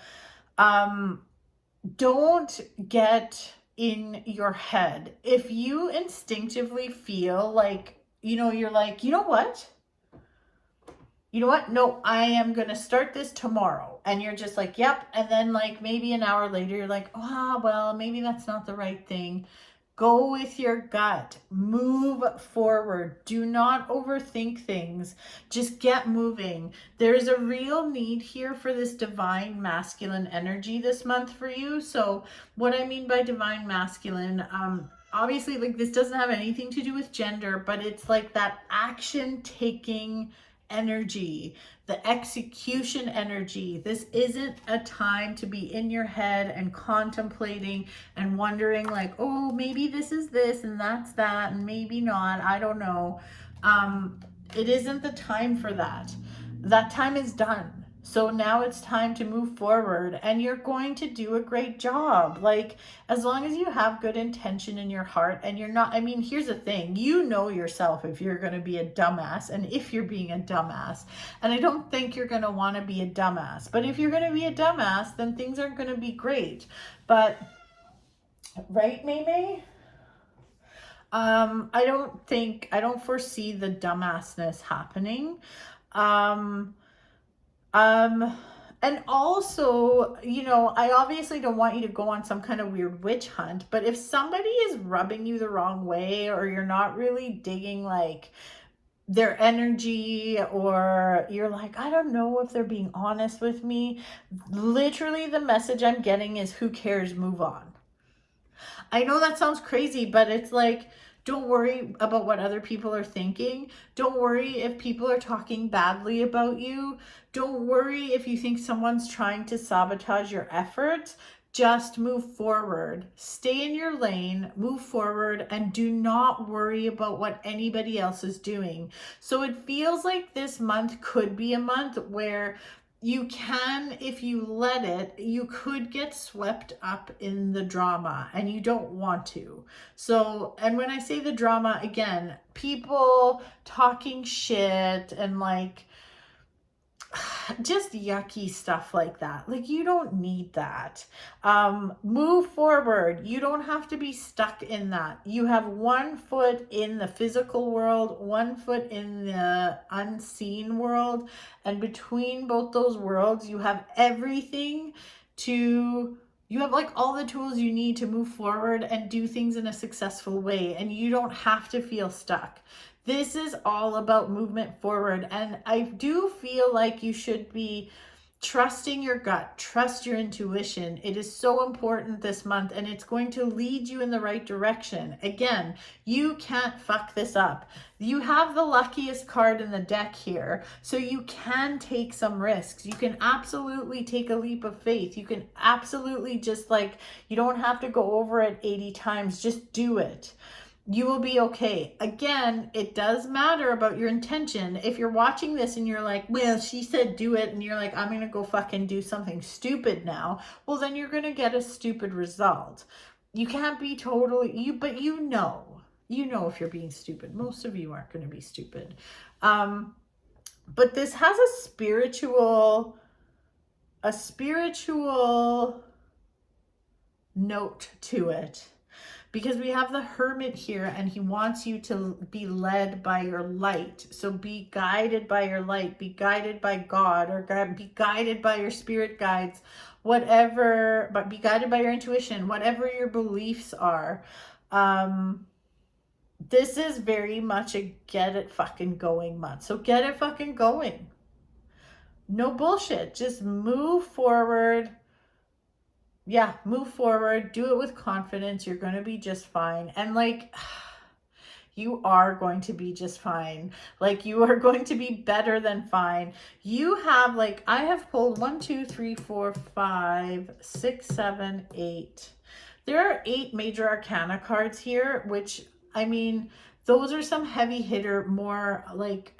don't get in your head. If you instinctively feel like, you're like, you know what? No, I am going to start this tomorrow. And you're just like, yep. And then like maybe an hour later, you're like, oh, well, maybe that's not the right thing. Go with your gut. Move forward. Do not overthink things. Just get moving. There's a real need here for this divine masculine energy this month for you. So what I mean by divine masculine, obviously, like, this doesn't have anything to do with gender, but it's like that action taking energy, the execution energy. This isn't a time to be in your head and contemplating and wondering like, oh, maybe this is this and that's that and maybe not, I don't know. It isn't the time for that. That time is done. So now it's time to move forward and you're going to do a great job. Like, as long as you have good intention in your heart and you're not, I mean, here's the thing, you know yourself if you're going to be a dumbass and if you're being a dumbass. And I don't think you're going to want to be a dumbass, but if you're going to be a dumbass, then things aren't going to be great. But, right, May? I don't foresee the dumbassness happening. And also, I obviously don't want you to go on some kind of weird witch hunt, but if somebody is rubbing you the wrong way or you're not really digging like their energy, or you're like, I don't know if they're being honest with me, literally the message I'm getting is, who cares, move on. I know that sounds crazy, but it's like, don't worry about what other people are thinking. Don't worry if people are talking badly about you. Don't worry if you think someone's trying to sabotage your efforts. Just move forward. Stay in your lane, move forward, and do not worry about what anybody else is doing. So it feels like this month could be a month where you can, if you let it, you could get swept up in the drama and you don't want to. So, and when I say the drama, again, people talking shit and like, just yucky stuff like that. Like, you don't need that. Move forward. You don't have to be stuck in that. You have one foot in the physical world, one foot in the unseen world, and between both those worlds, you have everything to, you have like all the tools you need to move forward and do things in a successful way, and you don't have to feel stuck. This is all about movement forward. And I do feel like you should be trusting your gut, trust your intuition. It is so important this month, and it's going to lead you in the right direction. Again, you can't fuck this up. You have the luckiest card in the deck here, so you can take some risks. You can absolutely take a leap of faith. You can absolutely just like, you don't have to go over it 80 times, just do it. You will be okay. Again, it does matter about your intention. If you're watching this and you're like, well, she said do it, and you're like, I'm going to go fucking do something stupid now, well, then you're going to get a stupid result. You can't be totally, but you know if you're being stupid. Most of you aren't going to be stupid. But this has a spiritual note to it. Because we have the Hermit here, and he wants you to be led by your light. So be guided by your light, be guided by God, or be guided by your spirit guides, whatever, but be guided by your intuition, whatever your beliefs are. This is very much a get it fucking going month. So get it fucking going. No bullshit. Just move forward. Yeah, move forward, do it with confidence. You're going to be just fine. And like, you are going to be just fine. Like, you are going to be better than fine. You have like, I have pulled 1, 2, 3, 4, 5, 6, 7, 8. There are 8 major arcana cards here, which, I mean, those are some heavy hitter, more like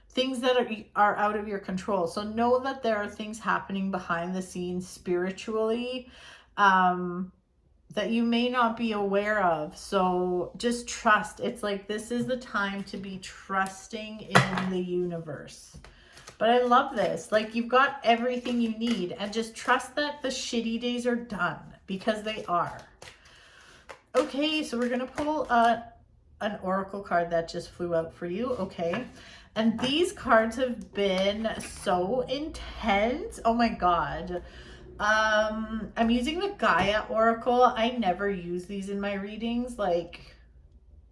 things that are out of your control. So know that there are things happening behind the scenes spiritually that you may not be aware of. So just trust. It's like, this is the time to be trusting in the universe. But I love this. Like, you've got everything you need, and just trust that the shitty days are done, because they are. Okay, so we're going to pull an oracle card that just flew out for you. Okay. And these cards have been so intense. Oh my God. I'm using the GAIA Oracle. I never use these in my readings. Like,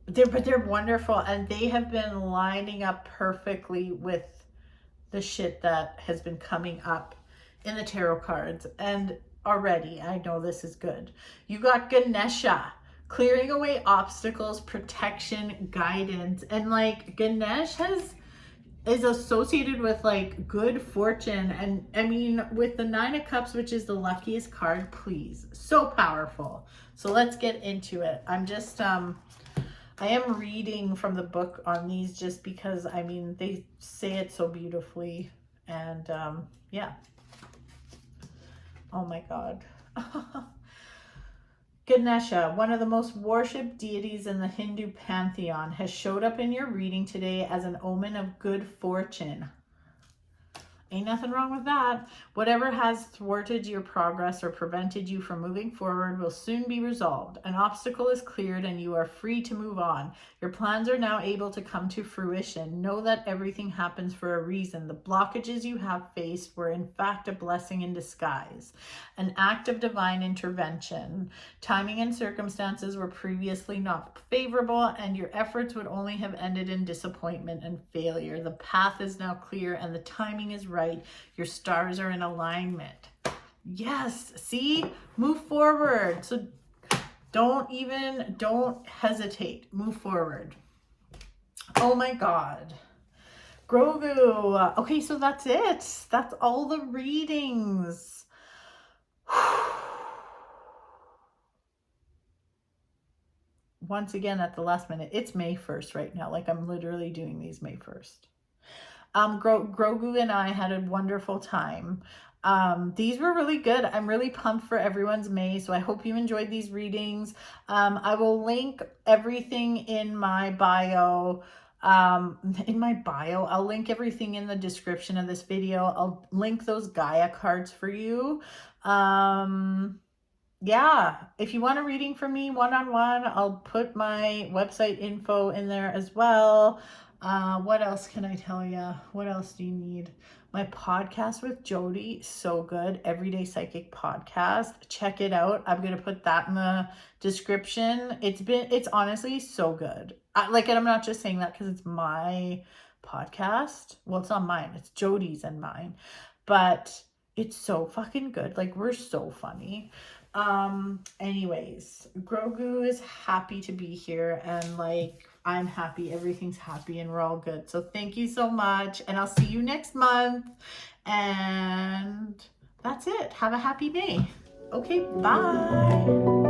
they're wonderful. And they have been lining up perfectly with the shit that has been coming up in the tarot cards. And already, I know this is good. You got Ganesha. Clearing away obstacles, protection, guidance. And like, Ganesh is associated with like good fortune, and I mean, with the 9 of Cups, which is the luckiest card, please, so powerful. So let's get into it. I'm just I am reading from the book on these, just because, I mean, they say it so beautifully. And yeah, oh my God. Ganesha, one of the most worshipped deities in the Hindu pantheon, has showed up in your reading today as an omen of good fortune. Ain't nothing wrong with that. Whatever has thwarted your progress or prevented you from moving forward will soon be resolved. An obstacle is cleared and you are free to move on. Your plans are now able to come to fruition. Know that everything happens for a reason. The blockages you have faced were in fact a blessing in disguise, an act of divine intervention. Timing and circumstances were previously not favorable, and your efforts would only have ended in disappointment and failure. The path is now clear and the timing is right. Your stars are in alignment. Yes, see, move forward. So don't hesitate, move forward. Oh my God. Grogu. Okay, so that's it. That's all the readings. Once again, at the last minute, it's May 1st right now. Like, I'm literally doing these May 1st. Grogu and I had a wonderful time. These were really good. I'm really pumped for everyone's May, so I hope you enjoyed these readings. I will link everything in my bio. in my bio. I'll link everything in the description of this video. I'll link those Gaia cards for you. Yeah, if you want a reading from me one-on-one, I'll put my website info in there as well. What else can I tell you? What else do you need? My podcast with Jody, so good. Everyday Psychic Podcast. Check it out. I'm going to put that in the description. It's honestly so good. And I'm not just saying that because it's my podcast. Well, it's not mine. It's Jody's and mine. But it's so fucking good. Like, we're so funny. Anyways, Grogu is happy to be here, and like, I'm happy, everything's happy, and we're all good. So thank you so much, and I'll see you next month. And that's it. Have a happy May. Okay, bye.